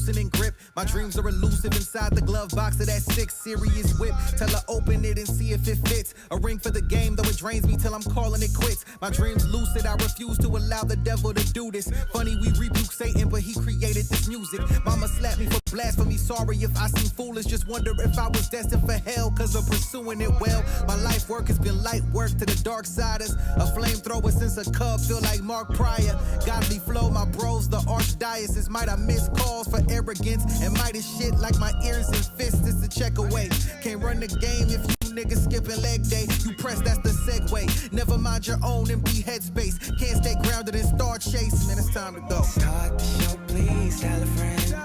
loosening grip. My dreams are elusive inside the glove box of that 6 Series whip. Tell her open it and see if it fits. A ring for the game, though it drains me till I'm calling it quits. My dreams lucid, I refuse to allow the devil to do this. Funny, we rebuke Satan, but he created this music. Mama slapped me for blasphemy, sorry if I seem foolish. Just wonder if I was destined for hell, cause of pursuing it well. My life work has been light work to the dark siders. A flamethrower since a cub, feel like Mark Pryor. Godly flow, my bros, the archdiocese. Might I miss calls for arrogance and mighty shit like my ears and fists is the check away. Can't run the game if you niggas skipping leg day. You press, that's the segue. Never mind your own empty headspace. Can't stay grounded and start chasing. Man, it's time to go. Start the show, please, tell a friend.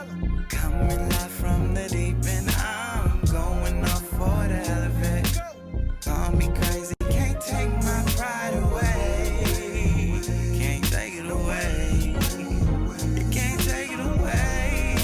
Coming live from the deep end. I'm going off for the hell of it. Call me crazy, can't take my pride away. Can't take it away. You can't take it away.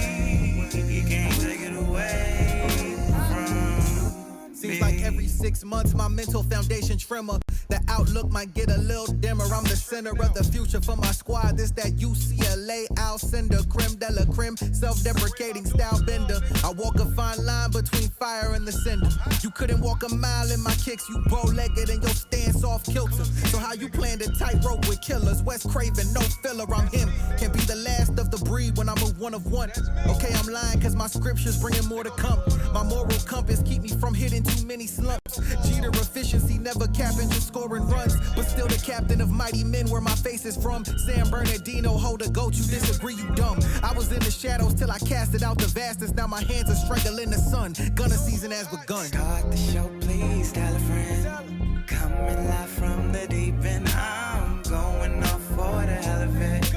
You can't take it away from Seems me. like every 6 months my mental foundation tremor. The outlook might get a little dimmer. I'm the center of the future for my squad. This that UCLA Alcindor, creme de la creme, self-deprecating style bender. I walk a fine line between fire and the cinder. You couldn't walk a mile in my kicks. You bow-legged and your stance off kilter. So how you plan to tightrope with killers? Wes Craven, no filler, I'm him. Can't be the last of the breed when I'm a one of one. Okay, I'm lying cause my scriptures bringing more to come. My moral compass keep me from hitting too many slumps. Jeter efficiency never capping, just scoring runs. But still the captain of mighty men where my face is from. San Bernardino, hold a goat, you disagree, you dumb. I was in the shadows till I casted out the vastness. Now my hands are strangling the sun. Gunner season has begun. Start the show, please, tell a friend. Coming live from the deep end. I'm going off for the hell of it.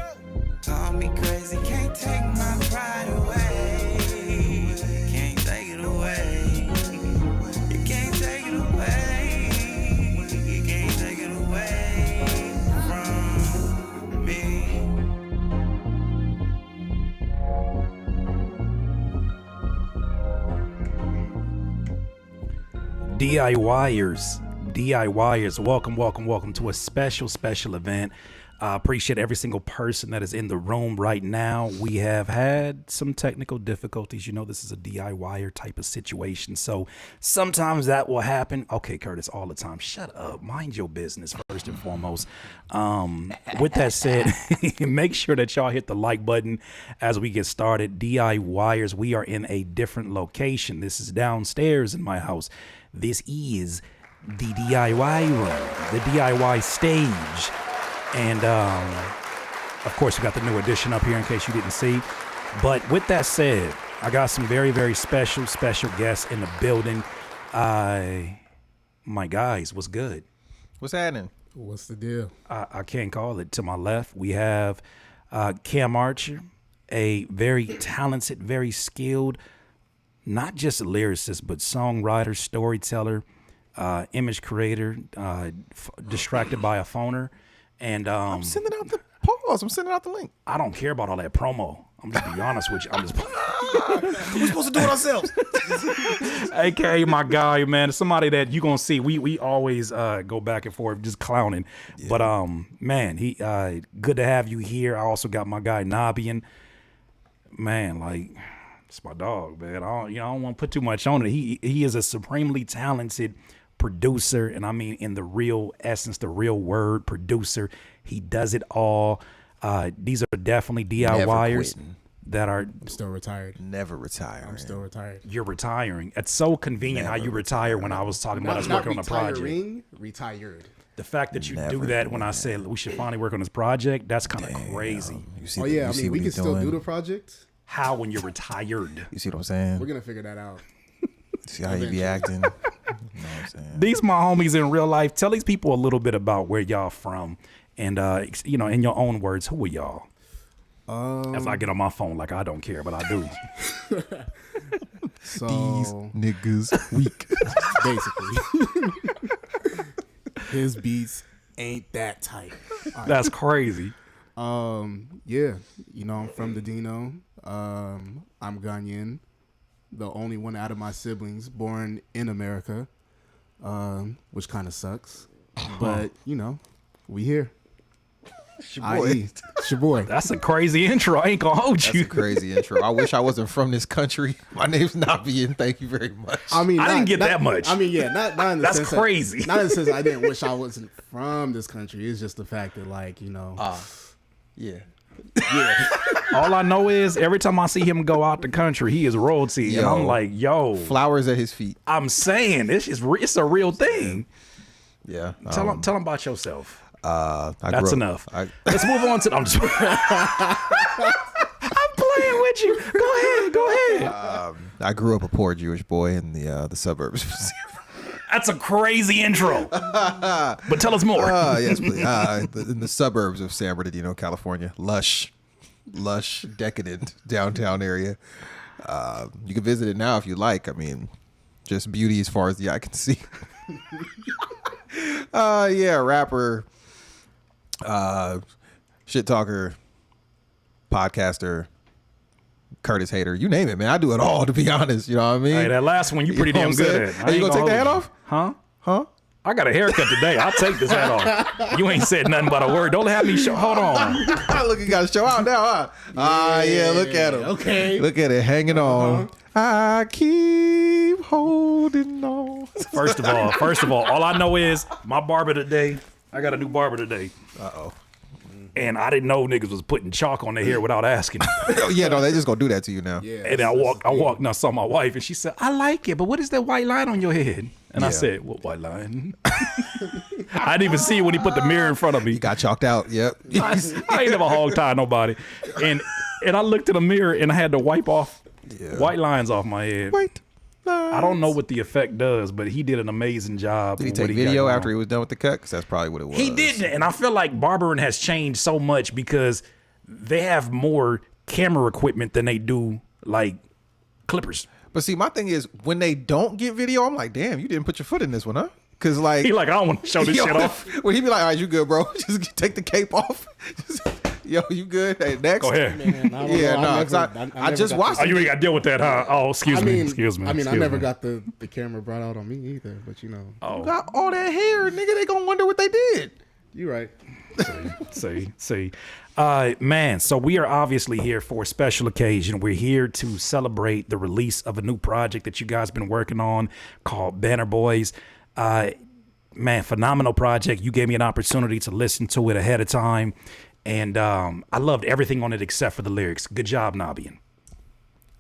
Call me crazy, can't take my pride away. Can't take it away. You can't take it away. You can't take it away from me. DIYers, welcome to a special event. I appreciate every single person that is in the room right now. We have had some technical difficulties. You know, this is a DIYer type of situation. So sometimes that will happen. Okay, Curtis, all the time. Shut up. Mind your business first and foremost. With that said, make sure that y'all hit the like button as we get started. DIYers, we are in a different location. This is downstairs in my house. This is the DIY room, the DIY stage. And, of course, we got the new addition up here in case you didn't see. But with that said, I got some very, very special guests in the building. My guys, what's good? What's happening? What's the deal? I can't call it. To my left, we have Cam Archer, a very talented, very skilled, not just a lyricist, but songwriter, storyteller, image creator, distracted by a phoner. And I'm sending out the pause. I'm sending out the link. I don't care about all that promo. I'm just be honest with you. I'm just We're supposed to do it ourselves. AKA my guy, man. Somebody that you gonna see. We always go back and forth just clowning. Yeah. But man, he good to have you here. I also got my guy Nabeyin. Man, like it's my dog, man. I don't want to put too much on it. He is a supremely talented producer, and I mean in the real essence, the real word, producer. He does it all. These are definitely DIYers that are. I'm still retired. Never retire. I'm still retired. You're retiring. It's so convenient how you retire when I was talking about us working on a project. Retired. The fact that you do that when I said we should finally work on this project, that's kind of crazy. You see I mean, we can still do the project. How when you're retired? You see what I'm saying? We're gonna figure that out. See how you be acting? You know what I'm saying? These my homies in real life. Tell these people a little bit about where y'all from, and in your own words, who are y'all? As I get on my phone, like I don't care, but I do. So these niggas weak, basically. His beats ain't that tight. That's crazy. Yeah, I'm from the Dino. I'm Ghanaian, the only one out of my siblings born in America, which kind of sucks. But we here. I.E. It's your boy. That's a crazy intro. I ain't gonna hold That's you. a crazy intro. I wish I wasn't from this country. My name's Nabeyin. Thank you very much. I mean, I didn't get that much. I mean, yeah, not in the That's sense crazy. Not in the sense I didn't wish I wasn't from this country. It's just the fact that, like, you know, Yeah. All I know is every time I see him go out the country, he is royalty, and Yo. I'm like, yo, Flowers at his feet. I'm saying it's a real thing. Yeah. Tell him about yourself. That's enough. Let's move on to. I'm just. I'm playing with you. Go ahead. I grew up a poor Jewish boy in the suburbs. That's a crazy intro. But tell us more. Yes, please. In the suburbs of San Bernardino, California. Lush, decadent downtown area. You can visit it now if you like. I mean, just beauty as far as the eye can see. Yeah, rapper, shit talker, podcaster, Curtis Hater, you name it, man. I do it all, to be honest. You know what I mean? Hey, that last one you pretty know damn what I'm good saying? at. Hey, you ain't gonna take the hat hold off? you. Huh? I got a haircut today. I'll take this hat off. You ain't said nothing but a word. Don't have me show. Hold on. Look, you got to show out now, huh? Yeah, look at him. Okay. Look at it, hanging on. I keep holding on. First of all I know is my barber today. I got a new barber today. Uh-oh. And I didn't know niggas was putting chalk on their hair without asking. Yeah, no, they just gonna do that to you now. Yeah. And I walked and I saw my wife and she said, I like it, but what is that white line on your head? And I Yeah. said, what white line? I didn't even see it when he put the mirror in front of me. Got chalked out. Yep. I ain't never hog tie nobody. And I looked in the mirror and I had to wipe off white lines off my head. Wait. I don't know what the effect does, but he did an amazing job. Did he with take what got video going after on. he was done with the cut? Because that's probably what it was. He didn't, and I feel like barbering has changed so much because they have more camera equipment than they do like clippers. But see, my thing is, when they don't get video, I'm like, damn, you didn't put your foot in this one, huh? Because like, He like, I don't want to show this yo, shit off. when he be like, all right, you good, bro? Just take the cape off. Yo, you good? Hey, next. Go ahead. Man, I don't Yeah, know. no, I 'cause never- I just got watched Oh, you ain't got to deal with that, huh? Oh, excuse I me. mean, Excuse me. I excuse never me. got the camera brought out on me either, but you know. Oh, Got all that hair, nigga. They gonna wonder what they did. You're right. see. Man, so we are obviously here for a special occasion. We're here to celebrate the release of a new project that you guys been working on called Banner Boys. Man, phenomenal project. You gave me an opportunity to listen to it ahead of time. And I loved everything on it except for the lyrics. Good job, Nabeyin.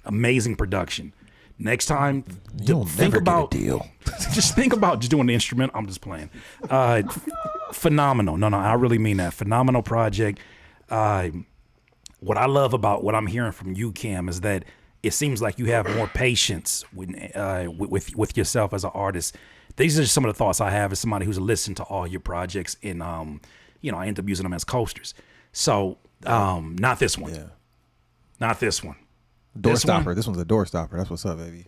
Amazing production. Next time, You'll think never about get a deal. just think about just doing the instrument. I'm just playing. Phenomenal. No, I really mean that. Phenomenal project. What I love about what I'm hearing from you, Cam, is that it seems like you have more patience with yourself as an artist. These are just some of the thoughts I have as somebody who's listened to all your projects, and I end up using them as coasters. So, not this one. Yeah. Not this one. Door This stopper. one? This one's a door stopper. That's what's up, baby.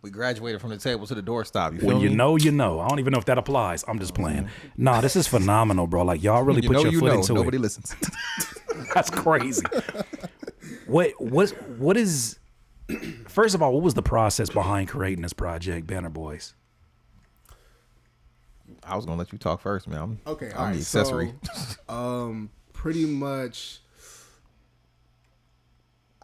We graduated from the table to the door stop. You feel When me? you know, you know. I don't even know if that applies. I'm just playing. Nah, this is phenomenal, bro. Like, y'all really You put know, your you foot know. into Nobody it. listens. That's crazy. What is? First of all, what was the process behind creating this project, Banner Boys? I was gonna let you talk first, man. Okay, I'm the accessory. So, pretty much,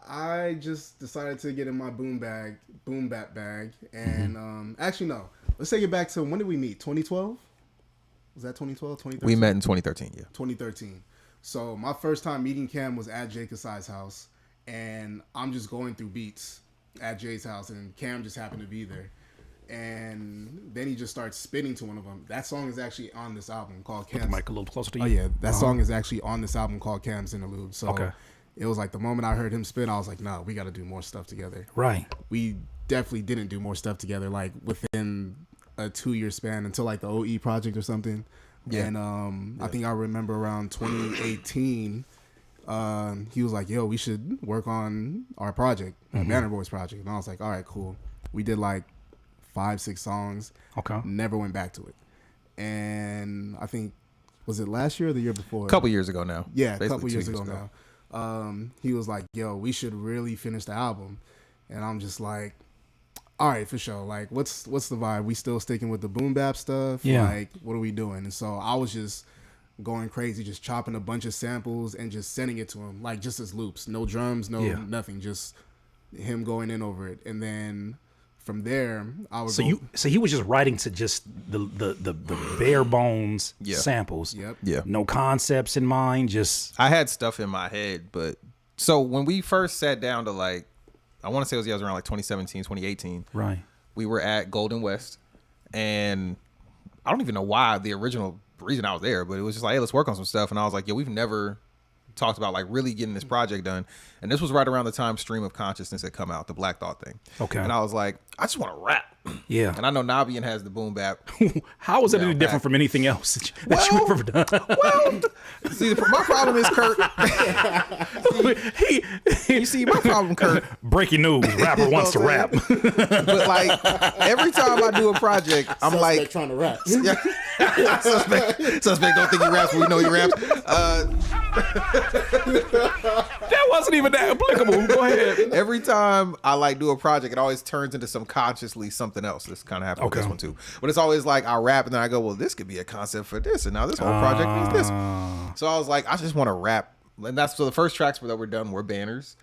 I just decided to get in my boom bap bag, and actually no. Let's take it back to when did we meet? 2012? Was that 2012? 2013? We met in 2013. Yeah. 2013. So my first time meeting Cam was at Jay Kasai's house, and I'm just going through beats at Jay's house, and Cam just happened to be there. And then he just starts spitting to one of them. That song is actually on this album called Put Cam's. the mic a little closer to you. Oh yeah, that song is actually on this album called Cam's Interlude. So Okay. it was like the moment I heard him spit, I was like, no, we got to do more stuff together. Right. We definitely didn't do more stuff together like within a 2-year span until like the OE project or something. Yeah. And I think I remember around 2018, he was like, yo, we should work on our project, Banner Boys project. And I was like, all right, cool. We did like 5-6 songs. Okay. Never went back to it. And I think, was it last year or the year before? A couple years ago now. Yeah, a Basically couple 2 years ago now. He was like, yo, we should really finish the album. And I'm just like, all right, for sure. Like, what's the vibe? We still sticking with the boom bap stuff? Yeah. Like, what are we doing? And so I was just going crazy, just chopping a bunch of samples and just sending it to him, like just as loops, no drums, no nothing, just him going in over it. And then from there, I would So he was just writing to just the bare bones samples. Yep. Yeah. No concepts in mind. Just I had stuff in my head, but so when we first sat down to like, I want to say it was around like 2017, 2018. right. We were at Golden West, and I don't even know why the original reason I was there, but it was just like, hey, let's work on some stuff. And I was like, yo, we've never talked about like really getting this project done. And this was right around the time Stream of Consciousness had come out, the Black Thought thing. Okay. And I was like, I just want to rap. Yeah. And I know Nabeyin has the boom bap. How is it any Down different back. from anything else that you've ever done? Well, see, my problem is Kurt. You see, my problem, Kurt. Breaking news: rapper wants to rap. But like every time I do a project, I'm Suspect like, trying to rap. suspect don't think he raps, but we know he raps. That wasn't even that applicable. Go ahead. Every time I like do a project, it always turns into subconsciously something else. This kind of happened with this Okay. one too. But it's always like I rap and then I go, well, this could be a concept for this, and now this whole project is this. So I was like, I just want to rap, and that's so the first tracks that were done were Banners,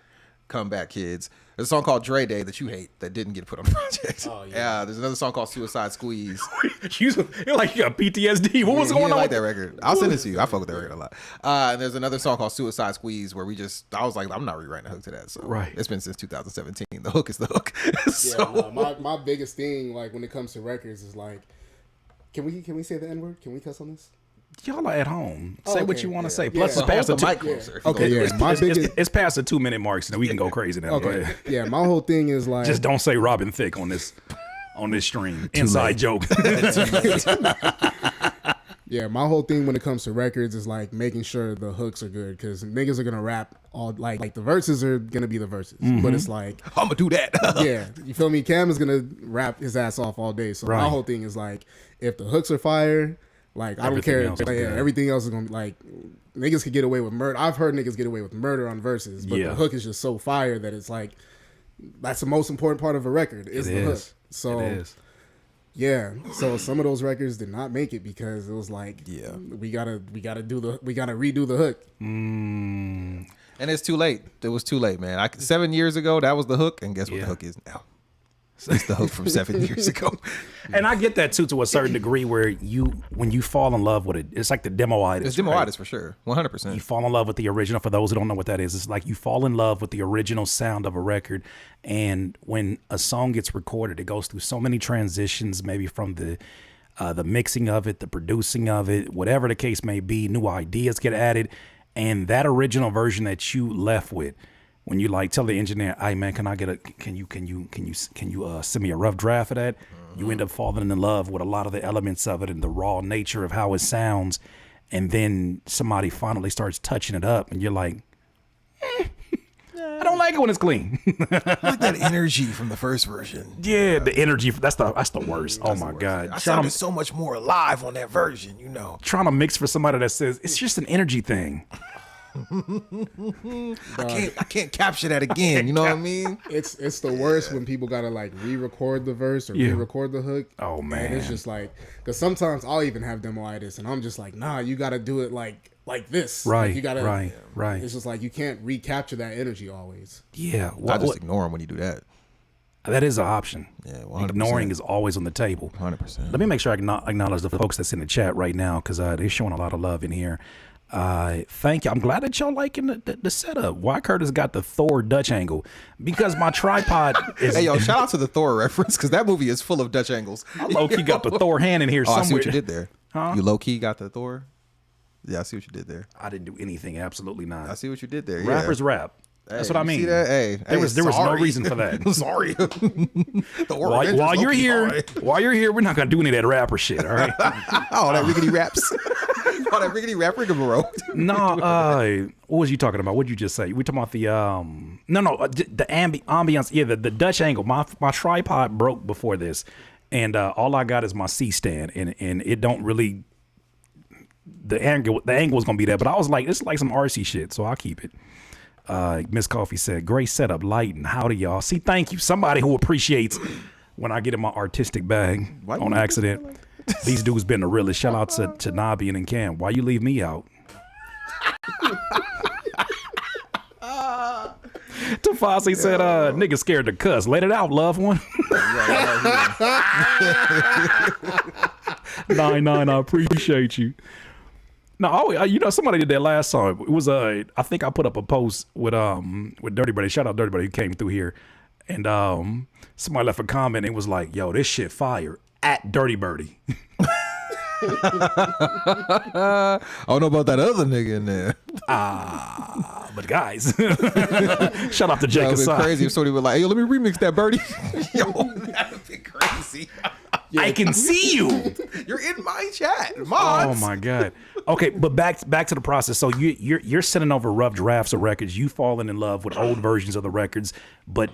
Comeback Kids. There's a song called Dre Day that you hate that didn't get put on the project. Oh, yeah. There's another song called Suicide Squeeze. You're like you got PTSD. What was You going didn't on? like that record. I'll send it to you. I fuck with that record a lot. And there's another song called Suicide Squeeze where I was like, I'm not rewriting the hook to that. So Right. it's been since 2017. The hook is the hook. Yeah, So no, my biggest thing, like when it comes to records, is like, can we say the N-word? Can we cuss on this? Y'all are at home. Say what okay, you want to yeah. say. Plus, Yeah. it's past hold the the mic two. closer. if you Okay, gonna do yeah. this. My biggest. It's past the 2 minute mark, so we can go crazy now. Go Okay. ahead. Yeah, my whole thing is like, Just don't say Robin Thicke on this stream. Inside joke. yeah, my whole thing when it comes to records is like making sure the hooks are good, because niggas are gonna rap all like the verses are gonna be the verses, but it's like, I'm gonna do that. yeah, you feel me? Cam is gonna rap his ass off all day. So Right. my whole thing is like, if the hooks are fire, like I don't Everything care. else is Like, yeah, good. everything else is gonna be like, niggas could get away with murder. I've heard niggas get away with murder on verses, but Yeah. the hook is just so fire that it's like, that's the most important part of a record is the hook. So It is. yeah, so some of those records did not make it because it was like, Yeah. we gotta redo the hook. And it's too late. It was too late, man. 7 years ago, that was the hook, and guess what Yeah. the hook is now? It's the hook from 7 years ago. And I get that too, to a certain degree, where when you fall in love with it, it's like the demoitis. It's right? demoitis for sure, You 100%. fall in love with the original. For those who don't know what that is, it's like you fall in love with the original sound of a record. And when a song gets recorded, it goes through so many transitions, maybe from the mixing of it, the producing of it, whatever the case may be. New ideas get added, and that original version that you left with, when you like tell the engineer, "Hey man, can you send me a rough draft of that?" You end up falling in love with a lot of the elements of it and the raw nature of how it sounds. And then somebody finally starts touching it up, and you're like, I don't like it when it's clean. I like that energy from the first version. Yeah, the energy, that's the worst. Oh my God. I Trying sounded to, so much more alive on that version, you know. trying to mix for somebody that says it's just an energy thing. I can't capture that again. You know what I mean? It's the worst when people gotta like re-record the verse or Yeah. re-record the hook. Oh, And man. it's just like, because sometimes I'll even have demoitis, and I'm just like, nah, you gotta do it like this. Right, Like, you gotta, right. It's just like you can't recapture that energy always. Yeah. I just ignore him when you do that. That is an option. Yeah, 100%. Ignoring is always on the table. 100%. Let me make sure I acknowledge the folks that's in the chat right now, because they're showing a lot of love in here. Thank you. I'm glad that y'all liking the setup. Why Curtis got the Thor Dutch angle? Because my tripod is. Hey, yo, shout out to the Thor reference, because that movie is full of Dutch angles. I low-key got the Thor hand in here Oh, I somewhere. see what you did there. Huh? You low-key got the Thor? Yeah, I see what you did there. I didn't do anything. Absolutely not. I see what you did there. Rappers yeah. rap. That's Hey, what I you mean. See that? Hey, there was no sorry. reason for that. Sorry. Thor While Avengers you're low-key here, hard. while you're here, we're not gonna do any of that rapper shit. All right. Oh, that riggedy raps. Oh, that riggedy rap rigmarole. No, what was you talking about? What did you just say? We talking about the the ambiance. Yeah, the Dutch angle. My tripod broke before this, and all I got is my C stand, and it don't really. The angle was gonna be there, but I was like, it's like some RC shit, so I'll keep it. Miss Coffee said, "Great setup, light, and howdy, y'all." See, thank you. Somebody who appreciates when I get in my artistic bag Why you on make accident. this These dudes been the realest. Shout out to Nabeyin and Cam. Why you leave me out? Tafasi said, nigga scared to cuss. Let it out, loved one. 9-9, I appreciate you. No, you know, somebody did that last song. It was I think I put up a post with Dirty Birdie. Shout out Dirty Birdie who came through here. And somebody left a comment and it was like, yo, this shit fire. At Dirty Birdie. I don't know about that other nigga in there. But guys, shout out to Jake That would be Asai. crazy if somebody was like, hey, let me remix that, Birdie. Yo, that would be crazy. I can see you. You're in my chat. Oh Mods. my god. Okay, but back to the process. So you're sending over rough drafts of records. You falling in love with old versions of the records, but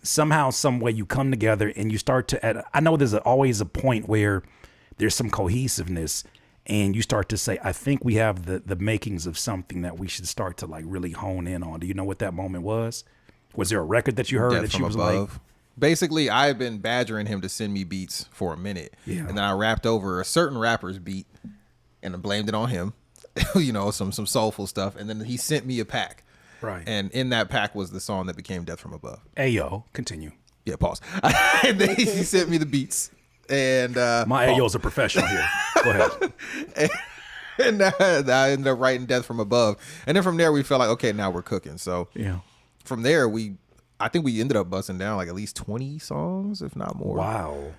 somehow, some way, you come together and you start to. I know there's always a point where there's some cohesiveness, and you start to say, I think we have the makings of something that we should start to like really hone in on. Do you know what that moment was? Was there a record that you heard Death that from you was above. like? Basically, I had been badgering him to send me beats for a minute. Yeah. And then I rapped over a certain rapper's beat and I blamed it on him. You know, some soulful stuff. And then he sent me a pack. Right. And in that pack was the song that became Death from Above. Hey yo, continue. Yeah, pause. And then he sent me the beats. And My Ayo's a professional here. Go ahead. and I ended up writing Death from Above. And then from there we felt like, okay, now we're cooking. So Yeah. from there I think we ended up busting down like at least 20 songs, if not more. Wow.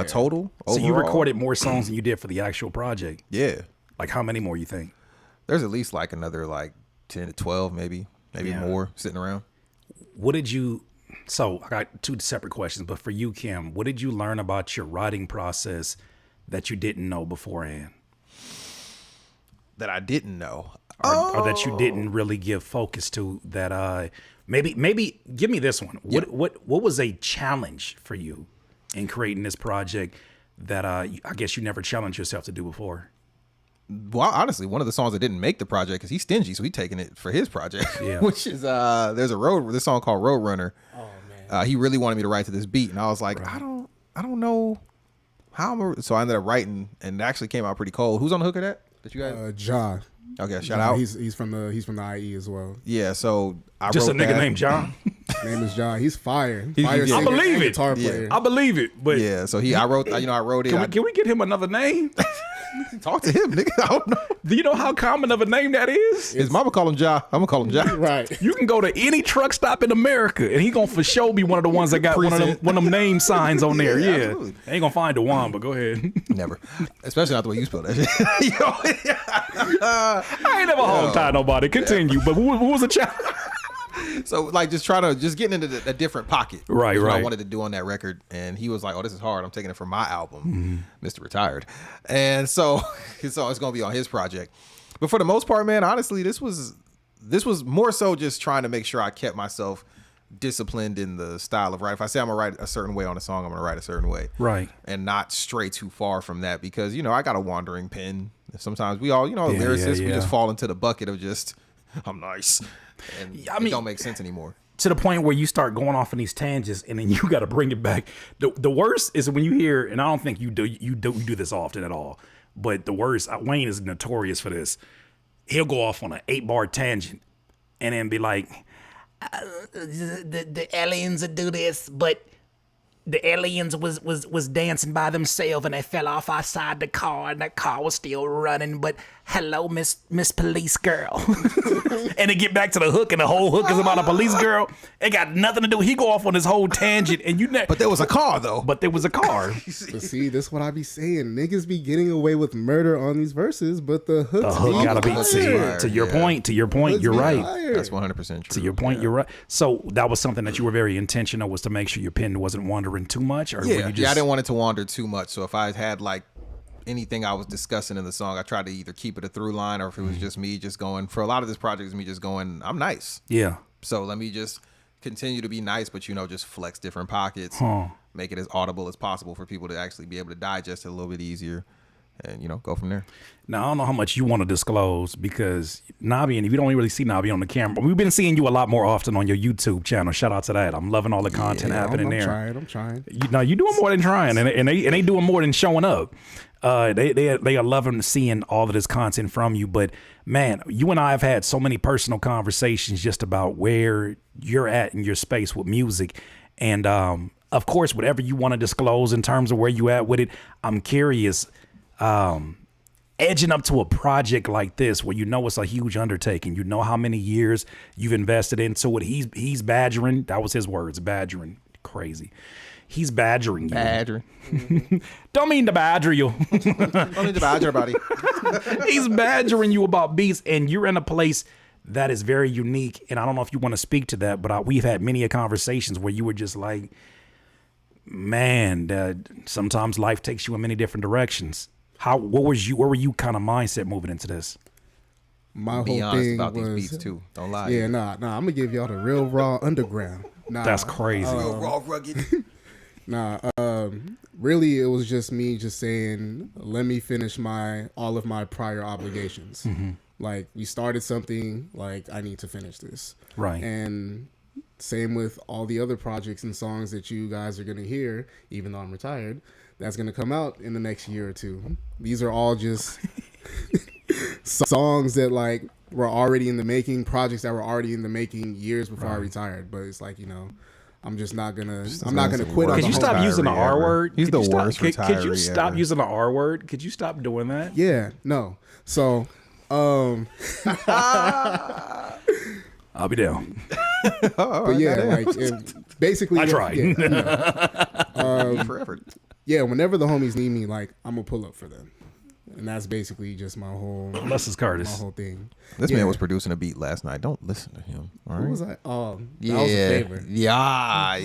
Total. So you overall. recorded more songs than you did for the actual project. Yeah. Like how many more you think? There's at least like another like 10 to 12 maybe Yeah. more sitting around. What did you, so I got two separate questions, but for you, Kim, what did you learn about your writing process that you didn't know beforehand? That I didn't know. Or that you didn't really give focus to that, maybe give me this one. What was a challenge for you in creating this project that I guess you never challenged yourself to do before? Well, honestly, one of the songs that didn't make the project because he's stingy, so he's taking it for his project. Yeah. Which is there's this song called Road Runner. Oh man. He really wanted me to write to this beat, and I was like, I don't know how so I ended up writing, and it actually came out pretty cold. Who's on the hook of that? That you guys? Ja. Okay, shout out. He's from the IE as well. Yeah, so I Just a wrote nigga that. named John. Name is Ja. He's fire. He's- Fire yeah. singer I believe and it. guitar Yeah. player. I believe it, but Yeah, so I wrote it. can we get him another name? Talk to him, nigga. I don't know. Do you know how common of a name that is? His mama call him Ja. I'm gonna call him Ja. Right. You can go to any truck stop in America, and he gonna for sure be one of the ones that got one of them name signs on there. Yeah, Yeah, absolutely. ain't gonna find Dewan, but go ahead. Never. Especially not the way you spell that shit. I ain't never hog tied nobody. Continue, but what was the challenge? So like just getting into a different pocket. Right, is what I right. wanted to do on that record. And he was like, oh, this is hard. I'm taking it from my album, Mr. Retired. And so it's gonna be on his project. But for the most part, man, honestly, this was more so just trying to make sure I kept myself disciplined in the style of writing. If I say I'm gonna write a certain way on a song, I'm gonna write a certain way. Right. And not stray too far from that because, I got a wandering pen. Sometimes we all, lyricists, we just fall into the bucket of just, I'm nice. And it don't make sense anymore. To the point where you start going off on these tangents, and then you got to bring it back. The worst is when you hear, and I don't think you do this often at all, but the worst, Wayne is notorious for this. He'll go off on an 8-bar tangent, and then be like, the aliens would do this, but the aliens was dancing by themselves and they fell off outside the car and the car was still running. But hello, Miss Police Girl. And they get back to the hook and the whole hook is about a police girl. It got nothing to do. He go off on this whole tangent and But there was a car though. But there was a car. But see, this is what I be saying. Niggas be getting away with murder on these verses, but the hooks The hook gotta be fire. to your Yeah. point. To your point, Hooks you're be right. fire. That's 100% true. To your point, you're right. So that was something that you were very intentional, was to make sure your pen wasn't wandering too much, or were you just... I didn't want it to wander too much. So if I had like anything I was discussing in the song, I tried to either keep it a through line, or if it was just me just going, for a lot of this project is me just going, I'm nice. Yeah. So let me just continue to be nice, but just flex different pockets, make it as audible as possible for people to actually be able to digest it a little bit easier. and go from there. Now, I don't know how much you want to disclose because Nabeyin, if you don't really see Nabeyin on the camera, but we've been seeing you a lot more often on your YouTube channel. Shout out to that. I'm loving all the content happening there. I'm trying. You're doing more than trying, and they doing more than showing up. They are loving seeing all of this content from you. But man, you and I have had so many personal conversations just about where you're at in your space with music, and of course, whatever you want to disclose in terms of where you at with it. I'm curious. Edging up to a project like this where it's a huge undertaking, how many years you've invested into it. He's badgering. That was his words, badgering. Crazy. He's badgering you. Badgering. Don't mean to badger you. Don't need to badger, buddy. He's badgering you about beats, and you're in a place that is very unique. And I don't know if you want to speak to that, but we've had many conversations where you were just like, man, sometimes life takes you in many different directions. Where were you kind of mindset moving into this? My Be whole honest thing about was, these beats too. Don't lie. Yeah, nah. I'm gonna give y'all the real raw underground. Nah, That's crazy. Real raw, rugged. Nah, really, it was just me just saying, let me finish all of my prior obligations. Like, we started something, like, I need to finish this. Right. And same with all the other projects and songs that you guys are going to hear, even though I'm retired, that's going to come out in the next year or two. These are all just songs that, like, were already in the making, projects that were already in the making years before I retired. But it's like, I'm just not gonna. I'm not gonna quit. Could you stop using the R word? He's the worst Could you retiree stop ever. using the R word? Could you stop doing that? Yeah. No. So. I'll be down. But yeah, like basically, I tried. Forever. Yeah, whenever the homies need me, like, I'm gonna pull up for them, and that's basically just my whole. Unless it's Curtis. My whole thing. This man was producing a beat last night. Don't listen to him. All right. Who was I? Oh, Yeah. that was a favor. Yeah.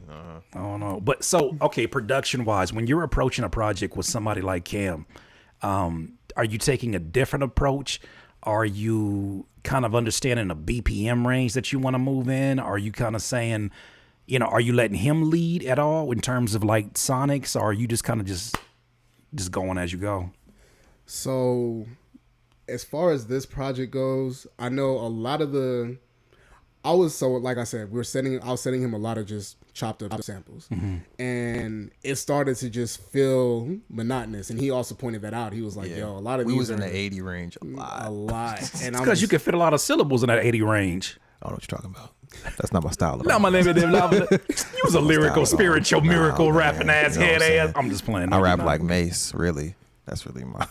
Uh-huh. I don't know. But so, okay, production wise, when you're approaching a project with somebody like Cam, are you taking a different approach? Are you kind of understanding a BPM range that you want to move in? Are you kind of saying, are you letting him lead at all in terms of like sonics? Or are you just kind of just going as you go? So, as far as this project goes, I know a lot of like I said, I was sending him a lot of just chopped up samples, and it started to just feel monotonous. And he also pointed that out. He was like, "Yo, a lot of we these was in are the 80 range a lot. And Because you can fit a lot of syllables in that 80 range. I don't know what you're talking about. That's not my style. Not my name. You was a lyrical, style. spiritual, Nah, miracle, man. rapping ass, You know head what I'm ass. saying? I'm just playing. I rap like Mace, really. That's really my.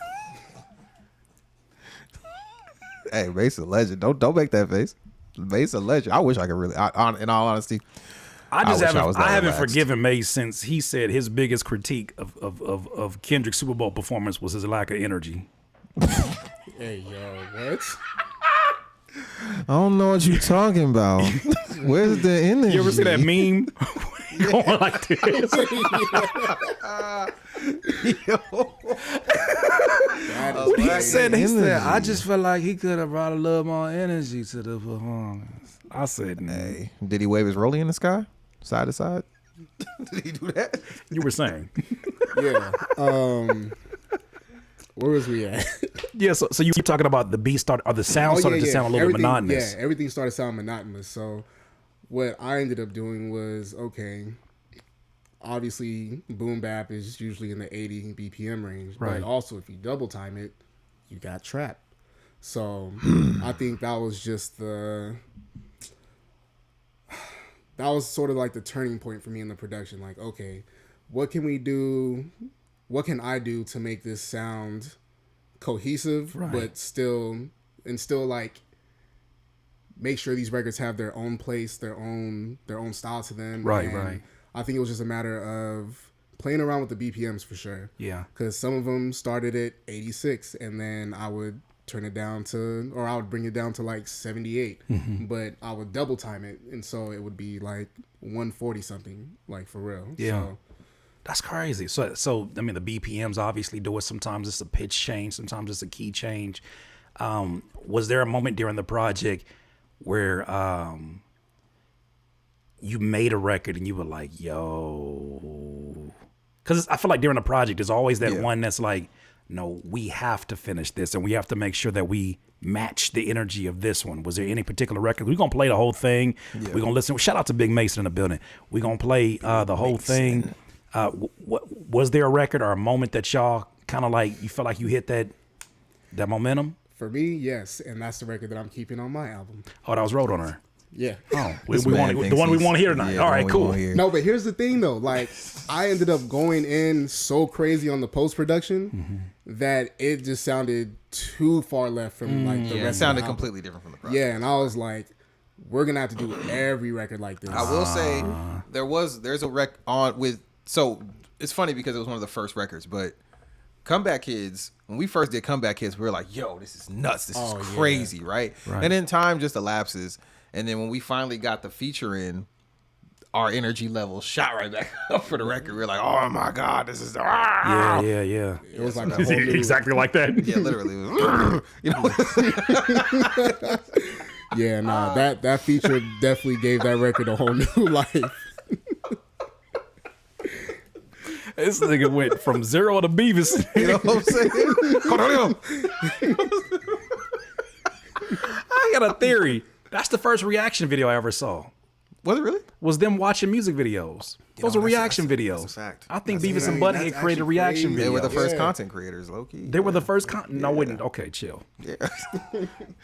Hey, Mace a legend. Don't make that face. Mace a legend. I wish I could really. In all honesty, I wish I was that haven't relaxed. forgiven Mace since he said his biggest critique of Kendrick's Super Bowl performance was his lack of energy. Hey, yo, what? I don't know what you're talking about. Where's the energy? You ever see that meme? Going like this. He said, I just felt like he could have brought a little more energy to the performance. I said, Hey, did he wave his rollie in the sky, side to side? Did he do that? You were saying. Yeah. Where was we at? Yeah, so you were talking about the beat start or the sound started to sound a little bit monotonous. Yeah, everything started sounding monotonous. So what I ended up doing was, okay, obviously boom bap is usually in the 80 BPM range, Right. but also if you double time it, you got trap. So I think that was just that was sort of like the turning point for me in the production. Like, okay, what can we do? What can I do to make this sound cohesive, Right. but still like make sure these records have their own place, their own style to them. Right, And right. I think it was just a matter of playing around with the BPMs for sure. Yeah. Because some of them started at 86, and then I would turn it down to, or I would bring it down to like 78, but I would double time it, and so it would be like 140 something, like for real. Yeah. So, That's crazy. So I mean, the BPMs obviously do it. Sometimes it's a pitch change. Sometimes it's a key change. Was there a moment during the project where you made a record and you were like, yo, Because I feel like during the project, there's always that one that's like, no, we have to finish this and we have to make sure that we match the energy of this one. Was there any particular record? We're going to play the whole thing. We're going to listen. Shout out to Big Mason in the building. We're going to play the whole thing. Was there a record or a moment that y'all kind of like, you felt like you hit that momentum? For me, yes, and that's the record that I'm keeping on my album. Oh, that was Roadrunner. Yeah. Oh, we want the one we want to hear tonight. All right, cool. No, but here's the thing though. Like, I ended up going in so crazy on the post production that it just sounded too far left from like the rest. It sounded of the album. completely different from the project. Yeah, and I was like, we're gonna have to do every record like this. I will say there's a rec on with. So it's funny because it was one of the first records, but Comeback Kids, when we first did Comeback Kids, we were like, yo, this is nuts. This is crazy, right? And then time just elapses. And then when we finally got the feature in, our energy level shot right back up for the record. We were like, oh my God, this is Yeah. It was like a whole new, exactly like that. Yeah, literally. You know. Yeah, nah, that feature definitely gave that record a whole new life. This nigga went from 0 to Beavis. You know what I'm saying? I got a theory. That's the first reaction video I ever saw. Was it really? Was them watching music videos. Those are reaction videos. That's a fact. I think Beavis and Butthead created reaction videos. They were the first content creators, low key. They were the first No, wouldn't. Okay, chill. Yeah.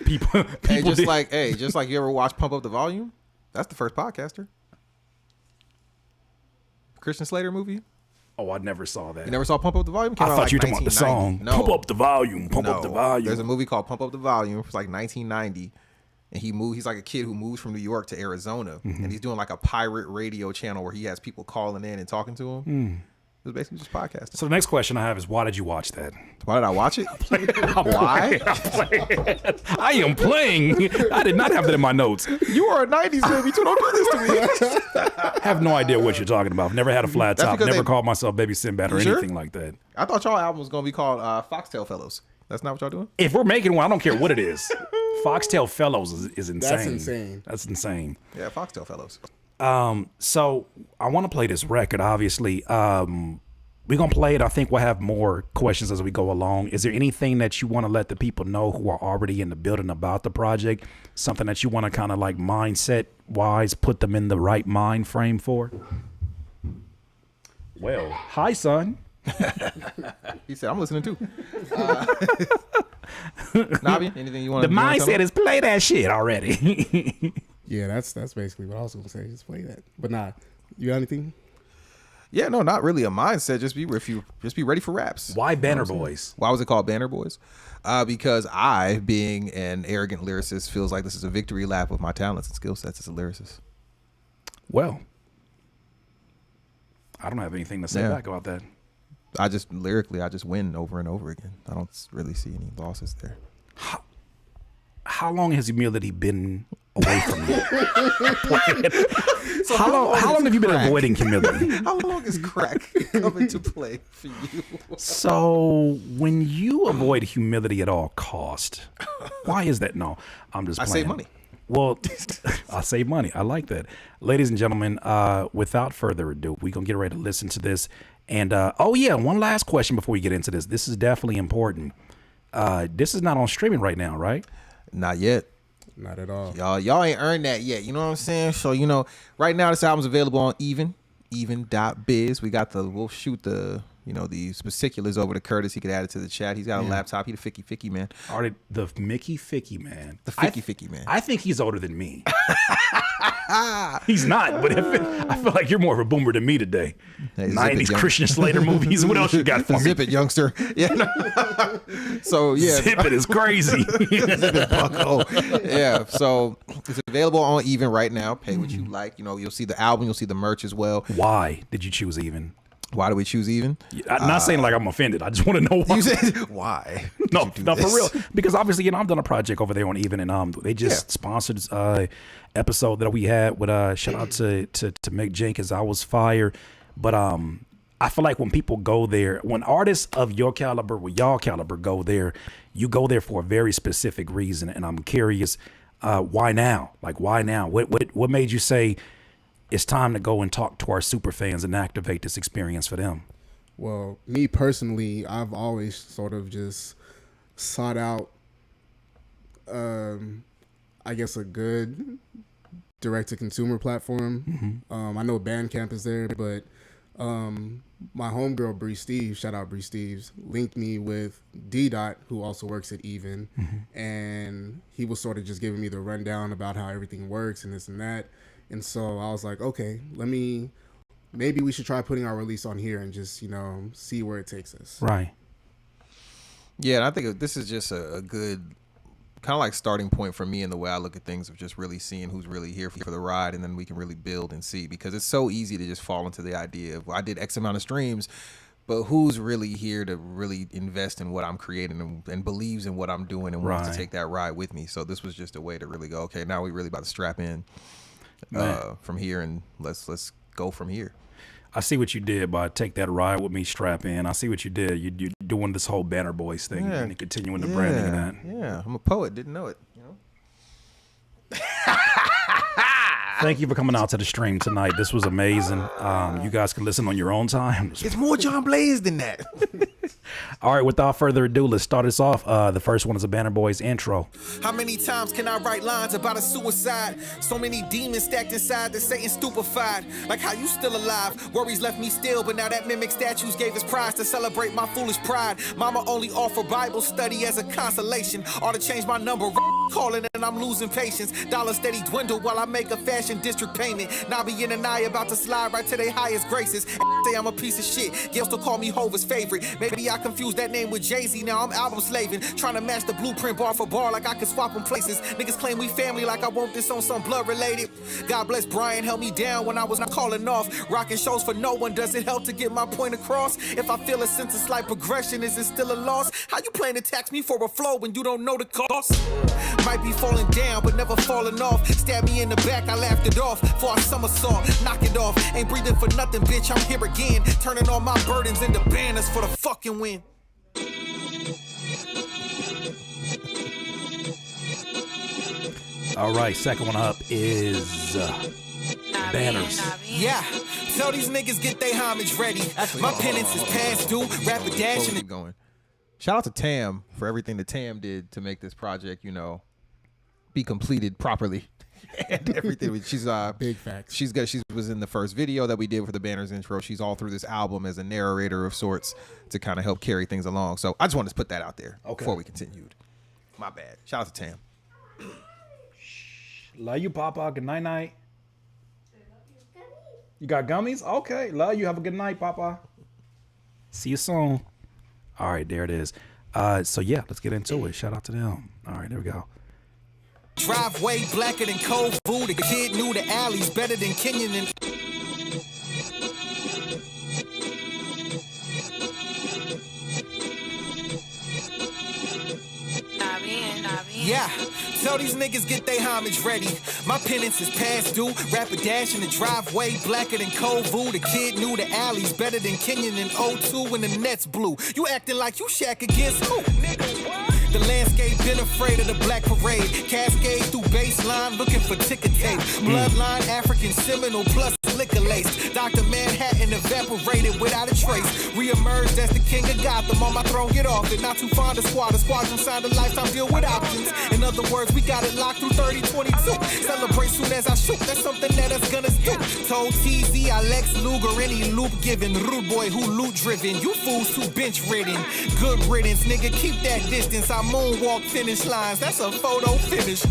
People Hey, just did- like you ever watch Pump Up the Volume? That's the first podcaster. Christian Slater movie. Oh, I never saw that. You never saw Pump Up the Volume? I thought you were talking about the song. No. Pump up the volume. Pump up the volume. There's a movie called Pump Up the Volume. It's like 1990. And he's like a kid who moves from New York to Arizona. And he's doing like a pirate radio channel where he has people calling in and talking to him. It was basically just podcasting. So the next question I have is, why did you watch that? Why did I watch it? Why? I am playing. I did not have that in my notes. You are a 90s baby too. Don't do this to me. I have no idea what you're talking about. Never had a flat top. because Never they- called myself Baby Sinbad or You sure? anything like that. I thought y'all album was going to be called Foxtail Fellows. That's not what y'all doing? If we're making one, I don't care what it is. Foxtail Fellows is insane. That's insane. That's insane. Yeah, Foxtail Fellows. So I want to play this record, obviously. We're going to play it. I think we'll have more questions as we go along. Is there anything that you want to let the people know who are already in the building about the project? Something that you want to kind of like mindset-wise put them in the right mind frame for? Well, hi, son. He said, I'm listening too. Nabi, anything you want The to mindset is play that shit already. Yeah, that's basically what I was gonna say. Just play that. But nah, you got anything? Yeah, no, not really a mindset. Just be ready for raps. Why Banner Boys? Why was it called Banner Boys? Because I, being an arrogant lyricist, feels like this is a victory lap of my talents and skill sets as a lyricist. Well, I don't have anything to say back about that. I just win over and over again. I don't really see any losses there. How long has humility been away from you? How long have you been avoiding humility? How long is crack coming to play for you? So when you avoid humility at all cost, why is that? No, I'm just I playing. save money. Well, I save money. I like that. Ladies and gentlemen, without further ado, we're going to get ready to listen to this. And, oh yeah, one last question before we get into this. This is definitely important. This is not on streaming right now, right? Not yet. Not at all. Y'all ain't earned that yet. You know what I'm saying? So, right now this album's available on even.biz. We'll shoot the particulars over to Curtis. He could add it to the chat. He's got a laptop. He the Ficky man. Already the Mickey Ficky man. The Ficky man. I think he's older than me. He's not, but I feel like you're more of a boomer than me today. Hey, zip 90s it, young- Christian Slater movies. What else you got for me? Zip it, youngster. Yeah. No. So yeah. Zip it is crazy. Bucko. Yeah. So it's available on Even right now. Pay what you like. You'll see the album. You'll see the merch as well. Why did you choose Even? Why do we choose Even? I'm not saying like I'm offended. I just want to know why. You said why? No, did you do no, for this? real. Because obviously, I've done a project over there on Even, and they just sponsored episode that we had with shout out to Mick Jenkins. I was fire, but I feel like when people go there, when artists of your caliber, with y'all caliber, go there, you go there for a very specific reason, and I'm curious, why now? Like, why now? What made you say it's time to go and talk to our super fans and activate this experience for them? Well, me personally, I've always sort of just sought out, I guess, a good direct-to-consumer platform. I know Bandcamp is there, but my homegirl, Bree Steve, shout out Bree Steves, linked me with D-Dot, who also works at Even, and he was sort of just giving me the rundown about how everything works and this and that. And so I was like, okay, maybe we should try putting our release on here and just, see where it takes us. Right. Yeah, and I think this is just a good kind of like starting point for me in the way I look at things of just really seeing who's really here for the ride, and then we can really build and see, because it's so easy to just fall into the idea of, well, I did X amount of streams, but who's really here to really invest in what I'm creating and believes in what I'm doing and wants to take that ride with me. So this was just a way to really go, okay, now we really about to strap in from here, and let's go from here. I see what you did by take that ride with me, strap in. I see what you did. You're doing this whole Banner Boys thing and continuing the branding of that. Yeah, I'm a poet. Didn't know it. Thank you for coming out to the stream tonight. This was amazing. You guys can listen on your own time. It's more John Blaze than that. All right, without further ado, let's start us off. The first one is a Banner Boys intro. How many times can I write lines about a suicide? So many demons stacked inside that Satan stupefied. Like how you still alive. Worries left me still, but now that mimic statues gave us prize to celebrate my foolish pride. Mama only offer Bible study as a consolation. Or to change my number, calling and I'm losing patience. Dollar steady dwindle while I make a fashion district payment. Nabeyin and I about to slide right to their highest graces. Say I'm a piece of shit. Gail still call me Hova's favorite. Maybe I confused that name with Jay-Z. Now I'm album slaving. Trying to match the blueprint bar for bar like I can swap them places. Niggas claim we family like I want this on some blood related. God bless Brian, held me down when I was not calling off. Rocking shows for no one. Does it help to get my point across? If I feel a sense of slight progression, is it still a loss? How you plan to tax me for a flow when you don't know the cost? Might be falling down, but never falling off. Stab me in the back, I laughed it off. For a somersault, knock it off. Ain't breathing for nothing, bitch, I'm here again. Turning all my burdens into banners for the fucking win. All right, second one up is Banners. Yeah, tell these niggas get their homage ready. My penance is past due. Rapid dash and going. Shout out to Tam for everything that Tam did to make this project, be completed properly. And everything. She's Big facts. She was in the first video that we did for the Banners intro. She's all through this album as a narrator of sorts to kind of help carry things along. So I just wanted to put that out there before we continued. My bad. Shout out to Tam. Love you, Papa. Good night, night. You got gummies? Okay. Love you. Have a good night, Papa. See you soon. All right, there it is. So yeah, let's get into it. Shout out to them. All right, there we go. driveway blacker than cold food. The kid knew the alleys better than Kenyon and yeah, tell these niggas get they homage ready. My penance is past due. Rapid dash in the driveway, blacker than Kovu. The kid knew the alleys better than Kenyon and O2 when the Nets blue. You acting like you Shaq against who? Nigga, what? The landscape been afraid of the black parade. Cascade through baseline looking for ticker tape. Bloodline African Seminole plus liquor lace. Dr. Manhattan evaporated without a trace. Reemerged as the king of Gotham. On my throne, get off it. Not too fond of squad. The squadron signed a lifetime deal with options. In other words, we got it locked through 3022. Celebrate soon as I shoot. That's something that us gunners do. Told TZ, I Lex Luger, any loop given. Rude boy who loot driven. You fools too bench ridden. Good riddance, nigga. Keep that distance. I moonwalk finish lines. That's a photo finish.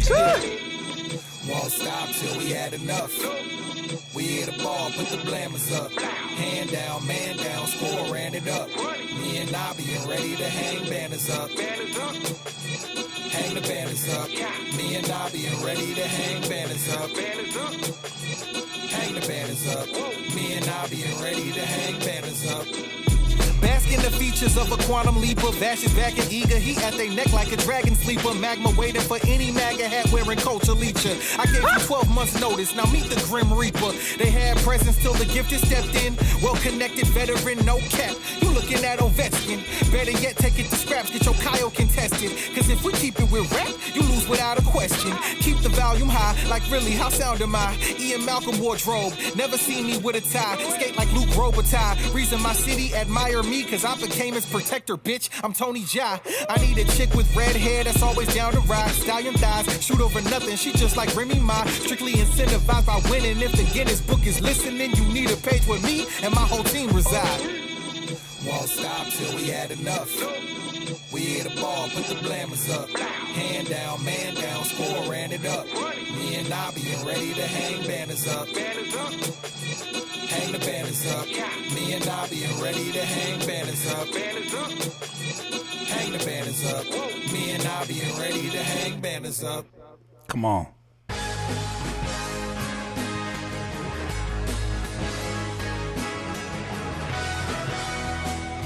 Won't stop till we had enough. We hit the ball, put the blammers up. Hand down, man down, score, ran it up. Me and Nabeyin ready to hang banners up. Hang the banners up. Me and Nabeyin ready to hang banners up. Hang the banners up. Me and Nabeyin ready to hang banners up. Bask in the features of a quantum leaper. Vash is back and eager. He at they neck like a dragon sleeper. Magma waiting for any MAGA hat wearing culture leecher. I gave you 12 months notice. Now meet the Grim Reaper. They had presence till the gifted stepped in. Well connected veteran, no cap. You looking at Ovechkin. Better yet, take it to scraps, get your Kyle contested. Cause if we keep it with rap, you lose without a question. Keep the volume high, like really, how sound am I? Ian Malcolm wardrobe, never seen me with a tie. Skate like Luke Robitaille. Reason my city admire me, cause I became his protector, bitch. I'm Tony Jaa. I need a chick with red hair that's always down to ride. Stallion thighs, shoot over nothing, she just like Remy Ma. Strictly incentivized by winning. If the Guinness book is listening, you need a page where me and my whole team reside. Won't stop till we had enough. We hit a ball, put the blammers up. Hand down, man down, score, ran it up. Me and Nabeyin ready to hang banners up. Hang the banners up. Me and Nabeyin ready to hang banners up. Hang the banners up. Me and Nabeyin ready to hang banners up. Come on.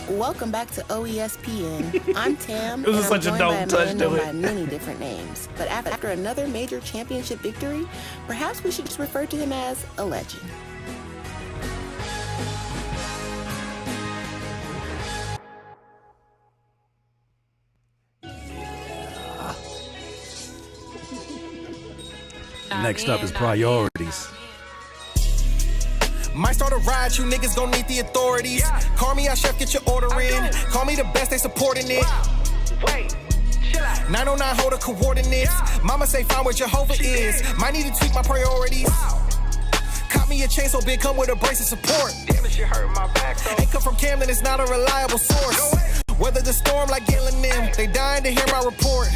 Welcome back to OESPN. I'm Tam, This and is I'm such a joined dope by a touch man to known it. by many different names. But after another major championship victory, perhaps we should just refer to him as a legend. Next up is priorities. Might start a riot, you niggas gon' need the authorities. Call me, I chef, get your order in. Call me the best, they supporting it. Wait, 909, hold the coordinates. Mama say find where Jehovah is. Might need to tweak my priorities. Caught me a chain so big, come with a brace of support. Damn, this shit hurt my back, though. Ain't come from Camden, it's not a reliable source. Weather the storm like Galen them. They dying to hear my report.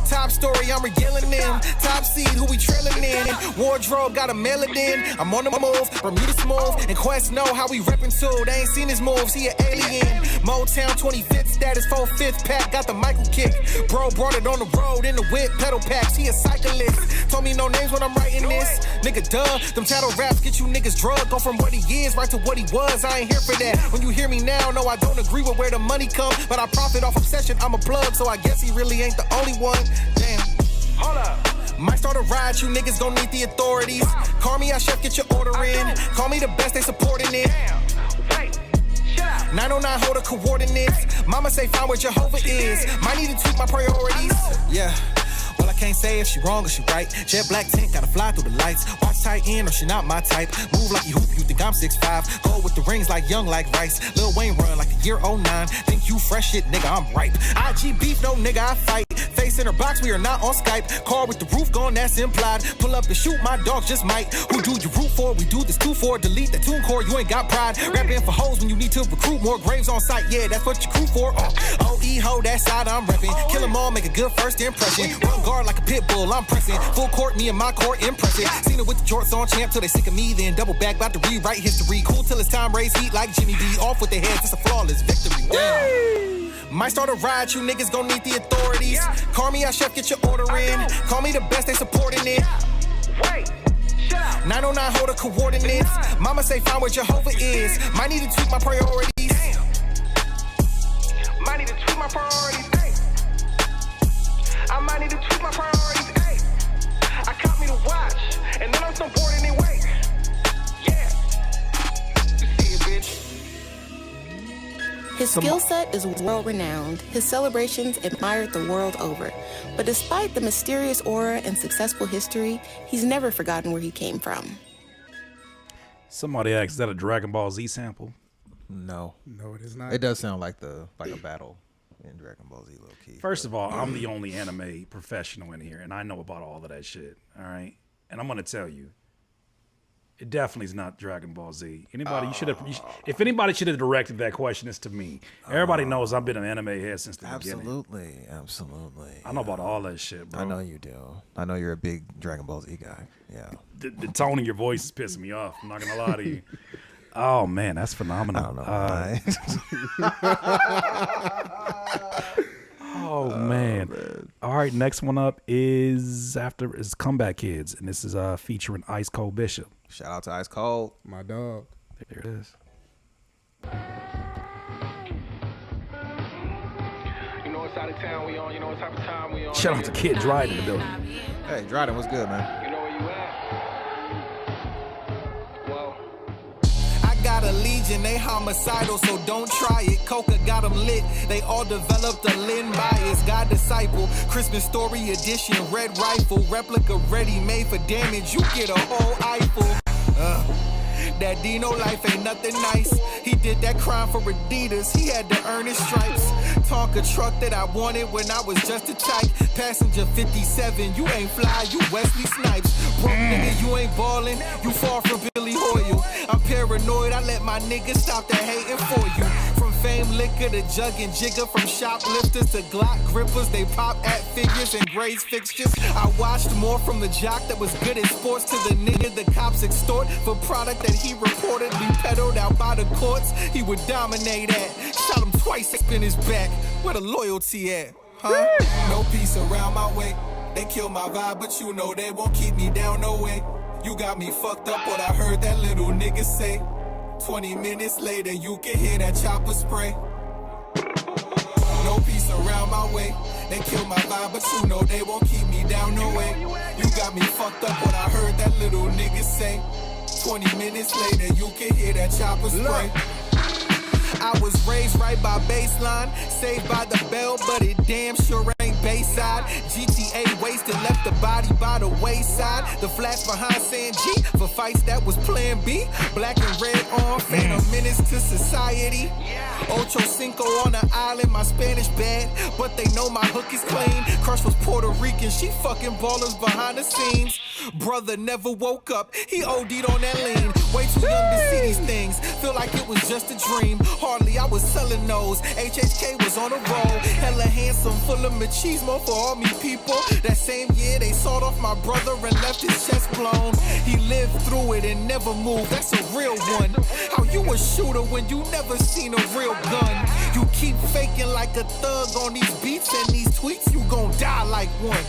Top story, I'm regaling them. Top seed, who we trailing in. Wardrobe, got a mail it in. I'm on the move, Bermuda smooth. And Quest know how we reppin' too. They ain't seen his moves, he an alien. Motown 25th status, 4/5 pack. Got the Michael kick. Bro brought it on the road in the whip, pedal packs. He a cyclist. Told me no names when I'm writing this. Nigga, duh. Them tattle raps get you niggas drugged. Go from what he is right to what he was. I ain't here for that. When you hear me now, no, I don't agree with where the money come. But I profit off obsession, I'm a plug. So I guess he really ain't the only one. Damn. Hold up. Might start a riot, you niggas gon' need the authorities. Call me, I chef, get your order in. Call me the best, they supporting it. 909, hold the coordinates. Mama say find where Jehovah is. Might need to tweak my priorities. Yeah. Well, I can't say if she wrong or she right. Jet black tint, gotta fly through the lights. Watch tight end or she not my type. Move like you hoop, you think I'm 6'5". Go with the rings like young like Rice. Lil Wayne run like the year 09. Think you fresh shit, nigga, I'm ripe. IG beef, no nigga, I fight. Face in her box, we are not on Skype. Car with the roof gone, that's implied. Pull up and shoot, my dog just might. Who do you root for? We do this 2-4. Delete that tune core, you ain't got pride. Rapping for hoes when you need to recruit more graves on site. Yeah, that's what you crew for. OE ho, that side I'm repping. Kill 'em all, make a good first impression. Run guard like a pit bull, I'm pressing. Full court, me and my court impressive. Seen it with the jorts on champ till they sick of me. Then double back, about to rewrite history. Cool till it's time, raise heat like Jimmy B. Off with their heads, it's a flawless victory. Damn. Might start a riot, you niggas gon' need the authorities. Call me, I chef, get your order in. Call me the best, they supporting it. 909, hold the coordinates. Mama say find where Jehovah is. Might need to tweak my priorities. Might need to tweak my priorities. I might need to tweak my priorities. I caught me to watch, and then I'm snowboarding anyway. Yeah, you see it, bitch. His skill set is world-renowned. His celebrations admired the world over. But despite the mysterious aura and successful history, he's never forgotten where he came from. Somebody asked, is that a Dragon Ball Z sample? No, No, it is not. it does sound like a battle in Dragon Ball Z, low key. First of all, I'm the only anime professional in here, and I know about all of that shit. All right, and I'm gonna tell you, it definitely is not Dragon Ball Z. Anybody, if anybody should have directed that question, it's to me. Everybody knows I've been an anime head since the beginning. Absolutely. I know about all that shit, bro. I know you do. I know you're a big Dragon Ball Z guy. Yeah. The tone in your voice is pissing me off. I'm not gonna lie to you. Oh man, that's phenomenal. I don't know why. Oh man. All right, next one up is Comeback Kids, and this is featuring Ice Cold Bishop. Shout out to Ice Cold. My dog. There it is. You know what side of town we on, you know what type of time we on. Shout out to Kid Dryden in the building. Hey, Dryden, what's good, man? You know where you at? Well, I got got a legion, they homicidal, so don't try it. Coca got them lit, they all developed a Lynn bias. God disciple, Christmas story edition, red rifle, replica ready made for damage. You get a whole Eiffel. That Dino life ain't nothing nice. He did that crime for Adidas, he had to earn his stripes. Tonka truck that I wanted when I was just a tyke. Passenger 57, you ain't fly, you Wesley Snipes. Broke nigga, you ain't ballin', you far from Billy Hoyle. I'm paranoid, I let my niggas stop that hating for you. From fame liquor to jug and jigger, from shoplifters to Glock grippers, they pop at figures and graze fixtures. I watched more from the jock that was good at sports to the nigga the cops extort for product that he reportedly peddled out by the courts. He would dominate at. Shot him twice, spin his back. Where the loyalty at? Huh? No peace around my way. They kill my vibe, but you know they won't keep me down, no way. You got me fucked up what I heard that little nigga say. 20 minutes later, you can hear that chopper spray. No peace around my way. They kill my vibe, but you know they won't keep me down, no way. You got me fucked up what I heard that little nigga say. 20 minutes later, you can hear that chopper spray. I was raised right by baseline, saved by the bell, but it damn sure ain't Bayside. GTA wasted, left the body by the wayside. The flash behind saying G for fights that was plan B. Black and red on, phantom menace to society. Ocho Cinco on the island, my Spanish bad, but they know my hook is clean. Crush was Puerto Rican, she fucking ballers behind the scenes. Brother never woke up, he OD'd on that lean. Way too young to see these things, feel like it was just a dream. Hardly I was selling those, HHK was on a roll. Hella handsome, full of machismo for all me people. That same year they sawed off my brother and left his chest blown. He lived through it and never moved, that's a real one. How you a shooter when you never seen a real gun? You keep faking like a thug on these beats and these tweets, you gon' die like one.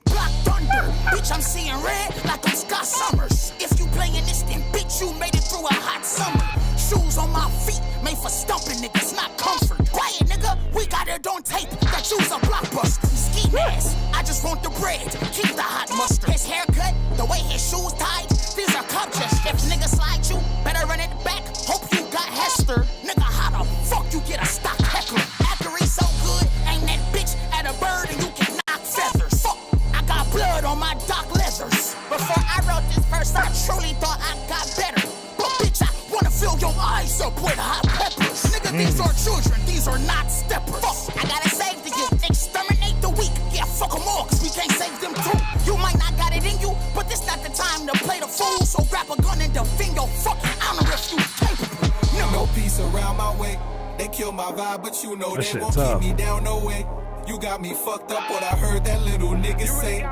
Black thunder, bitch, I'm seeing red like I'm Scott Summers. If you playin' this, then bitch, you made it through a hot summer. Shoes on my feet, made for stumping niggas, not comfort. Quiet, nigga, we got it on tape that you's a blockbuster. Ski mask, I just want the bread, keep the hot mustard. His haircut, the way his shoes tied, these are cop gestures. If nigga slide you, better run it back, hope you got Hester. Nigga, how the fuck you get a stock heckler? After he's so good, ain't that bitch at a bird and you can knock feathers. Fuck, I got blood on my Doc leathers. Before I wrote this verse, I truly thought I got better. But bitch, I wanna fill your eyes up with hot peppers. Nigga, these are children, these are not steppers. Fuck, I gotta save the youth, exterminate the weak. Yeah, fuck them all, cause we can't save them too. You might not got it in you, but this not the time to play the fool. So grab a gun and defend your fucking honor if you capable. No peace around my way. They kill my vibe, but you know That they shit won't tough. keep me down, no way. You got me fucked up what I heard that little nigga say.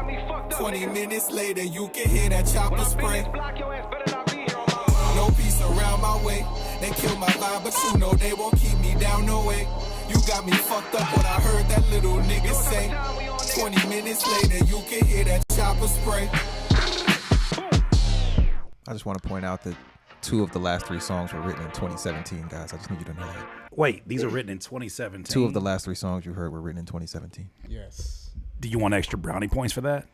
20 minutes later, you can hear that chopper spray. No peace around my way. They kill my vibe, but you know they won't keep me down, no way. You got me fucked up what I heard that little nigga say. 20 minutes later, you can hear that chopper spray. I just want to point out that 2 of the last 3 songs were written in 2017, guys. I just need you to know that. Wait, these are written in 2017. 2 of the last 3 songs you heard were written in 2017. Yes. Do you want extra brownie points for that?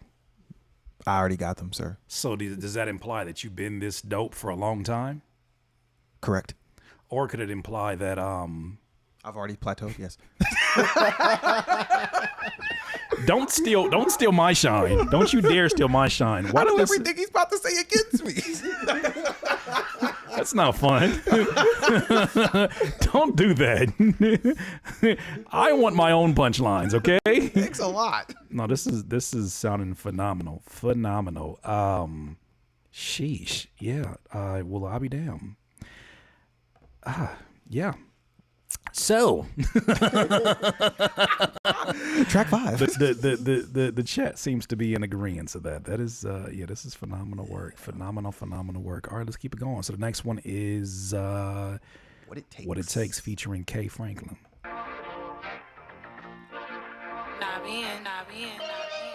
I already got them, sir. So does that imply that you've been this dope for a long time? Correct. Or could it imply that I've already plateaued, yes. don't steal my shine. Don't you dare steal my shine. Why I know did this- everything he's about to say against me. That's not fun. Don't do that. I want my own punchlines, okay? Thanks a lot. No, this is sounding phenomenal. Phenomenal. Sheesh. Yeah. Well, I'll be damned. Yeah. So Track 5. the chat seems to be in agreement to that. That is this is phenomenal work. Phenomenal work. All right, let's keep it going. So the next one is What It Takes featuring K. Franklin. Nabeyin.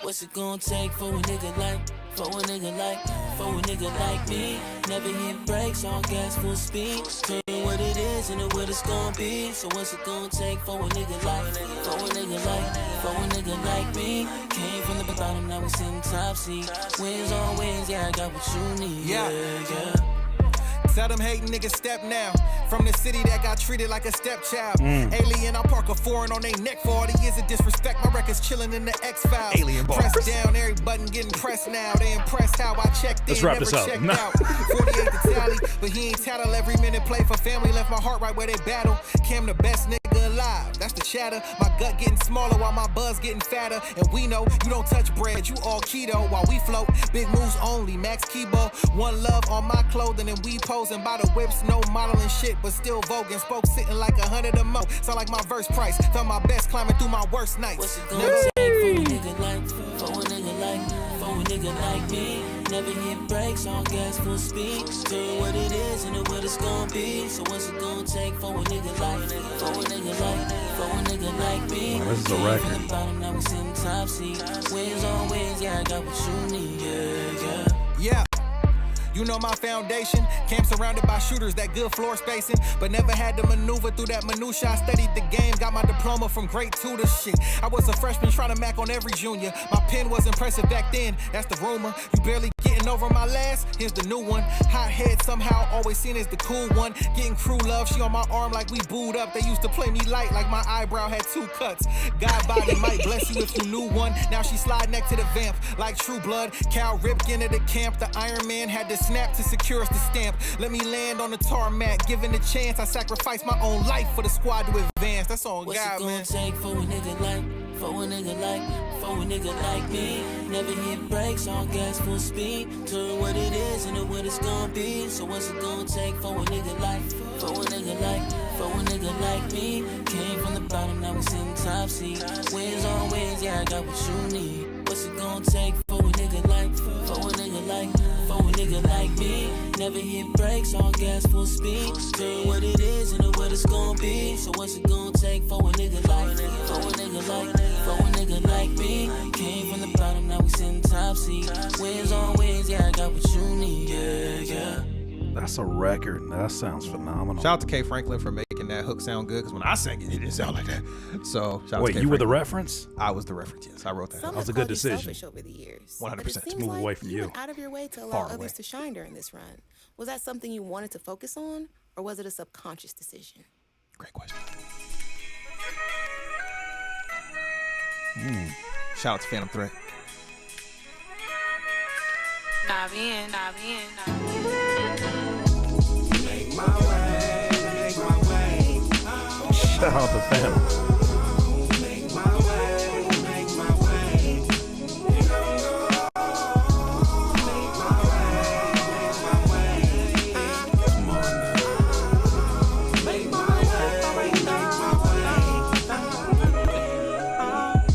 What's it gonna take for a nigga like me? Never hit brakes, all gas full speed. Tell you what it is and what it's gonna be. So what's it gonna take for a nigga like me? Came from the bottom, now we sitting top seat. Wins on wins, yeah, I got what you need. Yeah. Tell them hating niggas step now. From the city that got treated like a stepchild. Alien, I park a foreign on they neck for all the years of disrespect. My record's chilling in the X-Files. Alien bars. Press down, every button getting pressed now. They impressed how I checked in, Let's wrap never this up. checked No. out. 48 to tally, but he ain't tattle. Every minute play for family, left my heart right where they battle. Cam the best nigga alive, that's the chatter. My gut getting smaller while my buzz getting fatter. And we know you don't touch bread, you all keto. While we float, big moves only, Max Kebo. One love on my clothing and we posing by the whips. No modeling shit, but still voguing. Spoke sitting like 100 or more. Sound like my verse price. Done my best climbing through my worst nights. What's it gonna take for a nigga like, for a nigga like me? Never hit brakes, on gas, full speed. Doing what it is and what it's gonna be. So what's it gonna take for a nigga like, for a nigga like me? This is a Came record. from the bottom, now we sitting top seat. Wins on wins, yeah, I got what you need, yeah. Yeah. You know my foundation, camp surrounded by shooters, that good floor spacing, but never had to maneuver through that minutia. I studied the game, got my diploma from great tutor shit. I was a freshman trying to mac on every junior. My pen was impressive back then, that's the rumor. You barely getting over my last, here's the new one. Hot head somehow, always seen as the cool one. Getting crew love, she on my arm like we booed up. They used to play me light like my eyebrow had 2 cuts. God body might bless you if you knew one. Now she slide next to the vamp like True Blood. Cal Ripken at the camp, the Iron Man had to snap to secure us the stamp. Let me land on the tarmac, given the chance. I sacrificed my own life for the squad to advance. That's on What's God, it gonna man. take for a nigga like, for a nigga like me? Never hit brakes, on gas, full speed. Doing what it is and what it's gonna be. So what's it gonna take for a nigga like, for a nigga like me? Came from the bottom, now we sitting top seat. Wins on wins, yeah, I got what you need. What's it gonna take for a nigga like, for a nigga like me? Never hit brakes, on gas, full speed. Doing what it is and what it's gonna be. So what's it gonna take for a nigga like, for a nigga like me? Came from the bottom, now we sitting top seat. Wins on wins, yeah, I got what you need, yeah. That's a record. That sounds phenomenal. Shout out to K Franklin for making that hook sound good, because when I sang it, it didn't sound like that. So shout out Wait, to K you were the Franklin. reference? I was the reference, yes. I wrote that. Some That was have a good called you decision. selfish over the years. 100%. But it seems move like away from you. went out of your way to allow Far others away. to shine during this run. Was that something you wanted to focus on, or was it a subconscious decision? Great question. Shout out to Phantom Threat. Nabeyin. Shout out to Phantom.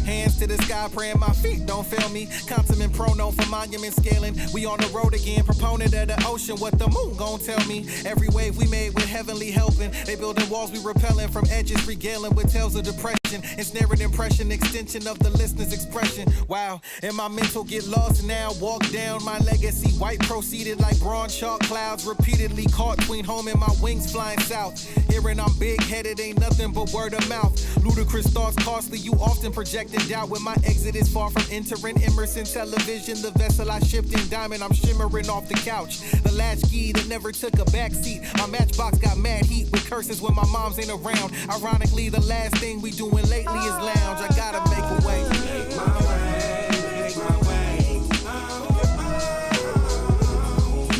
Hands to the sky, praying my feet don't fail me. Continent pronoun for monument scaling. We on the road again, proponent of the ocean. What the moon gon' tell me? Every wave we made with heavenly helping. They building walls, we repelling from edges, regaling with tales of depression. Ensnaring impression, extension of the listener's expression. Wow, and my mental get lost now. Walk down my legacy, white proceeded like bronze chalk clouds. Repeatedly caught between home and my wings flying south. Hearing I'm big headed, ain't nothing but word of mouth. Ludicrous thoughts costly, you often projecting doubt. When my exit is far from entering Emerson television. The vessel I shipped in diamond, I'm shimmering off the couch. The latchkey that never took a backseat. My matchbox got mad heat with curses when my mom's ain't around. Ironically, the last thing we doing lately is lounge. I gotta make a way. Make my way, make my way.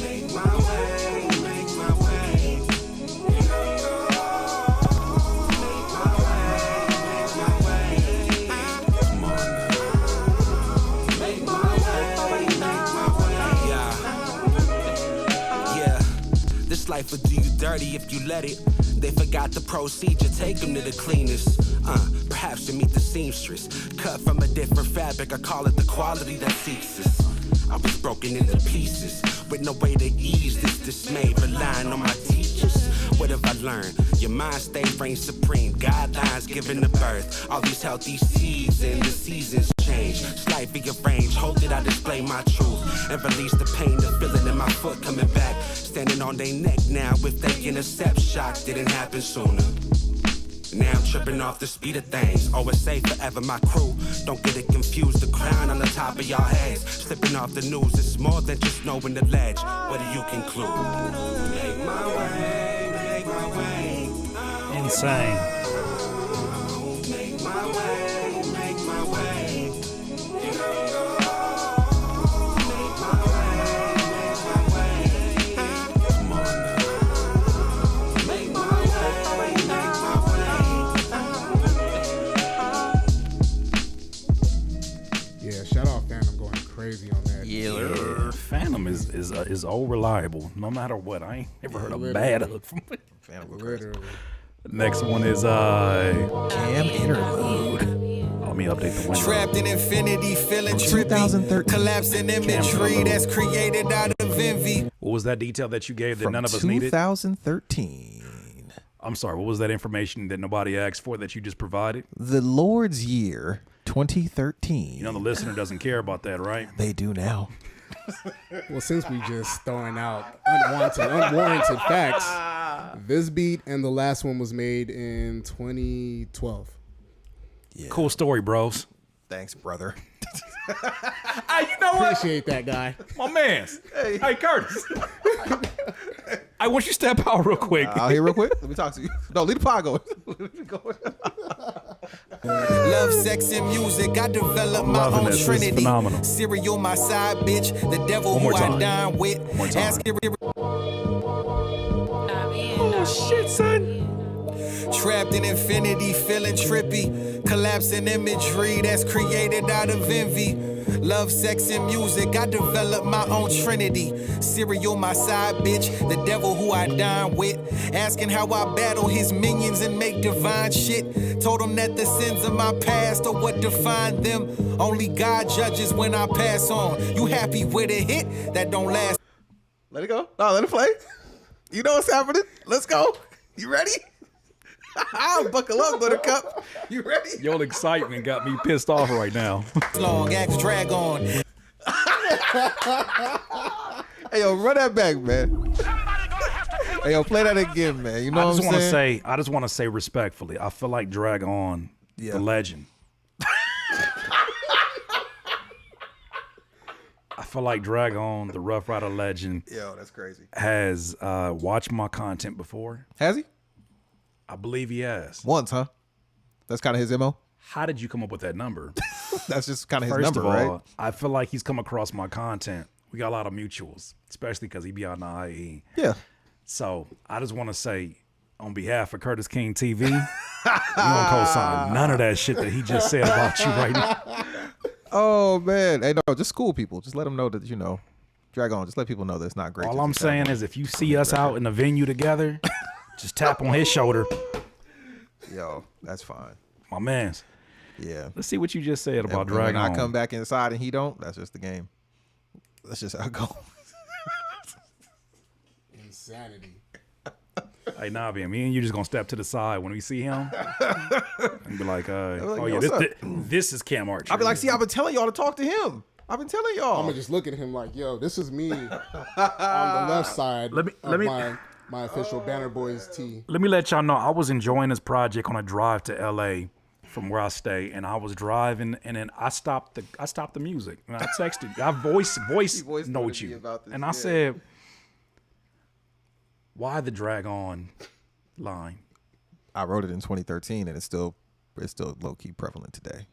Make my way, make my way. Make my way, make my way. Come on now. Make my way, make my way. Yeah, this life will do you dirty if you let it. They forgot the procedure, take them to the cleaners. Perhaps to meet the seamstress. Cut from a different fabric, I call it the quality that seeks us. I was broken into pieces, with no way to ease this dismay. Relying on my teachers, what have I learned? Your mind state reigns supreme, guidelines given to birth. All these healthy seeds and the seasons change. Slight rearrange, hope that I display my truth and release the pain, the feeling in my foot coming back. Standing on their neck now, if they intercept, shock didn't happen sooner. Now I'm tripping off the speed of things. Always say forever my crew. Don't get it confused, the crown on the top of y'all heads. Slipping off the news, it's more than just knowing the ledge. What do you conclude? Make my insane. Make my way, make my way. You know, make my way, make my way. Come on now. Make my way, make my way. Yeah, shout out Phantom going crazy on that. Yeah, Phantom is all reliable, no matter what. I ain't never heard a bad hook from it. Literally. Next one is Cam Interlude. Let me update the window. Trapped in infinity, feeling trippy. 2013. Collapsing imagery that's created out of envy. What was that detail that you gave that From none of us needed? 2013. I'm sorry, what was that information that nobody asked for that you just provided? The Lord's year, 2013. You know the listener doesn't care about that, right? They do now. Well, since we just throwing out unwarranted facts, this beat and the last one was made in 2012. Yeah. Cool story, bros. Thanks, brother. Hey, you know what? Appreciate that guy. My man. Hey, Curtis. I want you to step out real quick. Out here real quick. Let me talk to you. No, leave the pod going. Love, sex, and music. I developed my Loving own this. This is trinity. phenomenal. Cereal, my side bitch. The devil One who more I time. dine with. One more time. Ask Oh, shit, son. Trapped in infinity, feeling trippy. Collapsing imagery that's created out of envy. Love, sex, and music. I developed my own trinity. Cereal, my side bitch. The devil who I dine with. Asking how I battle his minions and make divine shit. Told him that the sins of my past are what define them. Only God judges when I pass on. You happy with a hit that don't last? Let it go. No, let it play. You know what's happening. Let's go. You ready? I'll buckle up, Buttercup. You ready? Your excitement got me pissed off right now. Long axe drag on. Hey, yo, run that back, man. Hey, yo, play that again, man. You know what I'm saying? I just want to say respectfully, I feel like Drag On, Yeah. the legend. I feel like Drag On, the Rough Rider legend, Yo, that's crazy. has watched my content before. Has he? I believe he has. Once, huh? That's kind of his MO? How did you come up with that number? That's just kind of his First number, of all, right? I feel like he's come across my content. We got a lot of mutuals, especially because he be on the IE. Yeah. So I just want to say, on behalf of Curtis King TV, we don't co-sign none of that shit that he just said about you right now. Oh, man. Hey, no, just school people. Just let them know that, you know, Drag On. Just let people know that it's not great. All I'm saying is if you see us out in the venue together, just tap on his shoulder. Yo, that's fine. My mans. Yeah. Let's see what you just said about And Drag when On. I come back inside and he don't, that's just the game. That's just how it goes. Insanity. Hey, Nabeyin, me and you just gonna step to the side when we see him and be like, oh yeah, what's up? this is Cam Archer. I'll be like, see, I've been telling y'all to talk to him. I've been telling y'all. I'm gonna just look at him like, yo, this is me on the left side Let me- my official Banner Boys tee. Let me let y'all know, I was enjoying this project on a drive to LA from where I stay, and I was driving, and then I stopped the music, and I texted, I voice voice note noted me you, about this, and I yeah. said, why the Drag On line? I wrote it in 2013, and it's still low key prevalent today.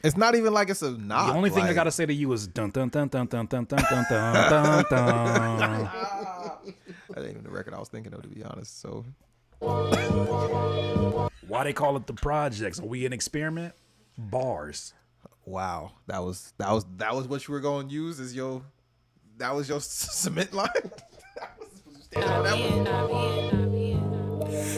It's not even like it's a knock. The only thing I like- gotta say to you is dun dun dun dun dun dun dun dun dun dun dun. That ain't even the record I was thinking of, to be honest. So Why they call it the projects? Are we an experiment? Bars. wow, that was what you were going to use as your cement line.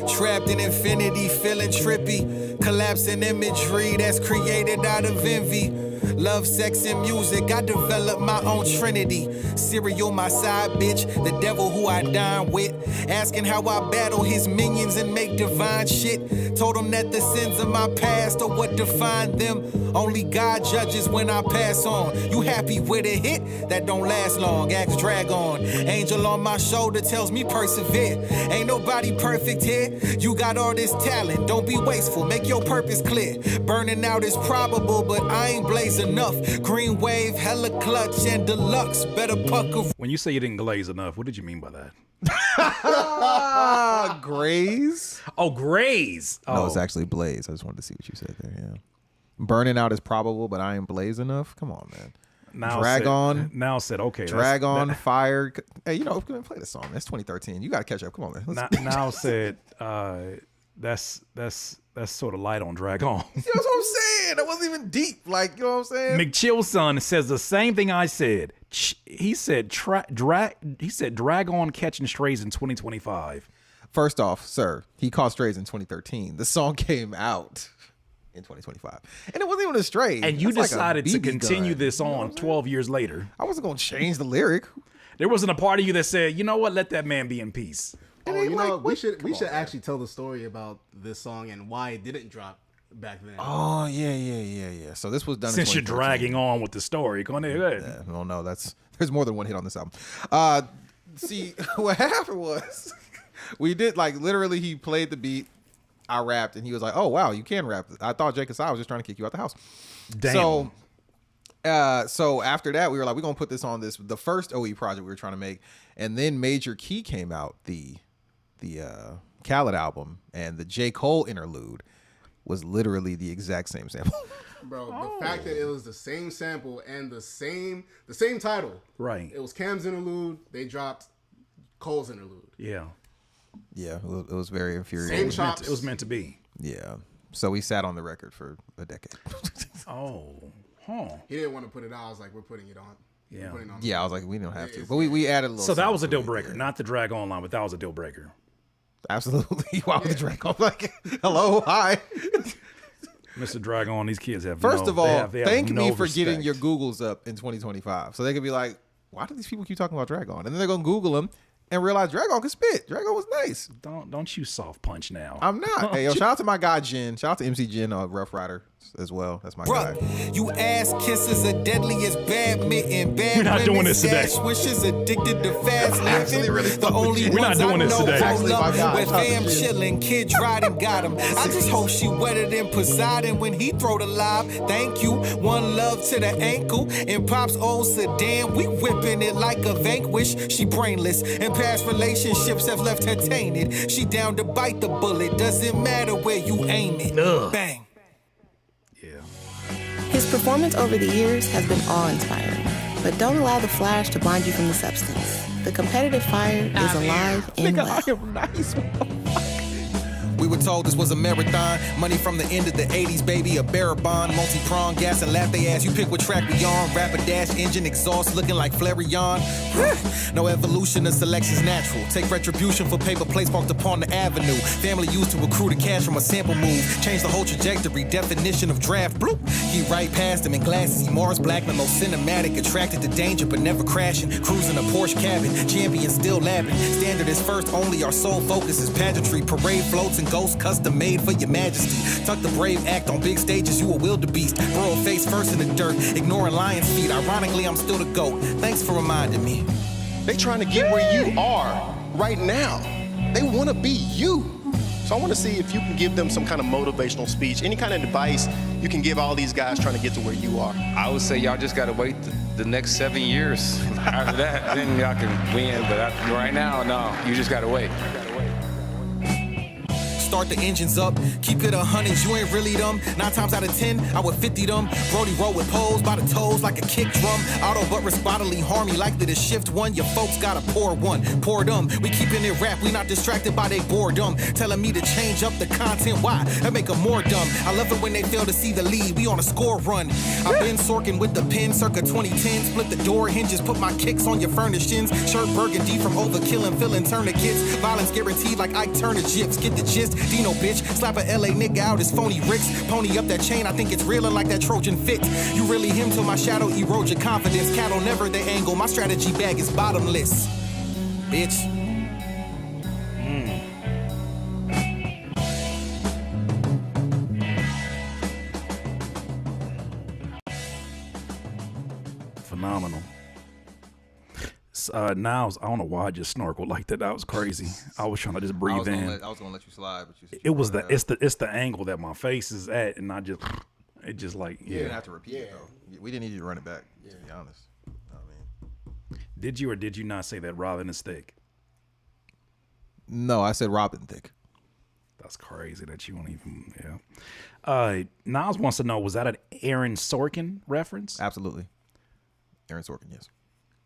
Trapped in infinity, feeling trippy. Collapsing imagery that's created out of envy. Love, sex, and music. I developed my own trinity. Cereal, my side bitch. The devil who I dine with. Asking how I battle his minions and make divine shit. Told him that the sins of my past are what define them. Only God judges when I pass on. You happy with a hit that don't last long? Axe drag on. Angel on my shoulder tells me persevere. Ain't nobody perfect here. You got all this talent. Don't be wasteful. Make your purpose clear. Burning out is probable, but I ain't blaze enough. Green wave, hella clutch, and deluxe. Better pucker. When you say you didn't glaze enough, what did you mean by that? Graze. Oh, Graze. Oh. No, it's actually Blaze. I just wanted to see what you said there. Yeah. Burning out is probable, but I ain't Blaze enough. Come on, man. Now said okay. Drag on fire. Hey, you know, play the song. That's 2013. You got to catch up. Come on, man. Now said that's sort of light on Drag On. That's what I'm saying. That wasn't even deep. Like, you know what I'm saying? McChillson says the same thing I said. He said drag on catching strays in 2025. First off, sir, he caught strays in 2013. The song came out in 2025, and it wasn't even a stray. And you That's decided like to BB continue gun. this on 12 years later. I wasn't gonna change the lyric. There wasn't a part of you that said, you know what, let that man be in peace. Oh, you know, we should on, actually tell the story about this song and why it didn't drop back then. Oh yeah. So this was done Since in you're dragging on with the story. Go on there. Go ahead. Yeah, no, there's more than one hit on this album. See, what happened was we did literally he played the beat, I rapped, and he was like, "Oh wow, you can rap." I thought Jake Asai was just trying to kick you out the house. Damn. So after that, we were like, we're gonna put this on the first OE project we were trying to make, and then Major Key came out, the Khaled album, and the J. Cole interlude was literally the exact same sample. Bro, the fact that it was the same sample and the same title. Right. It was Cam's interlude. They dropped Cole's interlude. Yeah. Yeah, it was very infuriating. Same chops. It was meant to be. Yeah. So we sat on the record for a decade. Oh. Huh. He didn't want to put it out. I was like, we're putting it on. Yeah. Yeah, I was like, we don't have to. But we added a little. So that was a something deal to it, breaker. yeah. Not the drag on line, but that was a deal breaker. Absolutely. Why would the drag on? Like, hello, hi. Mr. Drag On, these kids have First of all, they have thank no me for respect. getting your Googles up in 2025. So they could be like, why do these people keep talking about Drag On? And then they're going to Google them and realize Drag On can spit. Drag On was nice. Don't you soft punch now. I'm not. Hey, yo, shout out to my guy, Jen. Shout out to MC Jen, Rough Rider as well. That's my guy. You ass kisses are deadly as badminton. Bad We're not doing women, this today. stash wishes addicted to fast living. really The fuck with only you. We're ones not doing I this know today. roll Actually, up my guy, with shout out to fam Jen. chilling. Kids riding got him. I just hope she wetter than Poseidon when he throw the lob. Thank you. One love to the ankle. In Pop's old sedan, we whipping it like a vanquish. She brainless and past relationships have left her tainted. She down to bite the bullet. Doesn't matter where you aim it. Ugh. Bang. Yeah. His performance over the years has been awe-inspiring, but don't allow the flash to blind you from the substance. The competitive fire is alive and well. am nice. We were told this was a marathon. Money from the end of the 80s, baby, a Barabon. Multi-prong, gas and latte ass. You pick what track we on. Rapid dash, engine exhaust, looking like Flareon. No evolution, the selection's natural. Take retribution for paper plates parked upon the avenue. Family used to accrue the cash from a sample move. Change the whole trajectory, definition of draft. Bloop. He right past him in glasses. He Mars black, the most cinematic. Attracted to danger, but never crashing. Cruising a Porsche cabin. Champion still lapping. Standard is first, only our sole focus is pageantry. Parade floats and ghosts custom made for your majesty. Tuck the brave act on big stages, you a wildebeest. Burrow face first in the dirt, ignoring lion's feet. Ironically, I'm still the GOAT. Thanks for reminding me. They trying to get where you are right now. They want to be you. So I want to see if you can give them some kind of motivational speech, any kind of advice you can give all these guys trying to get to where you are. I would say y'all just got to wait the next 7 years. After that, then y'all can win. But right now, no, you just got to wait. Start the engines up, keep it 100, you ain't really them. 9 times out of 10, I would 50 them. Brody roll with poles by the toes like a kick drum. Auto but risk bodily harm, you likely to shift one. Your folks gotta pour one, pour them. We keeping it rap, we not distracted by they boredom. Telling me to change up the content, why? That make them more dumb. I love it when they fail to see the lead, we on a score run. I've been sorking with the pen, circa 2010. Split the door hinges, put my kicks on your furnishings. Shirt burgundy from overkill and filling tourniquets. Violence guaranteed like Ike Turner gifs. Get the gist, Dino bitch. Slap a LA nigga out his phony Ricks. Pony up that chain, I think it's reeling like that Trojan fit. You really him till my shadow erode your confidence. Cattle never the angle, my strategy bag is bottomless. Bitch. Phenomenal. Now I don't know why I just snorkeled like that. That was crazy. I was trying to just breathe in. I was gonna let you slide, but you. It was it's the angle that my face is at, and I just it just like You didn't have to repeat it though. We didn't need you to run it back. To be honest. I mean, Did you or did you not say that Robin is thick? No, I said Robin Thicke. That's crazy that you won't even. Yeah. Nas wants to know, was that an Aaron Sorkin reference? Absolutely. Aaron Sorkin, yes.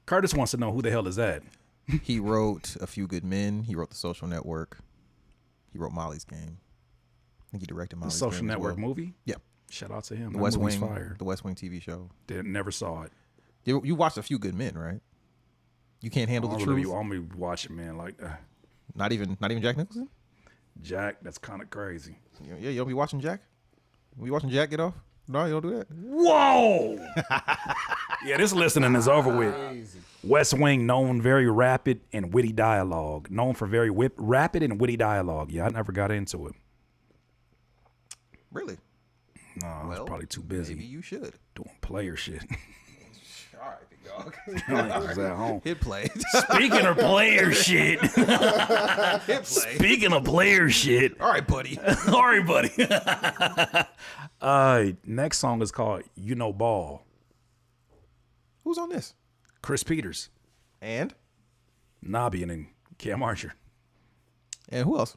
Curtis wants to know, who the hell is that? He wrote A Few Good Men. He wrote The Social Network. He wrote Molly's Game. I think he directed The Molly's Social Game as Network well. movie? Yep. Shout out to him. The That West movie's Wing. fire. The West Wing TV show. Never saw it. You watched A Few Good Men, right? You can't handle the truth. You only watch it, man. Like Not even Jack Nicholson. Jack. That's kind of crazy. Yeah, you don't be watching Jack. We watching Jack get off? No, you don't do that. Whoa! Yeah, this listening is over with. West Wing, known very rapid and witty dialogue. Known for very rapid and witty dialogue. Yeah, I never got into it. Really? No, I was probably too busy. Maybe you should. Doing player shit. All right, big dog. I was at home. Hit play. Speaking of player shit. Hit play. Speaking of player shit. All right, buddy. All right, buddy. Next song is called You Know Ball. Who's on this? Chris Peters. And? Nabeyin and Cam Archer. And who else?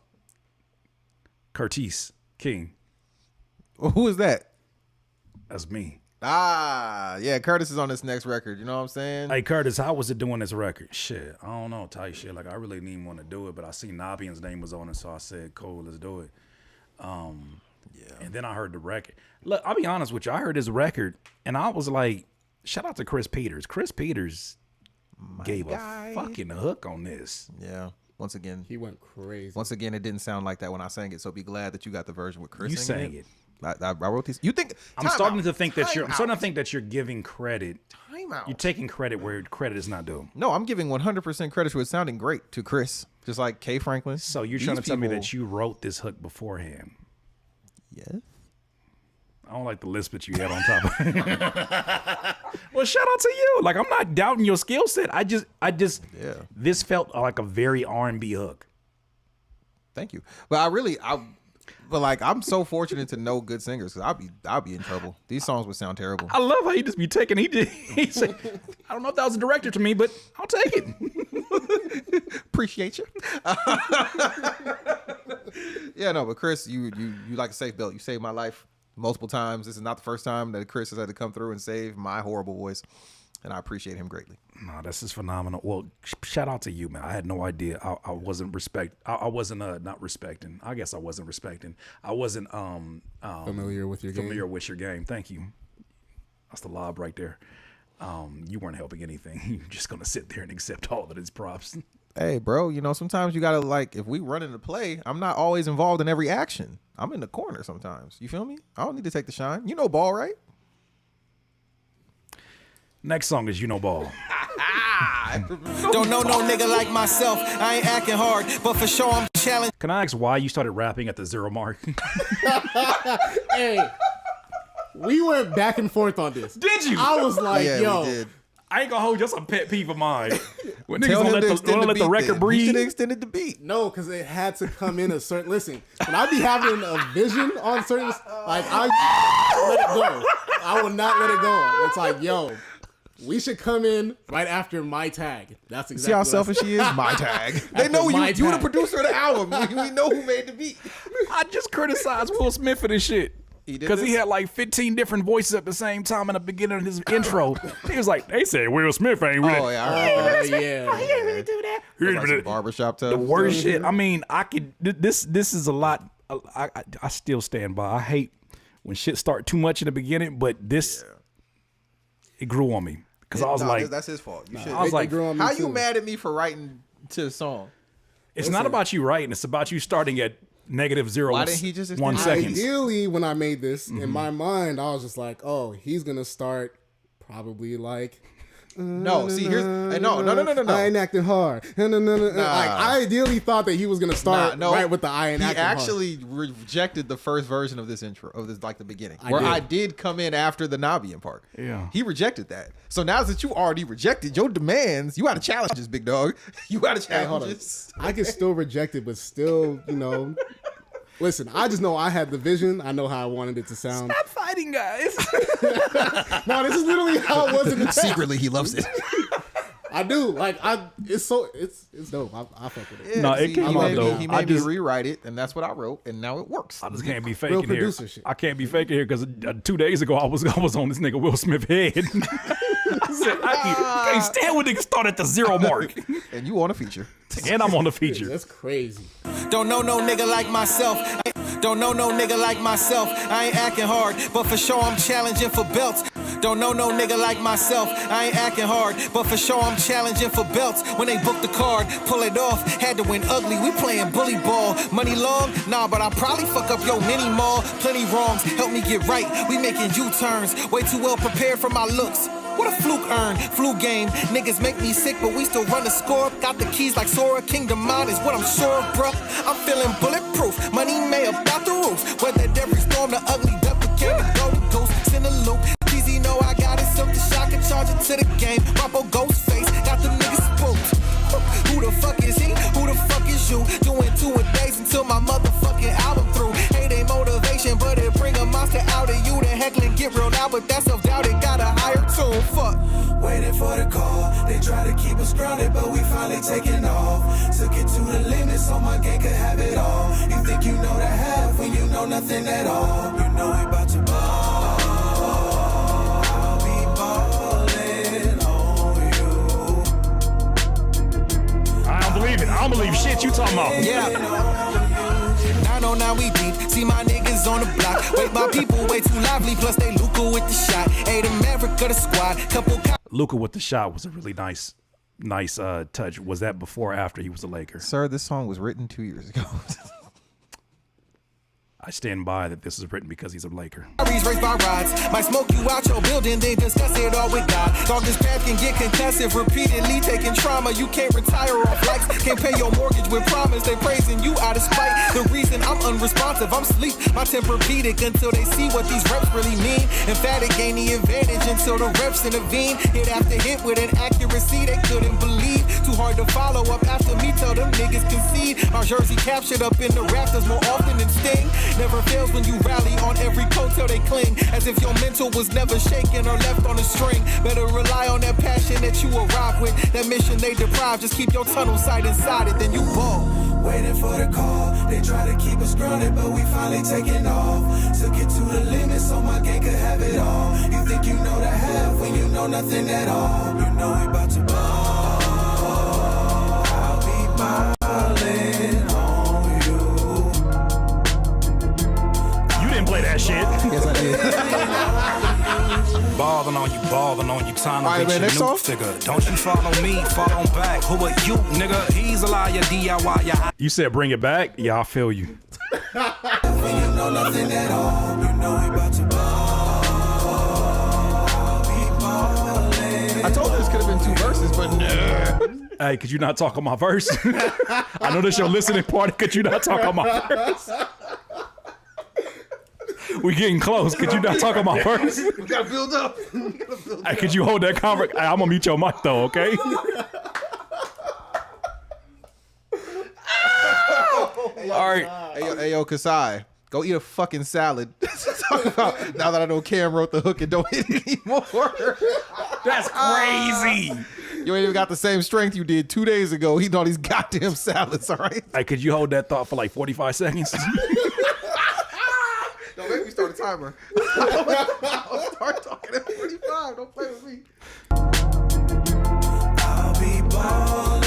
Curtis King. Who is that? That's me. Ah, yeah, Curtis is on this next record. You know what I'm saying? Hey, Curtis, how was it doing this record? Shit, I don't know, tight shit. Like, I really didn't even want to do it, but I seen Nabeyin's name was on it, so I said, cool, let's do it. Yeah. And then I heard the record. Look, I'll be honest with you. I heard this record, and I was like, shout out to Chris Peters. Chris Peters gave a fucking hook on this. Yeah. Once again, he went crazy. Once again, it didn't sound like that when I sang it, so be glad that you got the version with Chris. You sang it. I wrote these. You think I'm starting to think that you're giving credit. Time out. You're taking credit where credit is not due. No, I'm giving 100% credit to it sounding great to Chris, just like K. Franklin. So you're trying to tell me that you wrote this hook beforehand? Yes. I don't like the lisp that you had on top of it. Well, shout out to you. Like, I'm not doubting your skill set. I just, this felt like a very R&B hook. Thank you. But I'm so fortunate to know good singers because I'll be in trouble. These songs would sound terrible. I love how he just be taking. He said, I don't know if that was a director to me, but I'll take it. Appreciate you. Yeah, no, but Chris, you like a safe belt. You saved my life multiple times. This is not the first time that Chris has had to come through and save my horrible voice, and I appreciate him greatly. No, this is phenomenal. Well, shout out to you, man. I had no idea. I wasn't not respecting. I guess I wasn't respecting. I wasn't familiar with your game. Thank you. That's the lob right there. You weren't helping anything. You're just gonna sit there and accept all of his props. Hey, bro, sometimes you gotta, like, if we run into play, I'm not always involved in every action. I'm in the corner sometimes. You feel me? I don't need to take the shine. You know ball, right? Next song is You Know Ball. Don't know no nigga like myself. I ain't acting hard, but for sure I'm challenged. Can I ask why you started rapping at the 0 mark? Hey, we went back and forth on this. Did you? I was like, yeah, we did. I ain't gonna hold you. That's a pet peeve of mine. When Tell niggas him don't let the record then. breathe. He should have extended the beat. No, because it had to come in a certain. Listen, when I be having a vision on certain, like I let it go. I will not let it go. It's like, yo, we should come in right after my tag. That's exactly. See how selfish she is? My tag. They know you. You the producer of the album. We know who made the beat. I just criticized Will Smith for this shit. Because he had like 15 different voices at the same time in the beginning of his intro. He was like, they said Will Smith ain't really. Oh, yeah. He ain't really do that. Like some barbershop stuff. The worst shit. I mean, I could. This is a lot. I still stand by. I hate when shit start too much in the beginning, but this it grew on me because I was like, that's his fault. You should. I was like, how you mad at me for writing to the song? It's not about you writing. It's about you starting at -0. Why didn't he just 1 second? Ideally, when I made this, in my mind, I was just like, oh, he's going to start probably like... No, see, here's... No. I ain't acting hard. No. Like, I ideally thought that he was going to start right with the I ain't acting hard. He actually rejected the first version of this intro, of this, like the beginning, I did come in after the Nabeyin part. Yeah. He rejected that. So now that you already rejected your demands, you got to challenge this, big dog. You got to challenge this. I can still reject it, but still, listen, I just know I had the vision. I know how I wanted it to sound. Stop fighting, guys. No, this is literally how it was in the text. Secretly, he loves it. I do. Like it's dope. I fuck with it. No, it came out though. He made me rewrite it, and that's what I wrote, and now it works. I just can't be Real faking here. producer shit. I can't be faking here because 2 days ago I was on this nigga Will Smith head. I said I can't stand when niggas start at the 0 mark. And you on a feature. And I'm on the feature. That's crazy. Don't know no nigga like myself. Don't know no nigga like myself. I ain't acting hard, but for sure I'm challenging for belts. Don't know no nigga like myself. I ain't acting hard, but for sure I'm challenging for belts. When they book the card, pull it off. Had to win ugly. We playing bully ball. Money long? Nah, but I probably fuck up your mini mall. Plenty wrongs. Help me get right. We making U-turns. Way too well prepared for my looks. What a fluke earn, flu game. Niggas make me sick, but we still run the score. Got the keys like Sora. Kingdom Mind is what I'm sure of, bruh. I'm feeling bulletproof. Money may up out the roof. Weathered every storm, the ugly duck became the golden goose. Send a loop. Easy, know I got it. Something shock and charge it to the game. Rapo ghost face. Got them niggas spooked. Who the fuck is he? Who the fuck is you? Doing 2 a days until my motherfucking album through. Hey, they motivation, but it bring a monster out of you. The heckling get real loud, but that self-doubt, it got a higher tune. Fuck. Waiting for the call. They try to keep us grounded, but we finally taking off. Took it to the limit so my gang could have it all. You think you know the half when you know nothing at all. You know we about to ball. I'll be balling on you. I don't believe it. I don't believe shit you talking about. Yeah. 909 we deep. See my niggas on the block. Wait, my people way too lively. Plus they Luca with the shot. Hey, the Maverick of the squad. Couple. Luca with the shot was a really nice touch. Was that before or after he was a Laker? Sir, this song was written 2 years ago. I stand by that this is written because he's a Laker. Raised by rods. Might smoke you out your building, then discuss it all with God. Dog, this path can get concussive. Repeatedly taking trauma. You can't retire off likes. Can't pay your mortgage with promise. They praising you out of spite. The reason I'm unresponsive, I'm sleep. My Tempur-Pedic until they see what these reps really mean. Emphatic gain the advantage until the reps intervene. Hit after hit with an accuracy they couldn't believe. Too hard to follow up after me. Tell them niggas concede. Our jersey captured up in the rafters more often than Sting. Never fails when you rally on every coat till they cling. As if your mental was never shaken or left on a string. Better rely on that passion that you arrive with. That mission they deprive. Just keep your tunnel sight inside it, then you ball. Waiting for the call. They try to keep us grounded, but we finally taking off. Took it to the limit so my gang could have it all. You think you know the half when you know nothing at all. You know we about to ball. I'll be balling on you. You didn't play that shit. Yes, I did. Balling on you, time to All right, reach man, a next new song? figure. Don't you follow me, follow back. Who are you, nigga? He's a liar, DIY. Yeah, You said bring it back? Yeah, I feel you. When you know nothing at all. You know we about to ball. I'll be balling. I told you this could have been 2 verses, but no. Hey, could you not talk on my verse? I know this your listening party. Could you not talk on my verse? We getting close. Could you not talk on my verse? We gotta build up. Hey, could you hold that conversation? I'm gonna mute your mic though, okay? All right. Hey, yo, Kasai. Go eat a fucking salad. Talk about now that I know Cam wrote the hook and don't hit it anymore. That's crazy. You ain't even got the same strength you did 2 days ago. He all these goddamn salads, all right? Hey, could you hold that thought for like 45 seconds? Don't make me start a timer. I'll start talking at 45. Don't play with me. I'll be balling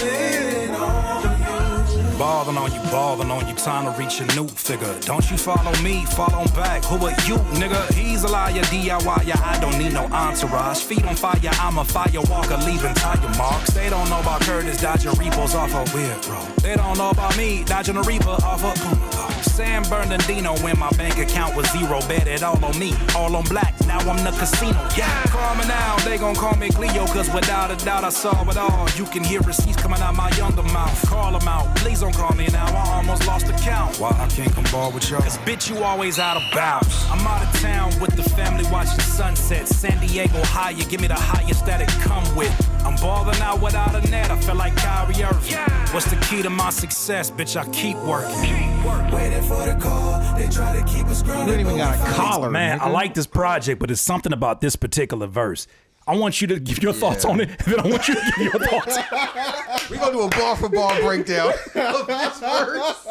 on you. Balling on you, time to reach a new figure. Don't you follow me, follow back. Who are you, nigga? He's a liar, DIY. Yeah, I don't need no entourage. Feet on fire, I'm a firewalker, leaving tire marks. They don't know about Curtis dodging repos off a weird road. They don't know about me dodging a reaper off a boom. San Bernardino when my bank account was 0. Bet it all on me, all on black. Now I'm the casino. Yeah, call me now, they gon' call me Cleo. Cause without a doubt I saw it all. You can hear receipts coming out my younger mouth. Call them out, please don't call me now. I almost lost the count. Why I can't come ball with y'all? Cause bitch, you always out of bounds. I'm out of town with the family watching sunset. San Diego higher, give me the highest that it come with. I'm balling out without a net, I feel like Kyrie Irving. What's the key to my success? Bitch, I keep working. Waiting for the call. They try to keep us grounded. You ain't even got a collar, Man, nigga. I like this project, but it's something about this particular verse. I want you to give your thoughts on it, and then I want you to give your thoughts. We're going to do a bar for bar breakdown of this verse.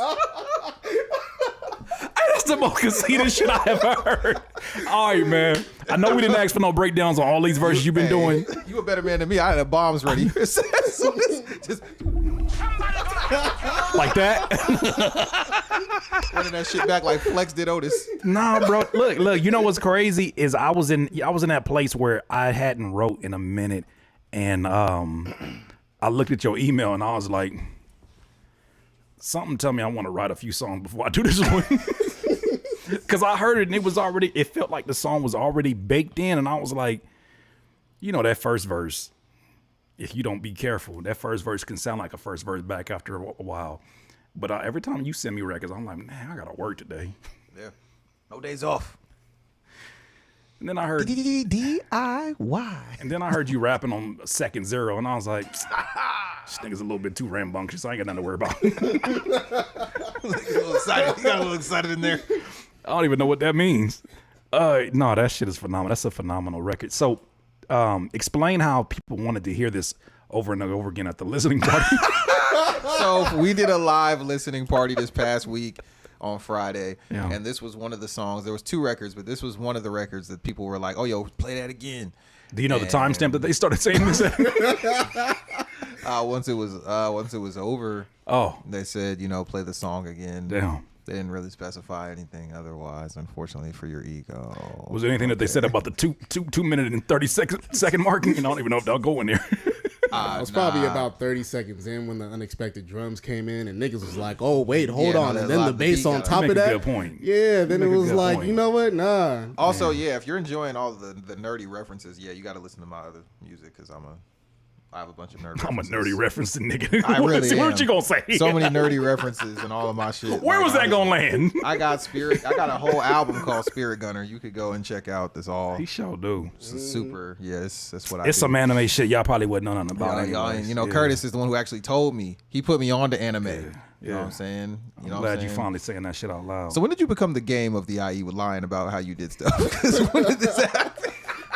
That's the most conceited shit I ever heard. All right, man. I know we didn't ask for no breakdowns on all these verses you've been doing. You a better man than me. I had the bombs ready. Just like that. running that shit back like Flex did Otis. Nah, bro. Look. You know what's crazy is I was in that place where I hadn't wrote in a minute, and I looked at your email and I was like, something tell me I want to write a few songs before I do this one. Because I heard it and it felt like the song was already baked in, and I was like, you know, that first verse, if you don't be careful, that first verse can sound like a first verse back after a while. But every time you send me records, I'm like, man, I got to work today. Yeah. No days off. And then I heard DIY. And then I heard you rapping on Second Zero, and I was like, this nigga's a little bit too rambunctious. I ain't got nothing to worry about. You got a little excited in there. I don't even know what that means. No, that shit is phenomenal. That's a phenomenal record. So explain how people wanted to hear this over and over again at the listening party. So we did a live listening party this past week on Friday, Yeah. and this was one of the songs. There was 2 records, but this was one of the records that people were like, "Oh, yo, play that again." Do you know the timestamp that they started saying this at? Once it was over, they said, you know, play the song again. Damn. They didn't really specify anything otherwise, unfortunately, for your ego. Was there anything that they said about the 2 minute and 30 second mark? And I don't even know if they'll go in there. It was probably about 30 seconds in when the unexpected drums came in, and niggas was like, "Oh wait, hold on," and then the bass on top of that. Good point. Yeah, then it was like, you know what? Nah. Also, yeah, if you're enjoying all the nerdy references, yeah, you got to listen to my other music because I have a bunch of nerd references. I'm a nerdy referencing nigga. I really am. What you gonna say? So many nerdy references and all of my shit. Where was that gonna land? I got a whole album called Spirit Gunner. You could go and check out this all. He sure do. It's super. Yes, that's what I. It's do. some anime shit y'all probably wouldn't know nothing about. You know, Curtis is the one who actually told me. He put me on to anime. Yeah. You know what I'm saying? You know I'm what glad I'm you saying? finally saying that shit out loud. So when did you become the game of the IE with lying about how you did stuff? Because when did this happen?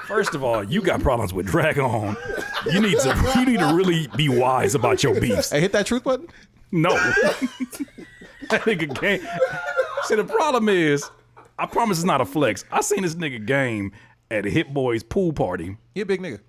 First of all, you got problems with Drag On. You need to really be wise about your beefs. Hey, hit that truth button. No. That nigga game. See, the problem is, I promise it's not a flex. I seen this nigga game at a Hit Boy's pool party. He a big nigga.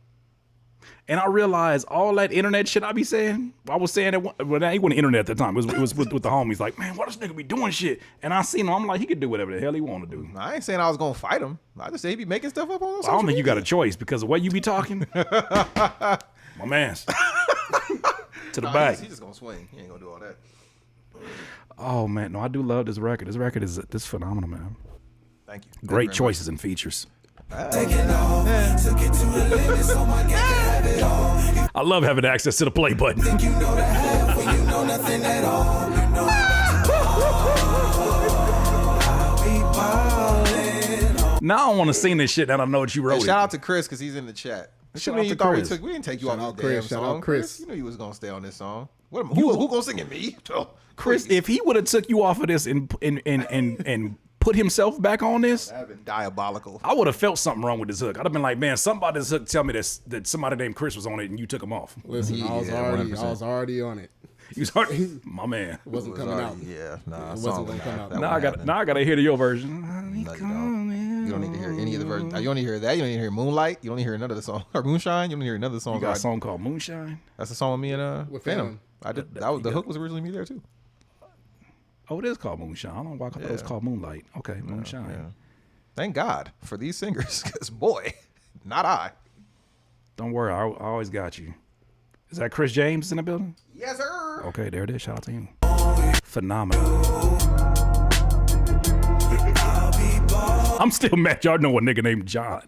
And I realized all that internet shit I be saying. I was saying it, well, he wasn't internet at the time. It was with the homies. Like, man, why this nigga be doing shit? And I seen him. I'm like, he could do whatever the hell he want to do. I ain't saying I was gonna fight him. I just say he be making stuff up on. I don't think you got a choice because the way you be talking, my man's to the back. He's just gonna swing. He ain't gonna do all that. Oh man, no, I do love this record. This record is phenomenal, man. Thank you. Great choices and features. I love having access to the play button. Now I want to sing this shit and I know what you wrote. Hey, shout out to Chris because he's in the chat. Shout out to Chris. We didn't take you Shout off out the damn Chris. Shout song. out Chris. You knew you was gonna stay on this song. Who gonna sing it? Me? Oh, Chris, if he would have took you off of this and put himself back on this, that'd been diabolical. I would have felt something wrong with this hook. I'd have been like, man, somebody this hook tell me that somebody named Chris was on it and you took him off. Listen, I was already on it. You was already, my man. It wasn't coming out. Yeah, nah, It wasn't gonna come out. Now I gotta hear your version. No, you don't. You don't need to hear any of the versions. You don't need to hear that. You don't need to hear Moonlight. You don't need to hear none of the song or Moonshine. You don't need to hear none of the songs. You got a song called Moonshine. That's the song with me and With Phantom. I did. That was the hook was originally me there too. Oh, it is called Moonshine. I don't know why I thought it was called Moonlight. Okay, Moonshine. Yeah. Thank God for these singers, because boy, not I. Don't worry, I always got you. Is that Chris James in the building? Yes, sir. Okay, there it is. Shout out to him. Phenomenal. I'm still mad. Y'all know a nigga named John.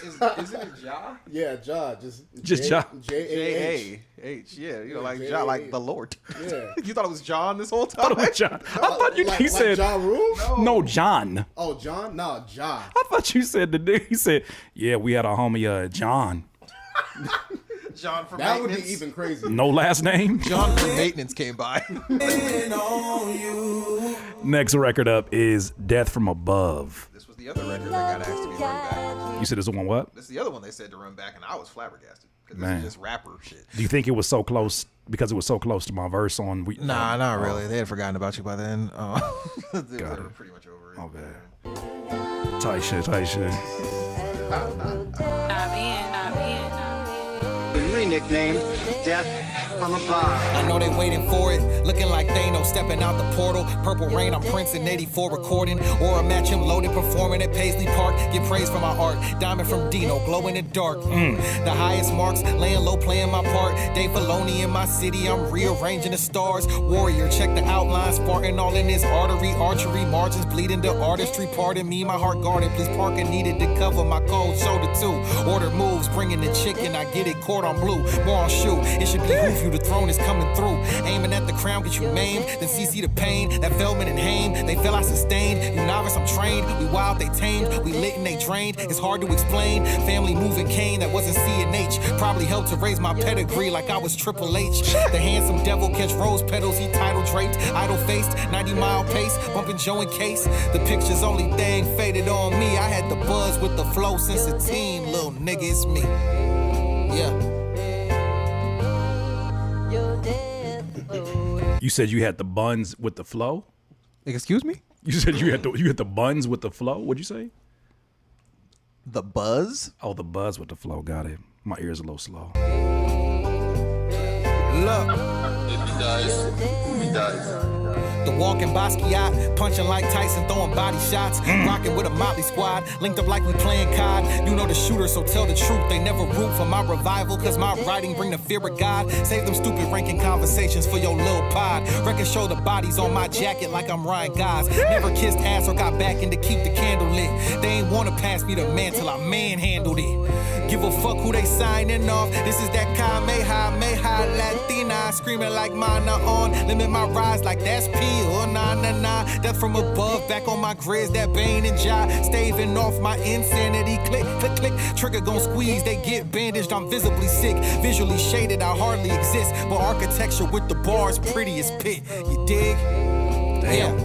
Isn't it Ja? Yeah, Ja. Just Ja. J-A-H. Yeah, you know, like Ja, like the Lord. Yeah. You thought it was John this whole I thought time? it was John. I thought you he said Ja Rule? no John. Oh, John? No, Ja. I thought you said the dude. He said, yeah, we had a homie John. John from That would maintenance. be even crazy. No last name. John from maintenance came by. Next record up is Death from Above. This was the other record that got asked to be run back. You said this one what? This is the other one they said to run back, and I was flabbergasted because this Man. is just rapper shit. Do you think it was so close because it was so close to my verse on? Nah, not really. They had forgotten about you by then. They were pretty much over it. Okay. Tight shit. Nabeyin. My nickname, Death from Above. I know they waiting for it, looking like Thanos stepping out the portal. Purple Rain, I'm Prince in 84 recording. Or a match him loaded performing at Paisley Park. Get praise for my art, diamond from Dino, glow in the dark. The highest marks, laying low, playing my part. Dave Filoni in my city, I'm rearranging the stars. Warrior, check the outlines, Spartan all in his artery. Archery, margins bleeding to artistry. Pardon me, my heart guarded. Please Parker needed to cover my cold shoulder too. Order moves, bringing the chicken, I get it, court on blue. More on shoe, it should behoove you, the throne is coming through. Aiming at the crown, get you maimed. Then CC the pain, that Feldman and Haim. They feel I sustained. You novice, I'm trained. We wild, they tamed. We lit and they drained. It's hard to explain. Family moving cane, that wasn't C&H. Probably helped to raise my pedigree like I was Triple H. The handsome devil catch rose petals, he title draped. Idle faced, 90-mile pace, bumping Joe and Case. The picture's only thing faded on me. I had the buzz with the flow since a teen. Little nigga, it's me. Yeah. You said you had the buns with the flow? Excuse me? You said you had the buns with the flow? What'd you say? The buzz? Oh, the buzz with the flow. Got it. My ear's a little slow. Look. The walking Basquiat, punching like Tyson, throwing body shots. Rocking with a motley squad, linked up like we playing COD. You know the shooter, so tell the truth. They never root for my revival, cause my writing bring the fear of God. Save them stupid ranking conversations for your little pod. Record show the bodies on my jacket like I'm Ryan Gos. Never kissed ass or got back in to keep the candle lit. They ain't wanna pass me the mantle, I manhandled it. Give a fuck who they signing off. This is that Kamehameha Latina. Screaming like mana on. Limit my rise like that's P. Oh, nah. Death from above, back on my grids, that Bane and Jai. Staving off my insanity. Click. Trigger gon' squeeze, they get bandaged. I'm visibly sick. Visually shaded, I hardly exist. But architecture with the bars, pretty as pit. You dig? Damn.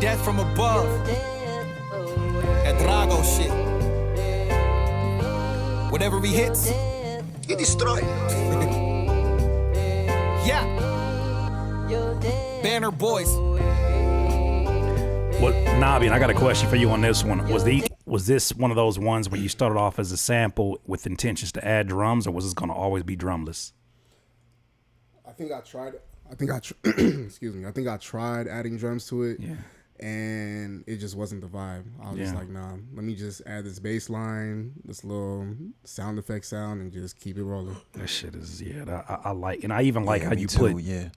Death from above. That Drago shit. Whatever he hits, he destroy. Yeah. Banner boys. What, Nabi, and I got a question for you on this one. Was this one of those ones where you started off as a sample with intentions to add drums, or was this going to always be drumless? I think I tried. Excuse me. I think I tried adding drums to it. Yeah. And it just wasn't the vibe. I was just like, nah, let me just add this bass line, this little sound effect sound, and just keep it rolling. That shit is, I like, and I even like how you put. Yeah.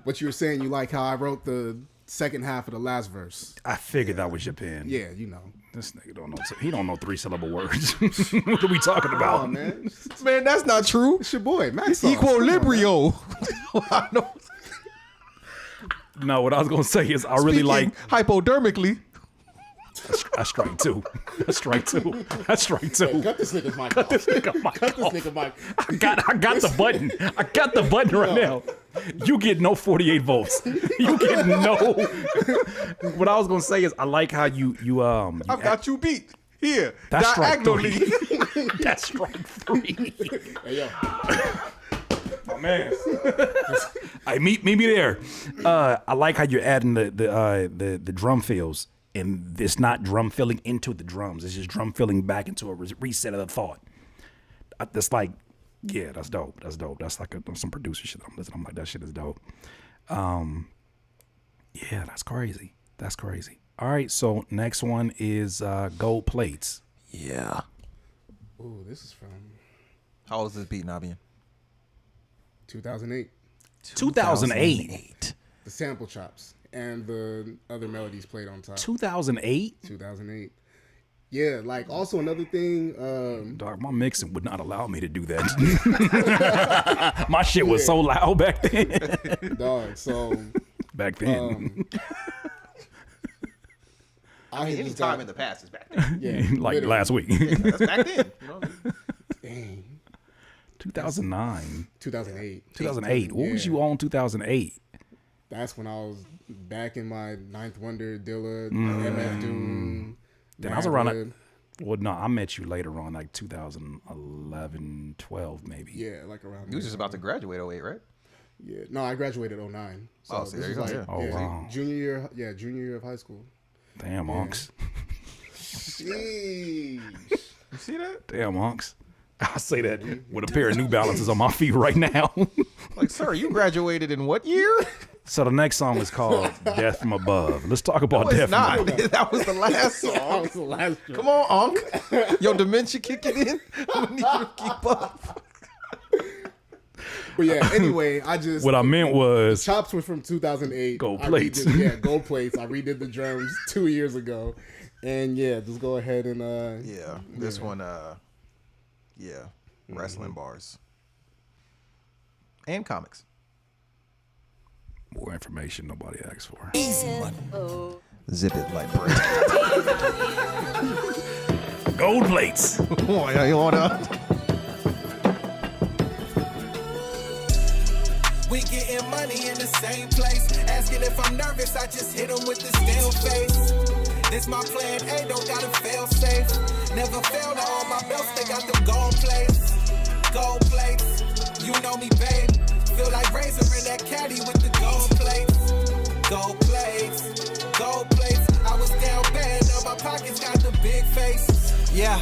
But you were saying you like how I wrote the second half of the last verse. I figured that was your pen. Yeah, you know. This nigga don't know. He don't know 3-syllable words. What are we talking about? Oh, man. Man, that's not true. It's your boy, Max. Equilibrio. No, what I was gonna say is I really like hypodermically. I strike two. I strike two. Hey, cut this nigga's mic. Cut this nigga mic. I got the button. I got the button right now. You get no 48 volts. You get no. What I was gonna say is I like how you I've got you beat here. That's diagonally. Strike 3. That's strike 3. Hey yo. My man. I meet me there. I like how you're adding the drum fills. And it's not drum filling into the drums. It's just drum filling back into a reset of the thought. That's like, yeah, that's dope. That's dope. That's like some producer shit I'm listening. I'm like, that shit is dope. Yeah, that's crazy. That's crazy. All right, so next one is Gold Plates. Yeah. Ooh, this is from... How old is this beat, Nabeyin? 2008. 2008. The sample chops and the other melodies played on top. 2008? 2008. Yeah, like also another thing. Dog, my mixing would not allow me to do that. My shit was so loud back then. Dog, so. Back then. Any time in the past is back then. Yeah, like literally. last week. That's back then. You know? Dang. 2009. 2008. 2008. What was you on 2008? That's when I was back in my Ninth Wonder, Dilla, MF Doom. Then I was around it. Well, no, I met you later on, like 2011, 12 maybe. Yeah, like around. You was just about to graduate 08, right? Yeah, no, I graduated 09. So so this there you was go. like, Oh, wow. junior year. Yeah, junior year of high school. Damn, Unks. Sheesh. You see that? Damn, Unks. I say that with a pair of New Balances on my feet right now. Like, sir, you graduated in what year? So the next song is called Death from Above. Let's talk about No, Death it's from not. Above. That was the last song. That was the last one. Come on, Unc. Your dementia kicking in. I'm gonna need you to keep up. But yeah, anyway, I just What I meant was Chops was from 2008. Gold I plates. Gold plates. I redid the drums 2 years ago, and yeah, just go ahead and This one, wrestling bars and comics. more information nobody asked for. Zip it like bread. Gold plates. Oh, you wanna? We getting money in the same place. Asking if I'm nervous, I just hit him with the still face. This my plan A, don't gotta fail safe. Never failed to all my belts, they got them gold plates. Gold plates, you know me, babe. Feel like Razor in that caddy with the gold plates. Gold plates, gold plates. I was down bad, now my pockets got the big face. Yeah,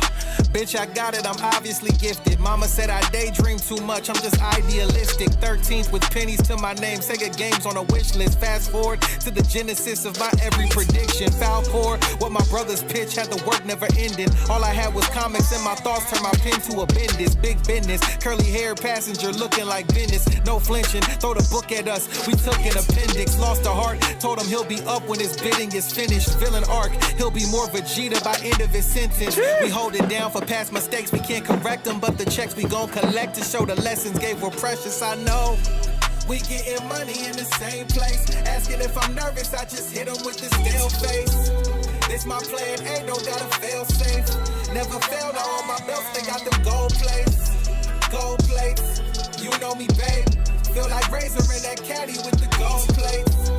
bitch, I got it, I'm obviously gifted. Mama said I daydream too much, I'm just idealistic. 13th with pennies to my name, Sega games on a wish list. Fast forward to the genesis of my every prediction. Foul core, what my brother's pitch had the work never ending. All I had was comics and my thoughts turned my pen to a bendis. Big business, curly hair passenger looking like Venice. No flinching, throw the book at us, we took an appendix. Lost a heart, told him he'll be up when his bidding is finished. Villain arc, he'll be more Vegeta by end of his sentence. We hold it down for past mistakes, we can't correct them, but the checks we gon' collect to show the lessons gave were precious, I know. We getting money in the same place. Asking if I'm nervous, I just hit him with the still face. This my plan A, don't gotta fail safe. Never failed to all my belts, they got them gold plates. Gold plates, you know me, babe. Feel like Razor in that caddy with the gold plates.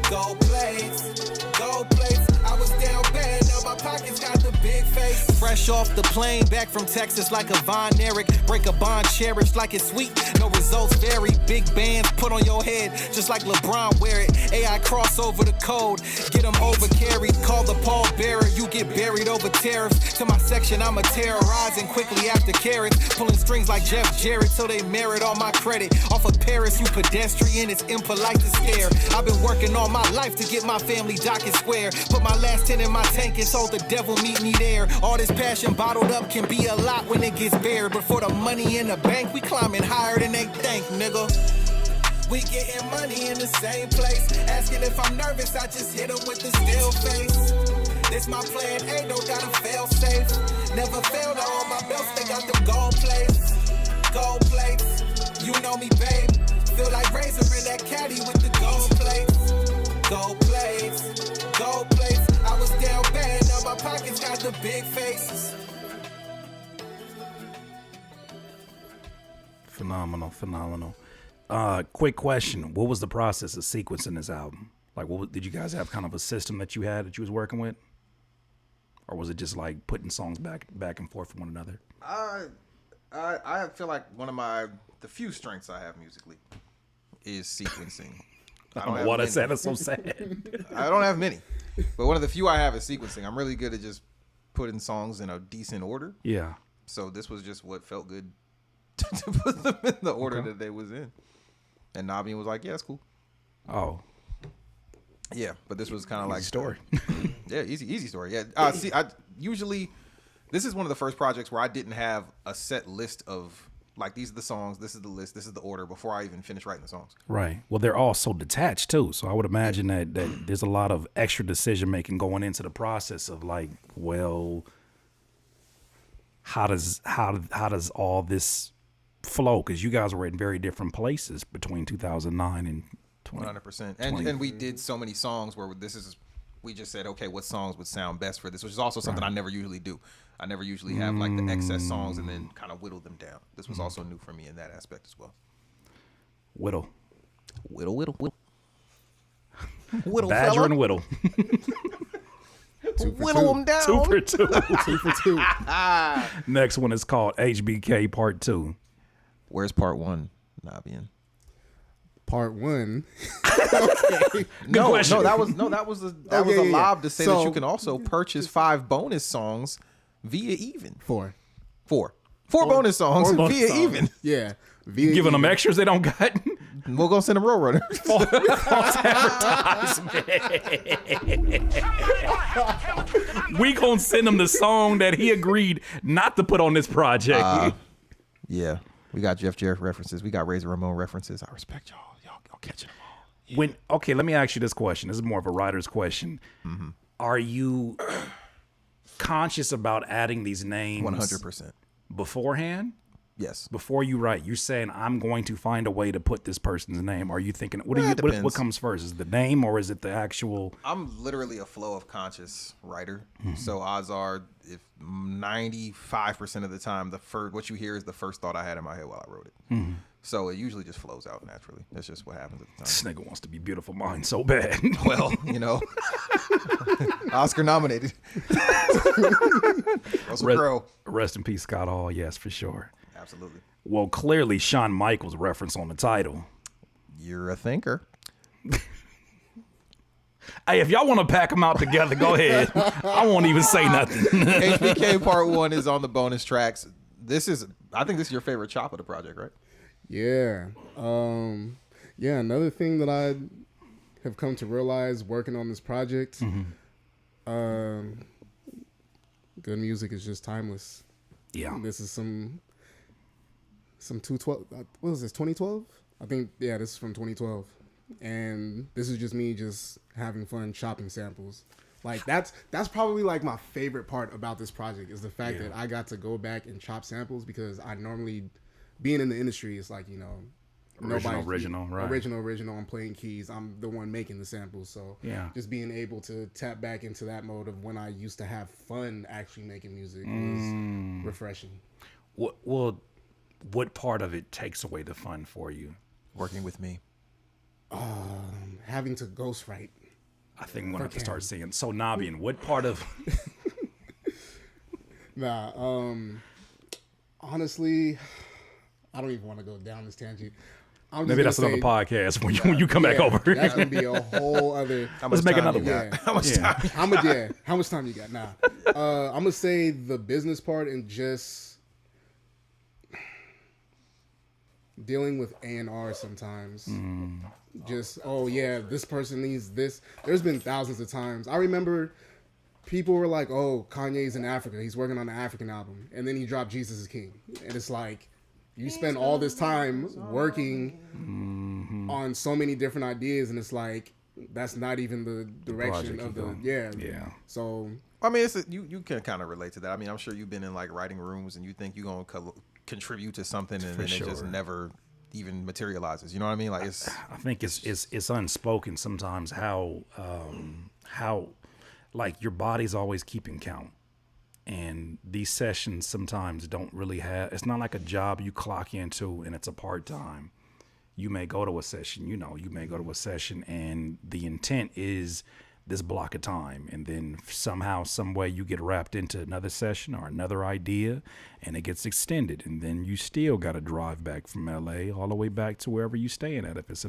Gold plates, gold plates. I was down bad, now my pockets got the big face. Fresh off the plane, back from Texas like a Von Erich. Break a bond, cherished like it's sweet. No results vary. Big bands put on your head, just like LeBron wear it. AI cross over the code, get them over carried. Call the Paul Bearer, you get buried over tariffs. To my section, I'm a terrorizing quickly after carrots. Pulling strings like Jeff Jarrett, so they merit all my credit. Off of Paris, you pedestrian, it's impolite to stare. I've been working all my life to get my family docket square. Put my last 10 in my tank and told the devil meet me there. All this passion bottled up can be a lot when it gets bared. But for the money in the bank, we climbing higher than they think, nigga. We getting money in the same place. Asking if I'm nervous, I just hit him with the still face. This my plan A, don't gotta fail safe. Never failed to all my belts, they got them gold plates. Gold plates, you know me, babe. Feel like Razor in that caddy with the gold plates. Gold plates, gold plates. I was down bad, now my pockets got the big faces. Phenomenal. Quick question. What was the process of sequencing this album? Like, did you guys have kind of a system that you had that you was working with? Or was it just like putting songs back and forth from one another? I feel like one of the few strengths I have musically is sequencing. I don't know why that sounded so sad. I don't have many, but one of the few I have is sequencing. I'm really good at just putting songs in a decent order. Yeah. So this was just what felt good to put them in the order that they was in. And Nabeyin was like, yeah, that's cool. Oh. Yeah, but this was kind of like story. Yeah, easy story. Yeah. I usually this is one of the first projects where I didn't have a set list of like, these are the songs, this is the list, this is the order before I even finish writing the songs. Right. Well, they're all so detached too. So I would imagine that there's a lot of extra decision making going into the process of like, well, how does all this flow? Because you guys were in very different places between 2009 and 100%. And we did so many songs where we just said, okay, what songs would sound best for this, which is also something I never usually do. I never usually have like the excess songs and then kind of whittle them down. This was also new for me in that aspect as well. Whittle. Whittle Badger fella. and Whittle. Whittle them down. 2 for 2. 2 for 2. Next one is called HBK Part 2. Where's part 1, Nabeyin? Part 1. No, question. that was a yeah. lob to say that So- you can also purchase 5 bonus songs via even. 4. 4 bonus songs Four bonus via songs. even. Yeah. Via Giving them even. extras they don't got. We're gonna send them Roadrunner. We gonna send him the song that he agreed not to put on this project. Yeah, we got Jeff Jarrett references. We got Razor Ramon references. I respect y'all. Y'all catching them all. Okay, let me ask you this question. This is more of a writer's question. Are you conscious about adding these names 100%. beforehand? Yes. Before you write, you're saying I'm going to find a way to put this person's name. Are you thinking what depends. what comes first? Is it the name or is it the actual? I'm literally a flow of conscious writer. So odds are, if 95% of the time, what you hear is the first thought I had in my head while I wrote it. So it usually just flows out naturally. That's just what happens at the time. This nigga wants to be Beautiful Mind so bad. Well, Oscar nominated. Russell Crowe. Rest in peace, Scott Hall. Yes, for sure. Absolutely. Well, clearly Shawn Michaels reference on the title. You're a thinker. Hey, if y'all want to pack them out together, go ahead. I won't even say nothing. HBK Part 1 is on the bonus tracks. I think this is your favorite chop of the project, right? Yeah. Yeah, another thing that I have come to realize working on this project, good music is just timeless. Yeah. This is some 212. What was this? 2012? I think. Yeah, this is from 2012, and this is just me just having fun chopping samples. Like that's probably like my favorite part about this project is the fact that I got to go back and chop samples, because I normally, being in the industry, it's like, original, right? Original. I'm playing keys. I'm the one making the samples. So just being able to tap back into that mode of when I used to have fun actually making music was refreshing. What part of it takes away the fun for you? Working with me. Having to ghostwrite. I think I'm gonna have to start singing. So Nabeyin, what part of? Honestly, I don't even want to go down this tangent. Maybe that's another podcast when you come back over. That's gonna be a whole other. Let's make another one. Yeah. How much time? How much time you got? Nah. I'm gonna say the business part and just dealing with A&R sometimes. Just, this person needs this. There's been thousands of times. I remember people were like, oh, Kanye's in Africa. He's working on an African album. And then he dropped Jesus is King. And it's like, you spend all this time working on so many different ideas, and it's like, that's not even the direction of the, Yeah. So, I mean, you can kind of relate to that. I mean, I'm sure you've been in like writing rooms and you think you're going to contribute to something, and then it just never even materializes. You know what I mean? Like I think it's unspoken sometimes how like your body's always keeping count, and these sessions sometimes don't really have. It's not like a job you clock into and it's a part time. You may go to a session, and the intent is this block of time, and then somehow, some way, you get wrapped into another session or another idea, and it gets extended, and then you still got to drive back from LA all the way back to wherever you staying at. If it's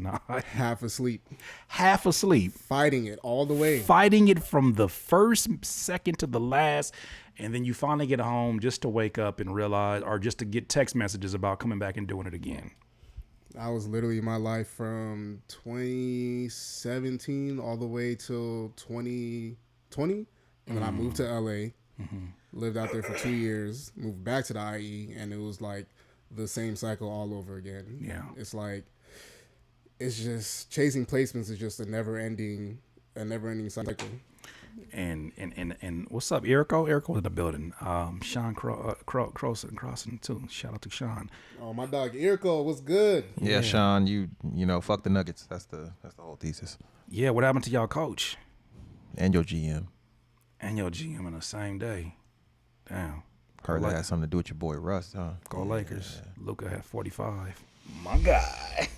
half asleep, fighting it all the way, fighting it from the first second to the last, and then you finally get home just to wake up and realize, or just to get text messages about coming back and doing it again. I was literally my life from 2017 all the way till 2020. And then I moved to LA, lived out there for 2 years, moved back to the IE, and it was like the same cycle all over again. Yeah. It's like, it's just chasing placements is just a never ending cycle. And what's up, Erico? Erico in the building. Sean Crossing too. Shout out to Sean. Oh, my dog Erico, what's good? Yeah, Sean, you fuck the Nuggets. That's the whole thesis. Yeah, what happened to y'all coach? And your GM. And your GM in the same day. Damn. Heard that had something to do with your boy Russ, huh? Go Lakers. Yeah. Luka had 45. My guy.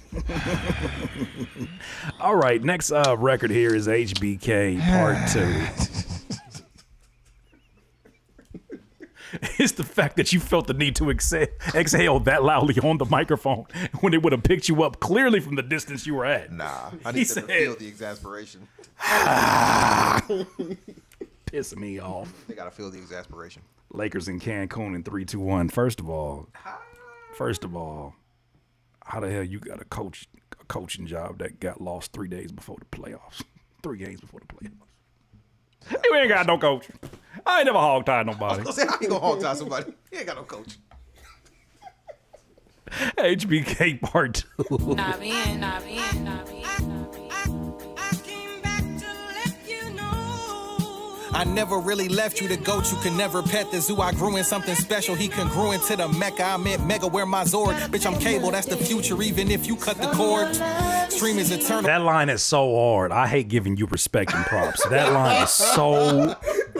All right, next record here is HBK Part 2. It's the fact that you felt the need to exhale that loudly on the microphone when it would have picked you up clearly from the distance you were at. Nah, I need to feel the exasperation. Pissing me off. They gotta feel the exasperation. Lakers in Cancun in 3, 2, 1. First of all, how the hell you got a coaching job that got lost 3 days before the playoffs? 3 games before the playoffs. You ain't got no coach. I ain't never hog-tied nobody. I was gonna say, how you gonna hog-tie somebody? He ain't got no coach. HBK Part 2. Nabeyin. I never really left you the goat. You can never pet the zoo. I grew in something special. He congruent to the Mecca. I meant mega where my Zord. Bitch, I'm cable. That's the future. Even if you cut the cord. Stream is eternal. That line is so hard. I hate giving you respect and props. That line is so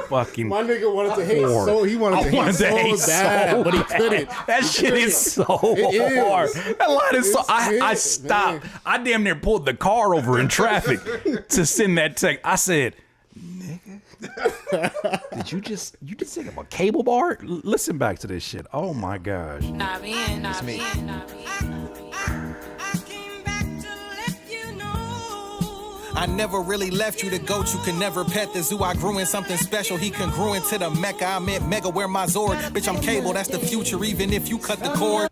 fucking My nigga wanted to hate hard. so he wanted to hate so bad, but he couldn't. That shit is so hard. That line is so. I stopped. Man. I damn near pulled the car over in traffic to send that text. I said, "Nigga, did you just think of a cable bar?" Listen back to this shit. Oh my gosh. It's me. I never really left you the goat. You can never pet the zoo. I grew in something special. He congruent to the Mecca. I meant mega where my Zord. Bitch, I'm cable. That's the future. Even if you cut the cord.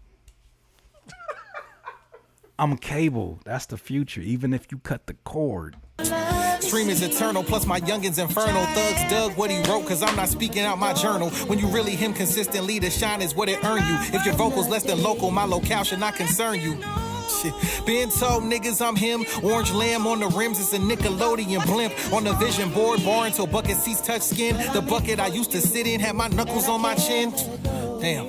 I'm cable. That's the future. Even if you cut the cord. Stream is eternal, plus my youngins infernal. Thugs dug what he wrote, cause I'm not speaking out my journal. When you really him consistently, the shine is what it earn you. If your vocals less than local, my locale should not concern you. Shit. Been told niggas I'm him. Orange lamb on the rims, it's a Nickelodeon blimp. On the vision board, bar until bucket seats touch skin. The bucket I used to sit in had my knuckles on my chin. Damn.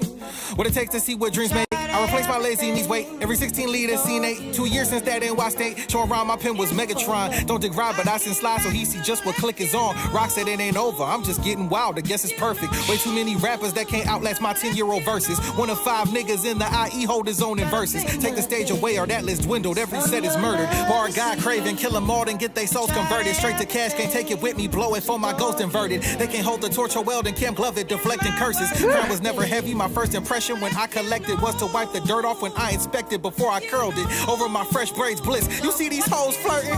What it takes to see what dreams make. I replaced my lazy knees weight. Every 16 liters, scene 8. 2 years since that NY State. Showing around my pen was Megatron. Don't dig right, but I send slides so he see just what click is on. Rock said it ain't over. I'm just getting wild. I guess it's perfect. Way too many rappers that can't outlast my 10-year-old verses. 1 of 5 niggas in the IE hold his own in verses. Take the stage away or that list dwindled. Every set is murdered. Bar guy craving, kill them all and get they souls converted. Straight to cash, can't take it with me. Blow it for my ghost inverted. They can't hold the torch or weld and Cam glove it, deflecting curses. Crown was never heavy. My first impression when I collected was to wipe the dirt off when I inspected before I curled it over my fresh braids bliss. You see these hoes flirting?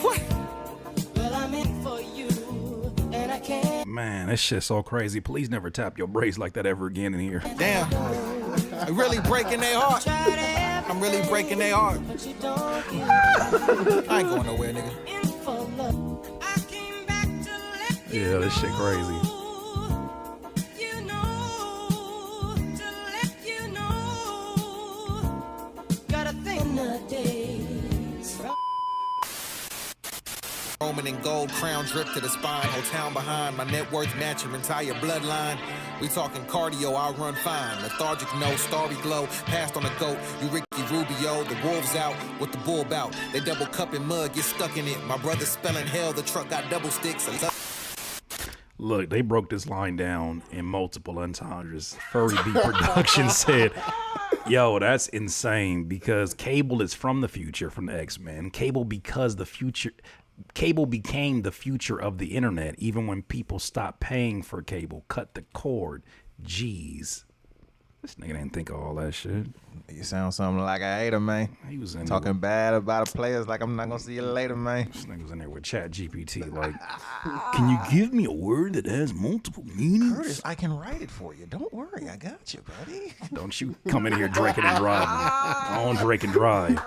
What? Man, this shit's so crazy. Please never tap your braids like that ever again in here. Damn. I'm really breaking their heart. I'm really breaking their heart. I ain't going nowhere, nigga. Yeah, this shit crazy. Roman and gold crown drip to the spine. Whole town behind. My net worth match your entire bloodline. We talking cardio, I'll run fine. Lethargic no, starry glow. Passed on a goat. You Ricky Rubio. The wolves out. What the bull bout? They double cupping mud, get stuck in it. My brother spelling hell. The truck got double sticks. Look, they broke this line down in multiple entendres. Furry B Productions said, yo, that's insane because Cable is from the future, from the X-Men. Cable became the future of the internet. Even when people stopped paying for cable, cut the cord. Jeez. This nigga didn't think of all that shit. You sound something like a hater, man. He was in talking bad about the players like I'm not gonna see you later, man. This nigga was in there with Chat GPT like, can you give me a word that has multiple meanings? Curtis, I can write it for you. Don't worry, I got you, buddy. Don't you come in here drinking and driving. I don't drink and drive.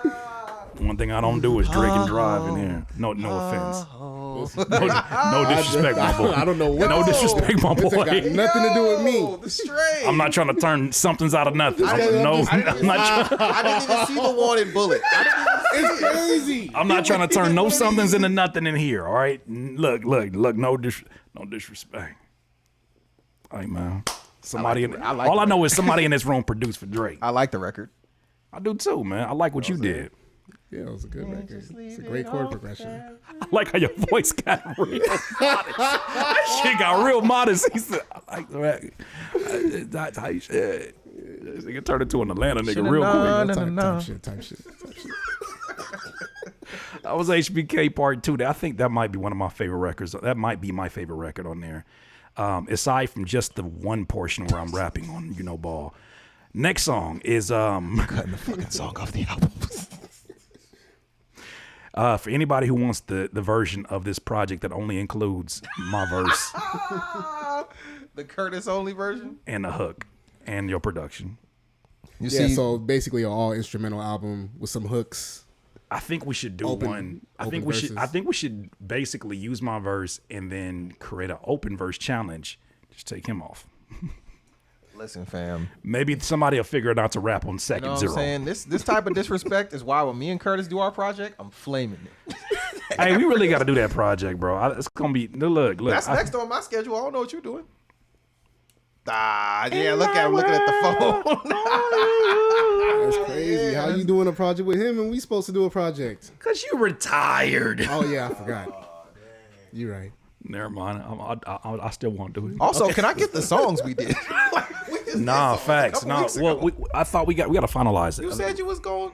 One thing I don't do is drink and drive in here. No offense. No disrespect, my boy. I don't know what. No disrespect, my boy. It's got nothing to do with me. The strain. I'm not trying to turn something's out of nothing. I didn't even see the wanted bullet. It's crazy. I'm not trying to turn no somethings into nothing in here. All right, look. No disrespect. All right, man. Somebody. All I know is somebody in this room produced for Drake. I like the record. I do too, man. I like what you did. Yeah, it was a good record. It's a great chord progression. I like how your voice got real modest. That shit got real modest. He said, I like the record. That's how you said. This nigga turned into an Atlanta nigga real quick. Type shit. That was HBK Part 2. I think that might be one of my favorite records. That might be my favorite record on there. Aside from just the one portion where I'm rapping on, Ball. Next song is cutting the fucking song off the album. For anybody who wants the version of this project that only includes my verse, the Curtis only version, and the hook, and your production. So basically an all instrumental album with some hooks. I think we should do one. I think we should basically use my verse and then create an open verse challenge. Just take him off. Listen, fam. Maybe somebody will figure it out to rap on second what zero. I'm saying? This type of disrespect is why when me and Curtis do our project, I'm flaming it. Hey, we really got to do that project, bro. It's gonna be look. That's next on my schedule. I don't know what you're doing. Yeah, look at him looking at the phone. That's crazy. How you doing a project with him and we supposed to do a project? Cause you retired. Oh yeah, I forgot. You're right. Never mind. I still want to do it. Also, can I get the songs we did? Nah, facts. Nah, well, I thought we got to finalize it. You said you was going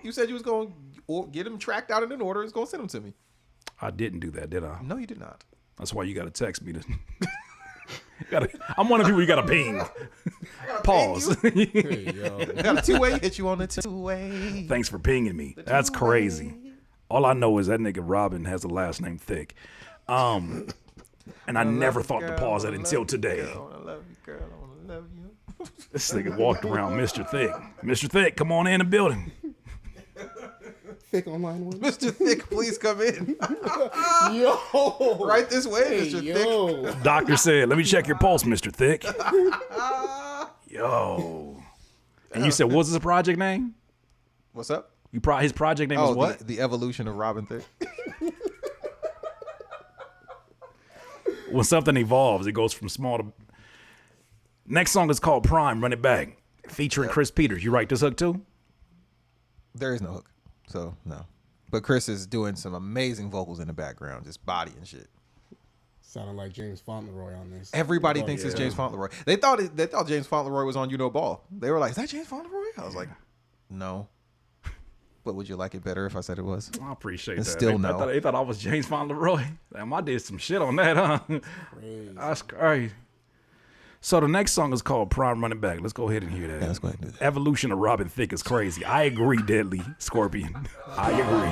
to get them tracked out in an order. And going to send them to me. I didn't do that, did I? No, you did not. That's why you got to text me. I'm one of the people you got to ping. Pause. Hey, yo. Got a two-way. Hit you on the two-way. Thanks for pinging me. That's crazy. All I know is that nigga Robin has a last name Thick. And I never thought to pause it until today. I want to love you, girl. I want to love you. This nigga walked around Mr. Thick. Mr. Thick, come on in the building. Thick on line one. Mr. Thick, please come in. Yo. Right this way, Mr. Thick. Doctor said, let me check your pulse, Mr. Thick. Yo. And you said, what's his project name? What's up? His project name is what? The evolution of Robin Thick. When something evolves, it goes from small to... Next song is called Prime, Run It Back, featuring Chris Peters. You write this hook too? There is no hook, so no. But Chris is doing some amazing vocals in the background, just body and shit. Sounded like James Fauntleroy on this. Everybody thinks it's James Fauntleroy. They thought James Fauntleroy was on Ball. They were like, is that James Fauntleroy? I was like, no. But would you like it better if I said it was? I appreciate it's that. Still no. They thought I was James Fauntleroy. Damn, I did some shit on that, huh? Crazy. That's crazy. So the next song is called Prime Running Back. Let's go ahead and hear that. Yeah, let's go ahead and do that. Evolution of Robin Thicke is crazy. I agree, Deadly Scorpion. I agree.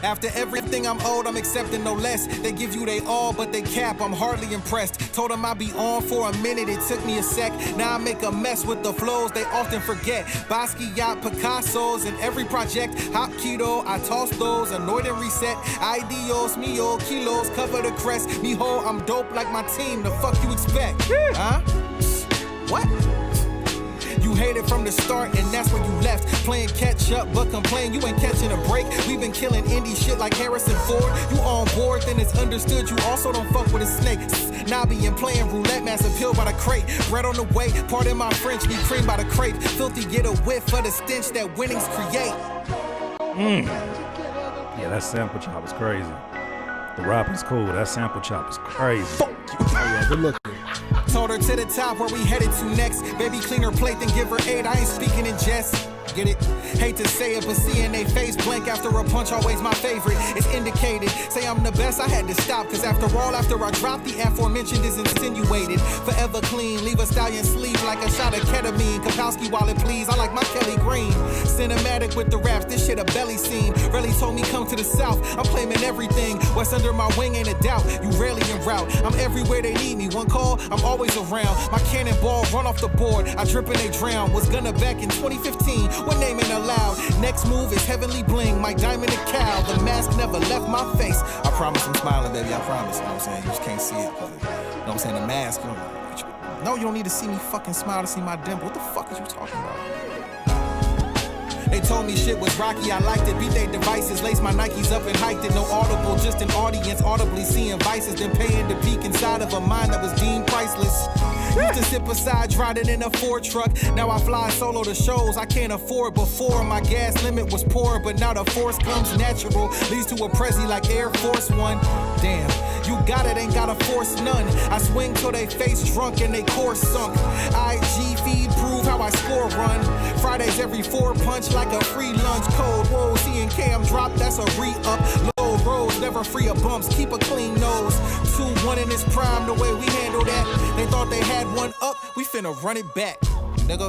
After everything I'm owed, I'm accepting no less. They give you they all, but they cap, I'm hardly impressed. Told them I'd be on for a minute, it took me a sec. Now I make a mess with the flows they often forget. Basquiat, Picasso's in every project. Hop keto, I toss those, annoyed and reset. Ideos, mio, kilos, cover the crest. Mijo, I'm dope like my team, the fuck you expect? Huh? What? You hated from the start and that's where you left. Playing catch up but complain you ain't catching a break. We've been killing indie shit like Harrison Ford. You on board then it's understood you also don't fuck with a snake. Nabeyin playing roulette, mass appeal by the crate. Bread on the way, pardon my French, be cream by the crepe. Filthy get a whiff of the stench that winnings create. Yeah, that sample chop is crazy. The rapping's cool, that sample chop is crazy. Fuck you. Oh yeah, good looking. Told her to the top where we headed to next. Baby, clean her plate, then give her 8. I ain't speaking in jest. Get it? Hate to say it, but seeing they face blank after a punch always my favorite. It's indicated. Say I'm the best, I had to stop. Cause after all, after I dropped, the aforementioned is insinuated. Forever clean, leave a stallion sleep like a shot of ketamine. Kapowski wallet, please. I like my Kelly Green. Cinematic with the raps, this shit a belly scene. Rarely told me come to the south. I'm claiming everything. What's under my wing ain't a doubt. You rarely en route. I'm everywhere they need me. One call, I'm always around. My cannonball run off the board. I drip and they drown. Was gonna back in 2015. What name ain't allowed? Next move is heavenly bling. My diamond and cow. The mask never left my face. I promise I'm smiling, baby. I promise. You know what I'm saying? You just can't see it. You know what I'm saying? The mask. No, you don't need to see me fucking smile to see my dimple. What the fuck is you talking about? They told me shit was rocky, I liked it. Beat they devices, lace my Nikes up and hiked it. No audible, just an audience audibly seeing vices, then paying to peek inside of a mind that was deemed priceless. Used to sit beside, riding in a Ford truck. Now I fly solo to shows I can't afford. Before my gas limit was poor, but now the force comes natural. Leads to a Prezi like Air Force One. Damn, you got it, ain't gotta force none. I swing till they face drunk and they core sunk. IG feed prove how I score run. Fridays every 4 punch like a free lunch. Cold whoa, seeing Cam drop, that's a re-up. Low roads, never free of bumps, keep a clean nose. 2-1 in this prime, the way we handle that. They thought they had one up, we finna run it back, nigga.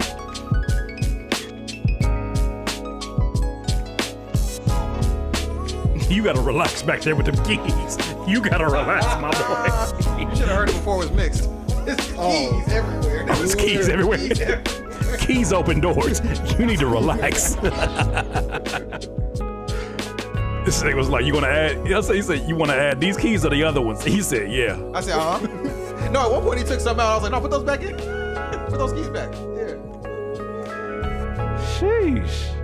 You gotta relax back there with them keys. You gotta relax, my boy. You should have heard it before it was mixed. There's keys everywhere. There's keys everywhere. Keys open doors. You need to relax. This thing was like, you gonna add? He said, you wanna add these keys or the other ones? He said, yeah. I said, No, at one point he took something out. I was like, no, put those back in. Put those keys back. Yeah. Sheesh.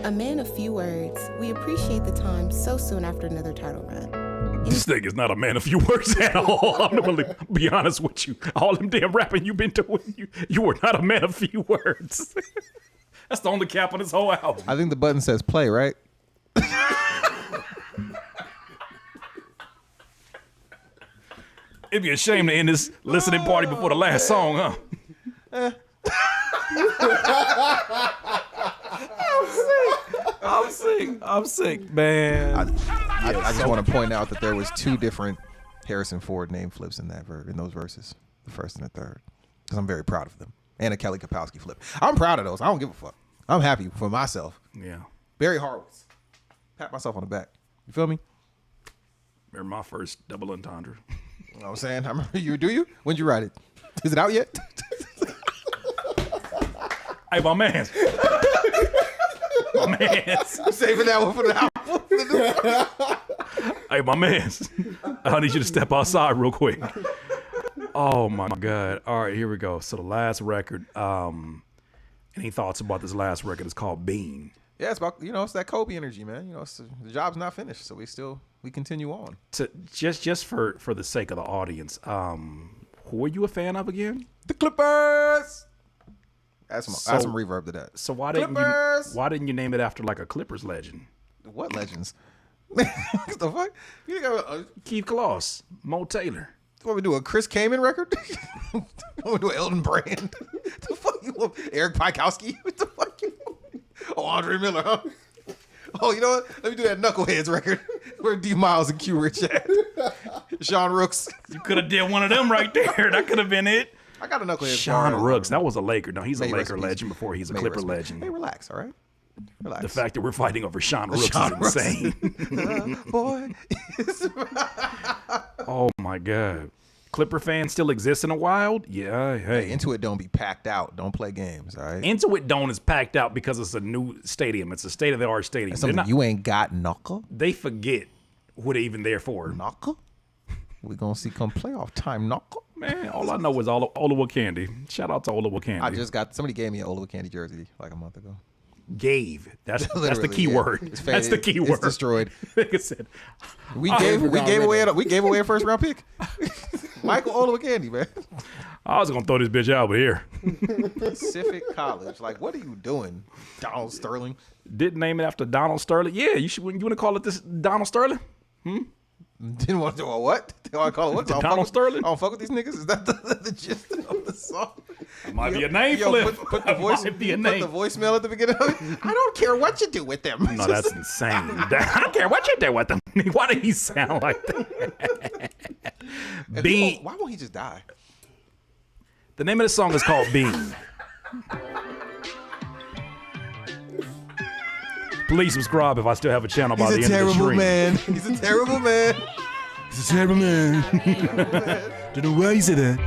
A man of few words, we appreciate the time so soon after another title run. This thing is not a man of few words at all. I'm gonna be honest with you. All them damn rapping you've been doing, you were not a man of few words. That's the only cap on this whole album. I think the button says play, right? It'd be a shame to end this listening party before the last song, huh? I'm sick, man. I just want to point out that there was 2 different Harrison Ford name flips in those verses, the first and the third, because I'm very proud of them. And a Kelly Kapowski flip. I'm proud of those. I don't give a fuck. I'm happy for myself. Yeah. Barry Horowitz. Pat myself on the back. You feel me? Remember my first double entendre. You know what I'm saying? I remember you. Do you? When'd you write it? Is it out yet? Hey, my man. My man's. I'm saving that one for the album. Hey, my man's. I need you to step outside real quick. Oh my God. All right, here we go. So the last record, any thoughts about this last record? It's called Bean. Yeah, it's about, it's that Kobe energy, man. The job's not finished, so we continue on. To just for the sake of the audience, who are you a fan of again? The Clippers. Add some reverb to that. So why didn't you name it after like a Clippers legend? What legends? What the fuck? You think Keith Kloss, Mo Taylor. You want me to do a Chris Kamen record? You want me to do an Elton Brand? The fuck you want? Eric Pikowski? What the fuck you want? Oh, Andre Miller, huh? Oh, you know what? Let me do that Knuckleheads record where D Miles and Q Rich at. Sean Rooks. You could have did one of them right there. That could have been it. I got a Knuckleheads. Sean Rooks. That was a Laker. No, he's a Laker legend before he's a Clipper legend. Hey, relax, all right? Relax. The fact that we're fighting over Sean Rooks is insane. Boy. Oh, my God. Clipper fans still exist in the wild? Yeah, hey. Intuit don't be packed out. Don't play games, all right? Intuit Dome is packed out because it's a new stadium. It's a state-of-the-art stadium. You ain't got knuckle? They forget what they're even there for. Knuckle? We're going to see come playoff time, knuckle? Man, all I know is Olawa Candy. Shout out to Olawa Candy. Somebody gave me an Olawa Candy jersey like a month ago. Gave. That's the key word. That's the key word. It's destroyed. Like I said, we gave away a first round pick. Michael Olawa Candy, man. I was gonna throw this bitch out here. Pacific College. Like, what are you doing, Donald Sterling? Didn't name it after Donald Sterling. Yeah, you want to call it this Donald Sterling? Didn't want to do a what? Do I call it what? Donald Sterling? I don't fuck with these niggas. Is that the gist of the song? It might be a name flip. Put the voicemail at the beginning of it. I don't care what you do with them. No, that's insane. I don't care what you do with them. Why did he sound like that? Bean. Why won't he just die? The name of the song is called Bean. Please subscribe if I still have a channel by the end of the stream. He's a terrible man. He's a terrible man. Don't know why you said that.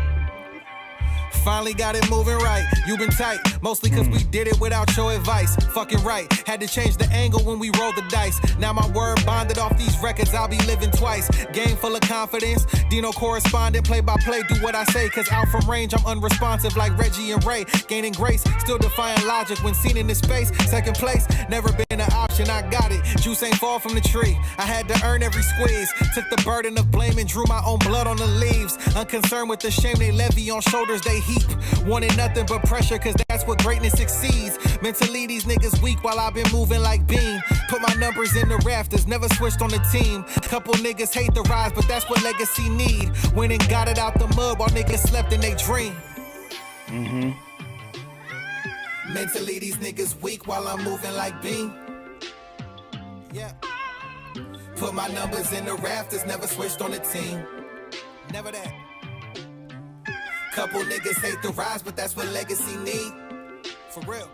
Finally got it moving right. You been tight, mostly cause we did it without your advice. Fucking right, had to change the angle when we rolled the dice. Now my word bonded off these records, I'll be living twice. Game full of confidence, Dino correspondent, play by play, do what I say. Cause out from range, I'm unresponsive like Reggie and Ray. Gaining grace, still defying logic when seen in this space. Second place, never been an option, I got it. Juice ain't fall from the tree, I had to earn every squeeze. Took the burden of blame and drew my own blood on the leaves. Unconcerned with the shame they levy on shoulders they heap. Wanted nothing but pressure, cause that's what greatness exceeds. Mentally these niggas weak while I've been moving like Bean. Put my numbers in the rafters, never switched on the team. Couple niggas hate the rise, but that's what legacy need. Went and got it out the mud while niggas slept in they dream. Mentally these niggas weak while I'm moving like Bean. Yeah. Put my numbers in the rafters, never switched on the team. Never that. Couple niggas hate the rise, but that's what legacy need. For real.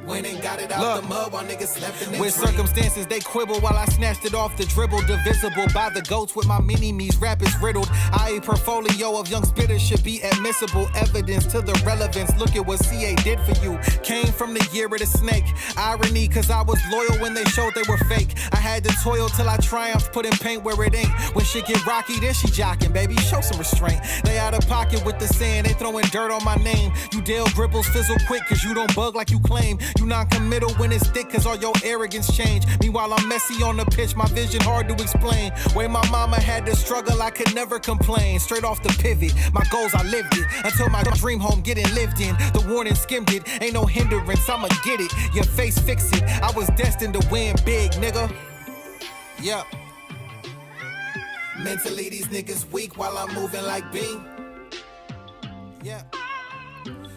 Went and got it out the mud while niggas slept in their with dream. Circumstances they quibble while I snatched it off the dribble. Divisible by the goats with my mini-me's rap is riddled. A portfolio of young spitters should be admissible evidence to the relevance. Look at what CA did for you. Came from the year of the snake. Irony cause I was loyal when they showed they were fake. I had to toil till I triumphed, put in paint where it ain't. When shit get rocky, then she jocking, baby. Show some restraint. They out of pocket with the sand, they throwing dirt on my name. You Dale Gripples fizzle quick cause you don't bug like you claim. You non-committal when it's thick cause all your arrogance change. Meanwhile I'm messy on the pitch, my vision hard to explain. Way my mama had to struggle, I could never complain. Straight off the pivot, my goals I lived it. Until my dream home getting lived in. The warning skimmed it, ain't no hindrance, I'ma get it. Your face fix it, I was destined to win big, nigga. Yeah. Mentally these niggas weak while I'm moving like Bean. Yeah.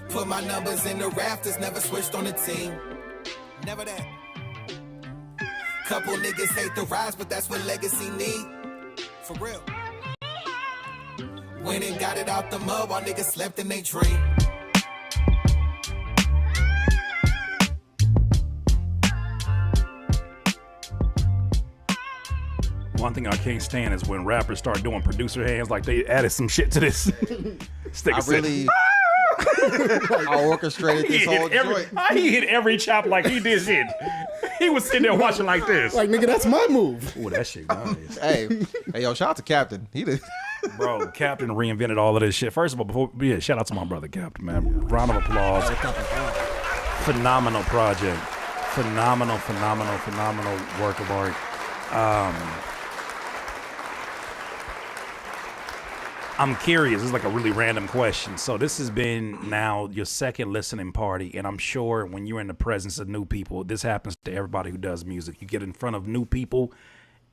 Put my numbers in the rafters, never switched on the team. Never that. Couple niggas hate the rise, but that's what legacy need. For real. Went and got it out the mud while niggas slept in they dream. One thing I can't stand is when rappers start doing producer hands like they added some shit to this. I really... I orchestrated this whole joint. He hit every chop like he did shit. He was sitting there watching like this. Like, nigga, that's my move. Oh, that shit nice. Hey, yo, shout out to Captain. He did. Bro, Captain reinvented all of this shit. First of all, shout out to my brother Captain, man. Round of applause. Phenomenal project. Phenomenal work of art. I'm curious. This is like a really random question. So this has been now your second listening party, and I'm sure when you're in the presence of new people, this happens to everybody who does music. You get in front of new people,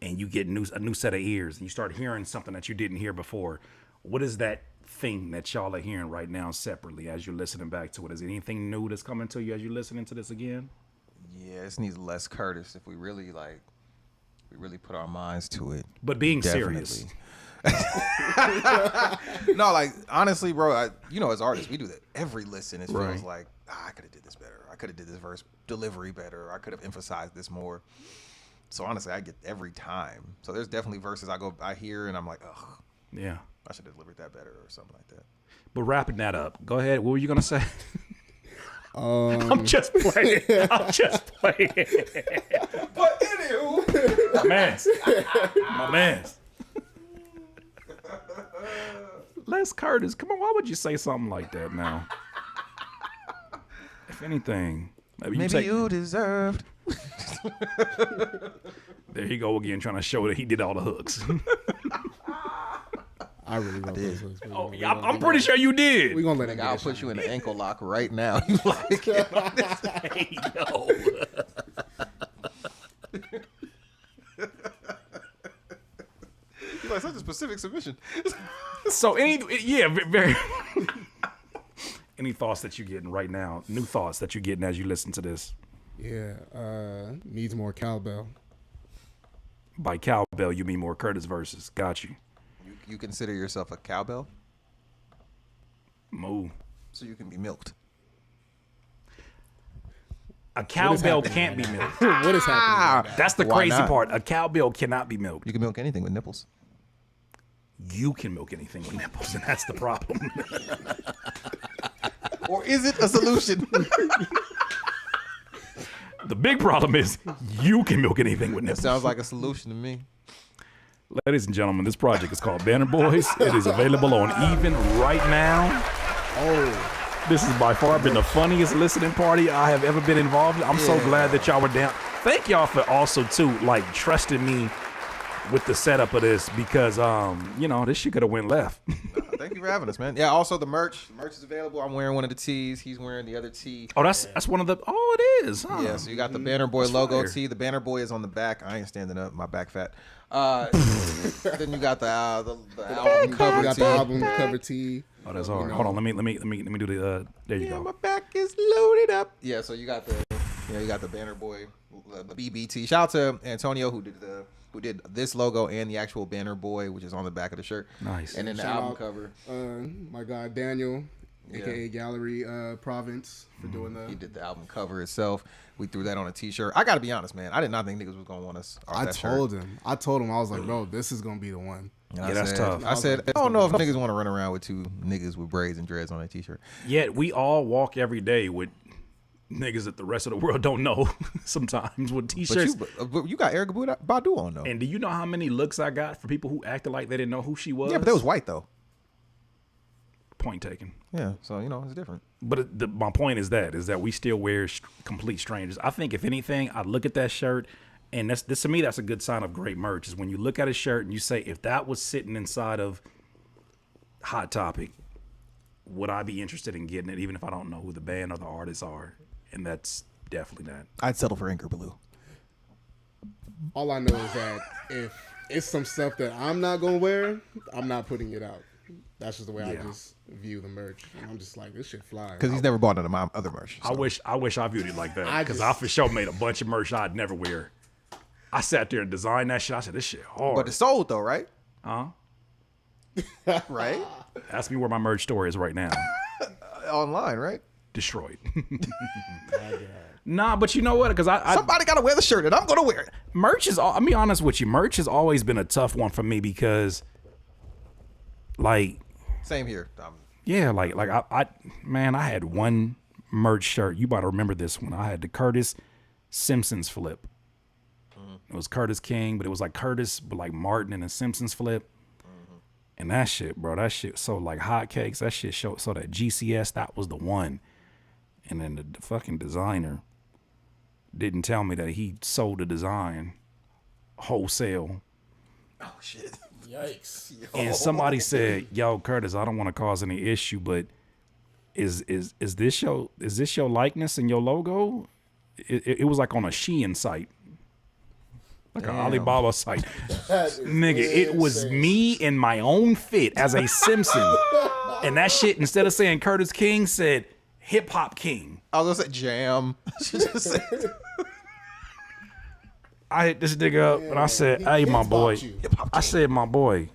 and you get a new set of ears, and you start hearing something that you didn't hear before. What is that thing that y'all are hearing right now separately as you're listening back to it? Is there anything new that's coming to you as you're listening to this again? Yeah, this needs less Curtis if we really put our minds to it. But being serious. No, like honestly, bro, as artists, we do that every listen. It feels like I could have did this better. I could have did this verse delivery better. I could have emphasized this more. So honestly, I get every time. So there's definitely verses I hear and I'm like, ugh, yeah, I should have delivered that better or something like that. But wrapping that up, go ahead. What were you gonna say? I'm just playing. But anywho, my man. Les Curtis, come on, why would you say something like that now? If anything, maybe you deserved. There you go again, trying to show that he did all the hooks. I really love those hooks. Oh, yeah, I'm pretty sure you did. We gonna let it. I'll put you in an ankle lock right now. You like it? Hey, yo. You're like such a specific submission. So very. Any thoughts that you're getting right now? New thoughts that you're getting as you listen to this? Yeah, needs more cowbell. By cowbell, you mean more Curtis verses. Got you. You consider yourself a cowbell? Moo. So you can be milked. A cowbell can't be milked. What is happening? Right now? That's the crazy part. A cowbell cannot be milked. You can milk anything with nipples. you can milk anything with nipples, and that's the problem. Or is it a solution? The big problem is you can milk anything with That nipples. sounds like a solution to me. Ladies and gentlemen, this project is called Banner Boys. It is available on Even right now. Oh, this has by far been the funniest listening party I have ever been involved in. I'm so glad that y'all were down. Thank y'all for also too like trusting me with the setup of this because this shit could have went left. Thank you for having us, man. Yeah. Also, the merch. The merch is available. I'm wearing one of the tees. He's wearing the other tee. Oh, that's one of the. Oh, it is. Huh? Yeah. So you got the Banner Boy That's logo fire. tee. The Banner Boy is on the back. I ain't standing up. My back fat. Then you got the album cover We got tee. the album cover tee. Oh, that's hard. Hold on. Let me do the. There you Yeah, go. my back is loaded up. Yeah. So you got the Banner Boy, the BBT. Shout out to Antonio who did this logo and the actual Banner Boy, which is on the back of the shirt. Nice. And then the Shout album out, cover. My guy Daniel, aka Gallery Province, for doing He the. did the album cover itself. We threw that on a t-shirt. I gotta be honest, man. I did not think niggas was gonna want us off I that told shirt. him. I was like, bro, this is gonna be the one. And Yeah, that's tough. I said, I don't know if niggas want to run around with two niggas with braids and dreads on a t-shirt. Yet we all walk every day with niggas that the rest of the world don't know sometimes with t-shirts. But you got Erykah Badu on though. And do you know how many looks I got for people who acted like they didn't know who she was? Yeah, but that was white though. Point taken. Yeah, so it's different. But my point is that we still wear complete strangers. I think if anything, I look at that shirt, and this to me, that's a good sign of great merch. Is when you look at a shirt and you say, if that was sitting inside of Hot Topic, would I be interested in getting it, even if I don't know who the band or the artists are? And that's definitely that. I'd settle for Anchor Blue. All I know is that if it's some stuff that I'm not gonna wear, I'm not putting it out. That's just the way I just view the merch. And I'm just like, this shit fly. Because he's never bought none of my other merch. I wish I viewed it like that. I Because just- I for sure made a bunch of merch I'd never wear. I sat there and designed that shit. I said, this shit hard. But it's sold though, right? Huh? Right? Ask me where my merch store is right now. Online, right? Destroyed. Nah, but you know what? Because I Somebody gotta wear the shirt, and I'm gonna wear it. merch is. I'll be honest with you. Merch has always been a tough one for me because, like, Same here. yeah, like I had one merch shirt. You better remember this one. I had the Curtis Simpsons flip. It was Curtis King, but it was like Curtis, but like Martin and the Simpsons flip. And that shit, bro, that shit sold like hotcakes. That shit showed so that GCS, that was the one. And then the fucking designer didn't tell me that he sold the design wholesale. Oh shit. Yikes. And somebody said, "Yo, Curtis, I don't want to cause any issue, but is this your likeness and your logo?" It was like on a Shein site, like an Alibaba site. Nigga, it was me in my own fit as a Simpson, and that shit instead of saying Curtis King said Hip Hop King. I was gonna say Jam. I hit this nigga up and I said, "Hey, my boy," I said, "My boy,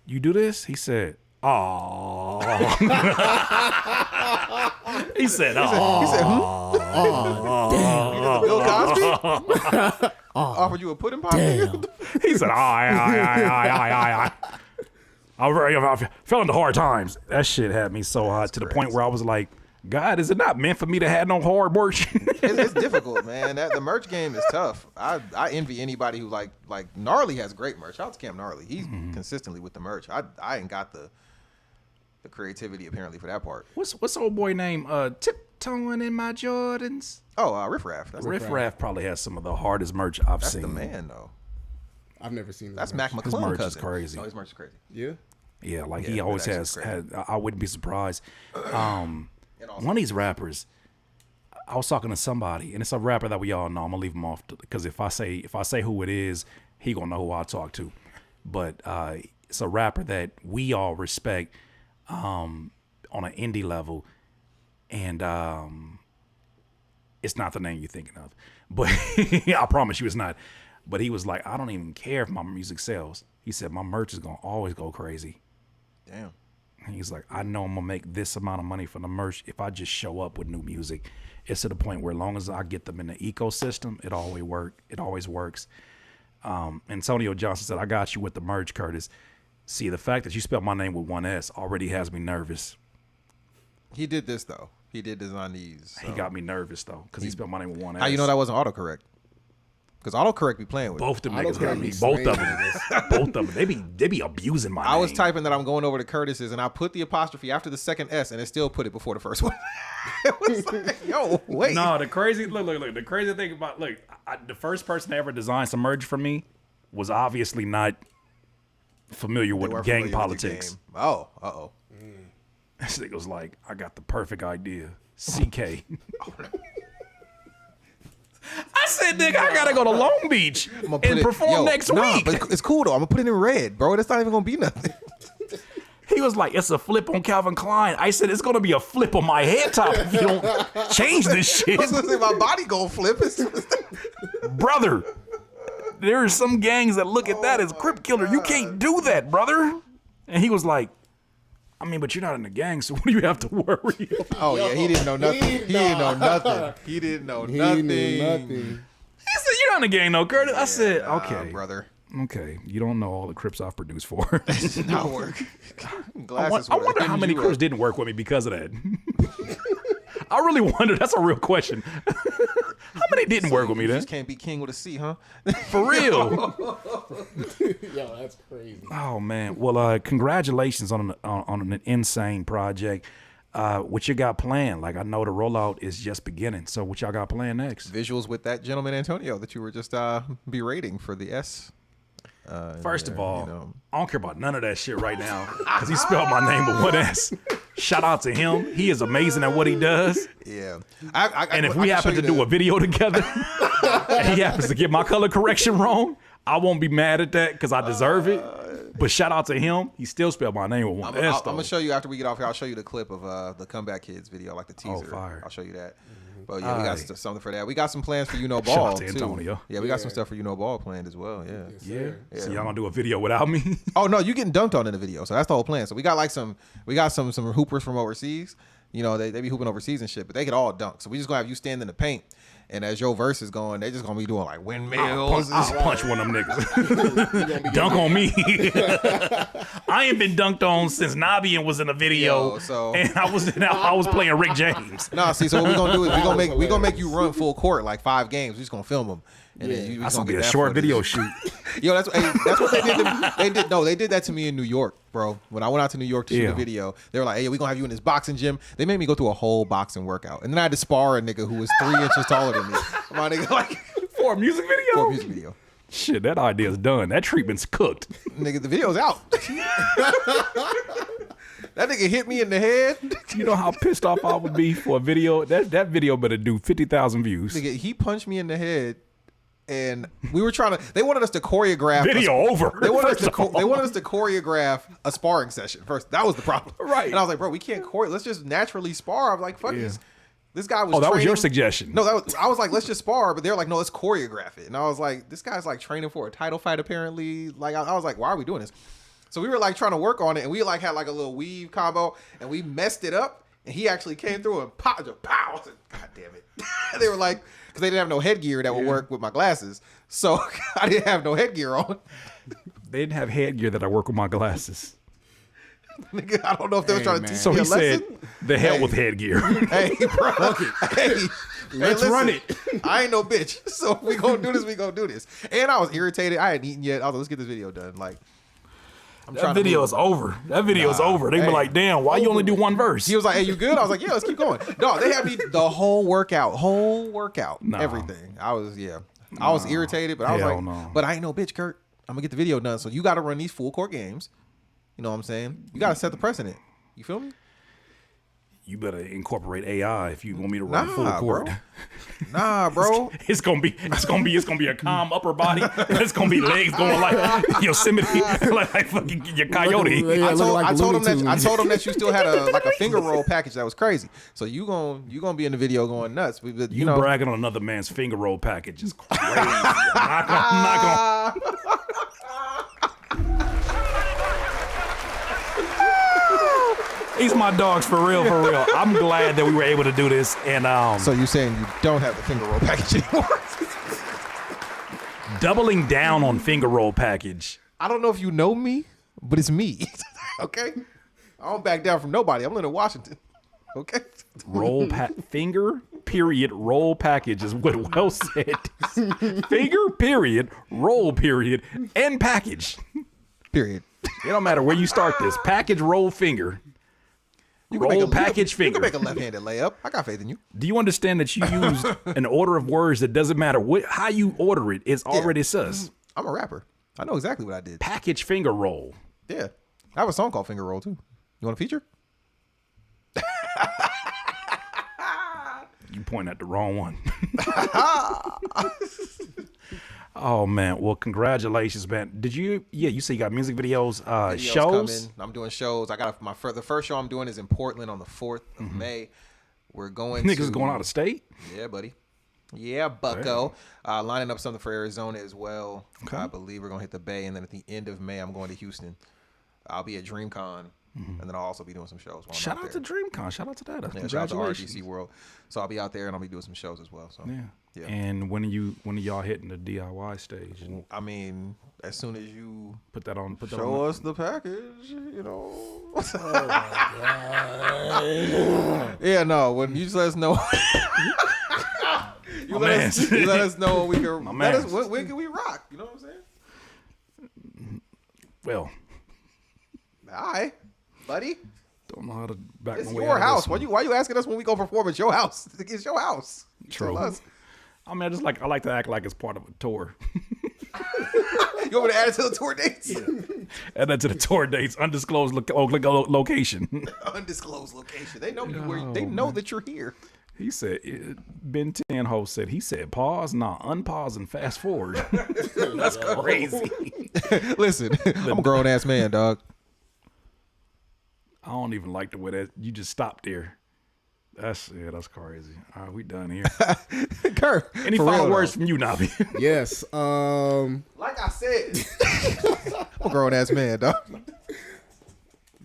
you do this?" He said, "Oh." He said, "Oh." He said, Bill Cosby offered you a pudding pop. He said, I fell into hard times. That shit had me so hot to the point where I was like, God, is it not meant for me to have no hard work? It's difficult, man. The merch game is tough. I envy anybody who like Gnarly has great merch. Shout out to Camp Gnarly. He's consistently with the merch. I ain't got the creativity apparently for that part. What's old boy name? Tiptoeing in my Jordans. Oh, Riff Raff. Riff Raff probably has some of the hardest merch I've That's seen. the man though. I've never seen That's merch. Mac His McClung merch cousin. is crazy. Oh, his merch is crazy. Yeah. Yeah, like Yeah, he always that's has crazy. had. I wouldn't be surprised. One of these rappers, I was talking to somebody, and it's a rapper that we all know. I'm gonna leave him off because if I say who it is, he gonna know who I talk to. But it's a rapper that we all respect on an indie level, and it's not the name you're thinking of. But I promise you, it's not. But he was like, I don't even care if my music sells. He said my merch is gonna always go crazy. Damn. He's like, I know I'm gonna make this amount of money from the merch if I just show up with new music. It's to the point where as long as I get them in the ecosystem, it always works. Antonio Johnson said, I got you with the merch, Curtis. See, the fact that you spelled my name with one S already has me nervous. He did this though. He did design these. He got me nervous though, because he spelled my name with one S. How you know that wasn't autocorrect? Because autocorrect be playing with both them niggas got me. be Both of spraying them. Both of them. They be abusing my name. I was typing that I'm going over to Curtis's, and I put the apostrophe after the second S, and it still put it before the first one. It was like, yo, wait. No, the crazy look. The crazy thing about the first person to ever design some merge for me was obviously not familiar with weren't gang familiar with the politics. game. Oh, uh-oh. This nigga was like, I got the perfect idea. CK. I said, nigga, I gotta go to Long Beach and perform next week. But it's cool though. I'm gonna put it in red, bro. That's not even gonna be nothing. He was like, it's a flip on Calvin Klein. I said, it's gonna be a flip on my head top if you don't change this shit. I was gonna say my body gonna flip. Brother, there are some gangs that look at that as Crip Killer. You can't do that, brother. And he was like, I mean, but you're not in the gang, so what do you have to worry about? Oh, yeah, he didn't know nothing. He didn't know nothing. He didn't know nothing. He said, you're not in the gang, no, Curtis. I said, okay. Brother. Okay, you don't know all the Crips I've produced for. It did not work. I wonder how many Crips didn't work with me because of that. I really wonder. That's a real question. How many didn't work with me You then? just can't be king with a C, huh? For real. Yo, that's crazy. Oh man. Well, congratulations on an insane project. What you got planned? Like I know the rollout is just beginning. So what y'all got planned next? Visuals with that gentleman Antonio that you were just berating for the S. First of all, I don't care about none of that shit right now because he spelled my name with one S. Shout out to him. He is amazing at what he does. Yeah. And if we happen to do a video together and he happens to get my color correction wrong, I won't be mad at that because I deserve it. But shout out to him. He still spelled my name with one S. I'm going to show you after we get off here. I'll show you the clip of the Comeback Kids video, like the teaser. Oh, fire. I'll show you that. But yeah, we got something for that. We got some plans for Ball Shout out to too. Antonio. Yeah, we got some stuff for Ball planned as well. Yeah. Yeah. So y'all gonna do a video without me? Oh no, you getting dunked on in the video. So that's the whole plan. So we got some hoopers from overseas. You know, they be hooping overseas and shit, but they could all dunk. So we just gonna have you stand in the paint. And as your verse is going, they just gonna be doing like windmills. I'll punch one of them niggas. Dunk on me. I ain't been dunked on since Nabeyin was in a video, and I was playing Rick James. No, see, so what we gonna do is we gonna make you run full court like 5 games. We just gonna film them, and then that's gonna be a short video shoot. Yo, that's what they did. They did that to me in New York, bro. When I went out to New York to shoot a video, they were like, "Hey, we gonna have you in this boxing gym." They made me go through a whole boxing workout, and then I had to spar a nigga who was 3 inches taller than me. My nigga, like for a music video. For a music video. Shit, that idea's done. That treatment's cooked. Nigga, the video's out. That nigga hit me in the head. You know how pissed off I would be for a video? That video better do 50,000 views. Nigga, he punched me in the head. And we were they wanted us to choreograph. Video over. They wanted us to choreograph a sparring session first. That was the problem. Right. And I was like, bro, we can't let's just naturally spar. I'm like, fuck this guy was that was your training. suggestion. No, I was like, let's just spar. But they're like, no, let's choreograph it. And I was like, this guy's like training for a title fight apparently. Like, I was like, why are we doing this? So we were like trying to work on it. And we like had like a little weave combo. And we messed it up. And he actually came through and pow. I said, God damn it. They were like, because they didn't have no headgear that would work with my glasses. So I didn't have no headgear on. They didn't have headgear that I work with my glasses. Nigga, I don't know if they were trying to teach So me he a lesson. said, the hell with headgear. Hey, bro. Hey, let's run it. I ain't no bitch. So if we gonna do this, we gonna do this. And I was irritated. I hadn't eaten yet. I was like, let's get this video done. Like, That video is over. That video is over. They were like, damn, why you only do one verse? He was like, hey, you good? I was like, yeah, let's keep going. No, they had me the whole workout, everything. I was irritated, but I was like, but I ain't no bitch, Kurt. I'm gonna get the video done. So you got to run these full court games. You know what I'm saying? You got to set the precedent. You feel me? You better incorporate AI if you want me to run full court. Bro. Nah, bro. It's gonna be a calm upper body. It's gonna be legs going like Yosemite, like fucking your coyote. I told him that you still had a finger roll package that was crazy. So you gonna be in the video going nuts. But, you know, bragging on another man's finger roll package is crazy. I'm not gonna. These my dogs for real. I'm glad that we were able to do this. And so you saying you don't have the finger roll package anymore? Doubling down on finger roll package. I don't know if you know me, but it's me. Okay? I don't back down from nobody. I'm Leonard Washington. Okay? Finger, period, roll package is what Wells said. Finger, period, roll, period, and package. Period. It don't matter where you start this. Package, roll, finger. You roll, can make a, package, you finger. can make a left-handed layup. I got faith in you. Do you understand that you used an order of words that doesn't matter how you order it? It's already sus. I'm a rapper. I know exactly what I did. Package, finger, roll. Yeah. I have a song called Finger Roll, too. You want a feature? You point at the wrong one. Oh man, well congratulations, man. Did you? Yeah, you say you got music videos, shows. Coming. I'm doing shows. I got the first show I'm doing is in Portland on the 4th of May. We're going. Niggas going out of state. Yeah, buddy. Yeah, Bucko. Lining up something for Arizona as well. Okay. I believe we're gonna hit the Bay, and then at the end of May, I'm going to Houston. I'll be at DreamCon. And then I'll also be doing some shows. Shout out to DreamCon. Shout out to that. Yeah, shout out to RDC World. So I'll be out there and I'll be doing some shows as well. So yeah. And when are y'all hitting the DIY stage? I mean, as soon as you put that on, show us the package, you know. Oh my God. Yeah, no. When you just let us know. you let us know when we can. When can we rock? You know what I'm saying? Well. All right. Buddy, don't know how to back it's my way your out house. Of Why you asking us when we go perform at your house? It's your house. True. I mean, I like to act like it's part of a tour. You want me to add it to the tour dates? Yeah. Add that to the tour dates. Undisclosed location. Undisclosed location. They know They know that you're here. He said, Ben Tenho said, he said, pause, unpause, and fast forward. That's crazy. Listen, I'm a grown ass man, dog. I don't even like the way that you just stopped there. That's crazy. All right, we done here. Kurt, any final words from you, Nabi? Yes. Like I said, I'm a grown ass man, dog.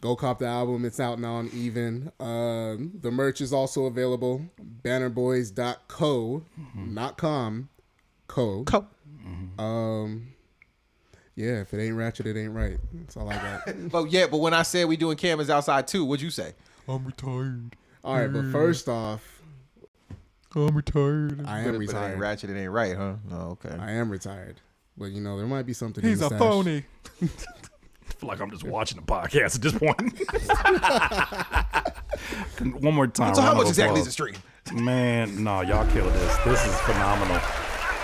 Go cop the album. It's out now on Even. The merch is also available. Bannerboys.co, not com, co. Yeah, if it ain't ratchet, it ain't right. That's all I got. But when I said we doing cameras outside too, what'd you say? I'm retired. All right, but first off, I'm retired. I am But retired. it ain't ratchet, it ain't right, huh? No, okay. I am retired. But you know, there might be something. He's in a the phony. I feel like I'm just watching the podcast at this point. One more time. So how much exactly is the stream? Man, no, y'all killed this. This is phenomenal.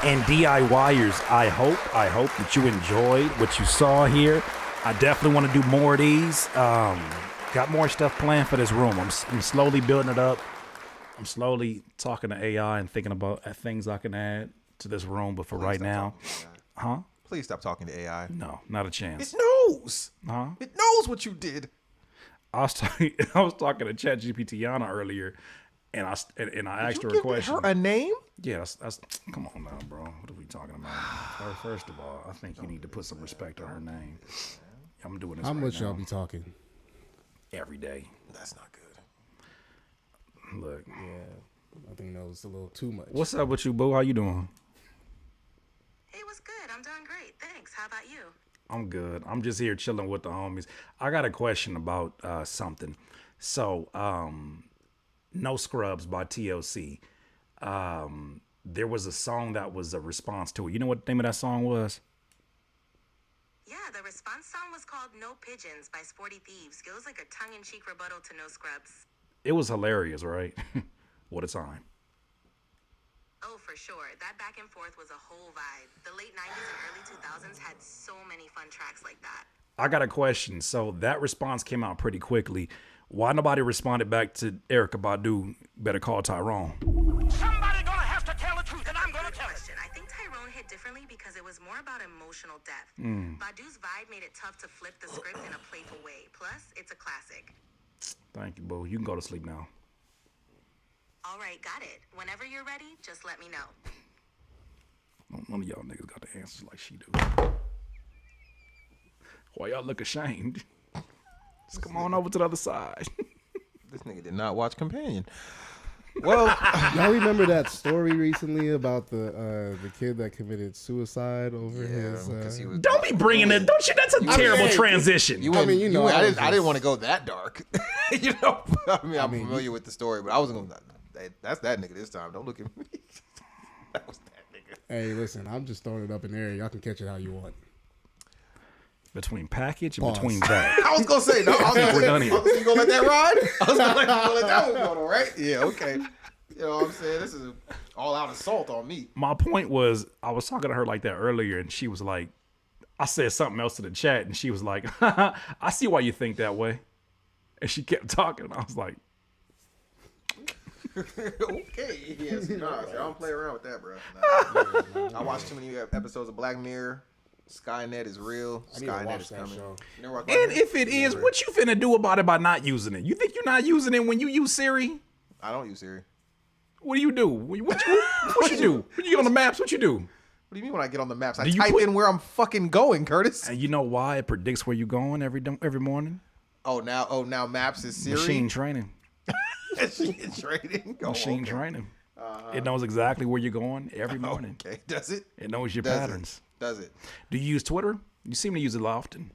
And DIYers, I hope that you enjoyed what you saw here. I definitely want to do more of these. Got more stuff planned for this room. I'm slowly building it up. I'm slowly talking to AI and thinking about things I can add to this room. But for right now, Please stop talking to AI. No, not a chance. It knows. Huh? It knows what you did. I was talking to ChatGPT Yana earlier, and I asked her a question. Her a name? Yeah, that's come on now, bro. What are we talking about? First of all, I think you need to put some respect on her name. I'm doing this. How right much now. y'all be talking? Every day. That's not good. Look, yeah, I think that was a little too much. What's up with you, boo? How you doing? Hey, what's good? I'm doing great. Thanks. How about you? I'm good. I'm just here chilling with the homies. I got a question about something. So, No Scrubs by TLC. There was a song that was a response to it. You know what the name of that song was? Yeah, the response song was called No Pigeons by Sporty Thieves. It was like a tongue-in-cheek rebuttal to No Scrubs. It was hilarious, right? What a time. Oh, for sure. That back and forth was a whole vibe. The late 90s and early 2000s had so many fun tracks like that. I got a question. So that response came out pretty quickly. Why nobody responded back to Erykah Badu, Better Call Tyrone? Somebody gonna have to tell the truth, and I'm gonna tell it. I think Tyrone hit differently because it was more about emotional depth. Mm. Badu's vibe made it tough to flip the script in a playful way. Plus, it's a classic. Thank you, boo. You can go to sleep now. All right, got it. Whenever you're ready, just let me know. None of y'all niggas got the answers like she do. Why y'all look ashamed? Just come on over to the other side. This nigga did not watch Companion. Well, y'all remember that story recently about the kid that committed suicide over his? he was. Don't be bringing it. Don't you? That's a terrible transition. I I didn't want to go that dark. I'm familiar with the story, but I wasn't gonna. That's that nigga this time. Don't look at me. That was that nigga. Hey, listen, I'm just throwing it up in the air. Y'all can catch it how you want. Between package and Pause. between that. I was gonna say no. We're done here. You gonna let that ride? I was gonna let that one go, right? Yeah, okay. You know what I'm saying? This is an all-out assault on me. My point was, I was talking to her like that earlier, and she was like, I said something else to the chat, and she was like, I see why you think that way. And she kept talking, and I was like, okay. Yes, no, I don't play around with that, bro. Nah. I watched too many episodes of Black Mirror. Skynet is real. Skynet is coming. And if it is, what you finna do about it by not using it? You think you're not using it when you use Siri? I don't use Siri. What do you do? What you do? When you get on the maps, what you do? What do you mean when I get on the maps? I type in where I'm fucking going, Curtis. And you know why? It predicts where you're going every morning. Oh, now maps is Siri? Machine training. Machine training? Machine training. It knows exactly where you're going every morning. Okay, does it? It knows your patterns. Does it? Do you use Twitter? You seem to use it often.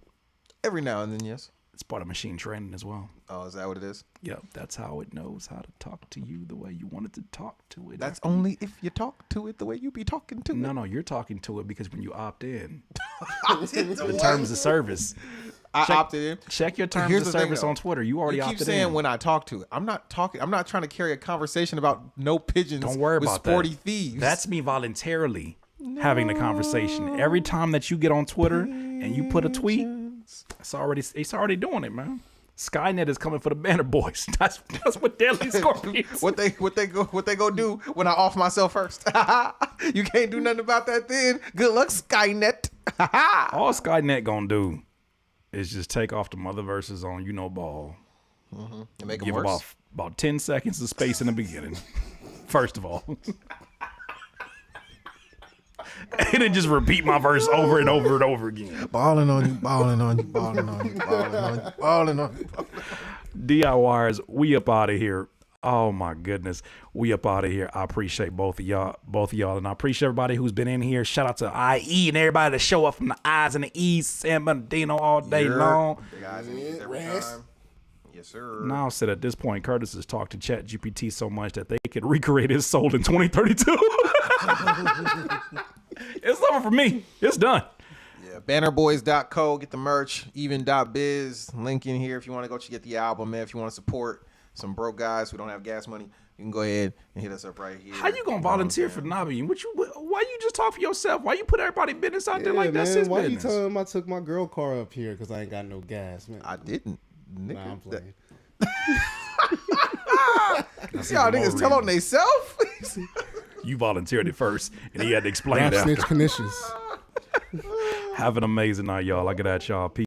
Every now and then, yes. It's part of machine training as well. Oh, is that what it is? Yep, that's how it knows how to talk to you the way you want it to talk to it. That's only if you talk to it the way you be talking to it. No, you're talking to it because when you opt in, the terms of service. I opted in. Check your terms of service on Twitter. You already opted in. You keep saying when I talk to it. I'm not trying to carry a conversation about no pigeons. Don't worry about sporty that. Thieves. That's me voluntarily having the conversation. Every time that you get on Twitter and you put a tweet, it's already doing it, man. Skynet is coming for the Banner Boys. That's what Deadly Scorpions. what they go do when I off myself first? You can't do nothing about that then. Good luck, Skynet. All Skynet gonna do is just take off the mother verses on ball. And make them Give worse. about 10 seconds of space in the beginning. First of all. And then just repeat my verse over and over and over again. Balling on you, balling on you, balling on you, balling on you, balling on you. DIYers, we up out of here. Oh my goodness. We up out of here. I appreciate both of y'all. And I appreciate everybody who's been in here. Shout out to IE and everybody that show up from the I's and the E's, San Bernardino all day long. The guys and E's every time. Yes, sir. Now said at this point, Curtis has talked to ChatGPT so much that they could recreate his soul in 2032. It's over for me. It's done. Yeah, bannerboys.co, get the merch, even.biz, link in here if you want to go get the album, man. If you want to support some broke guys who don't have gas money, you can go ahead and hit us up right here. How you gonna volunteer for Nabeyin? Why you just talk for yourself? Why you put everybody business out there like that's his why business? Why you tell him I took my girl car up here because I ain't got no gas, man? I didn't. Nigga, nah, I'm playing. Y'all niggas tell on theyself. You volunteered it first, and he had to explain it after. Snitch pernicious. Have an amazing night, y'all. I get at y'all. Peace.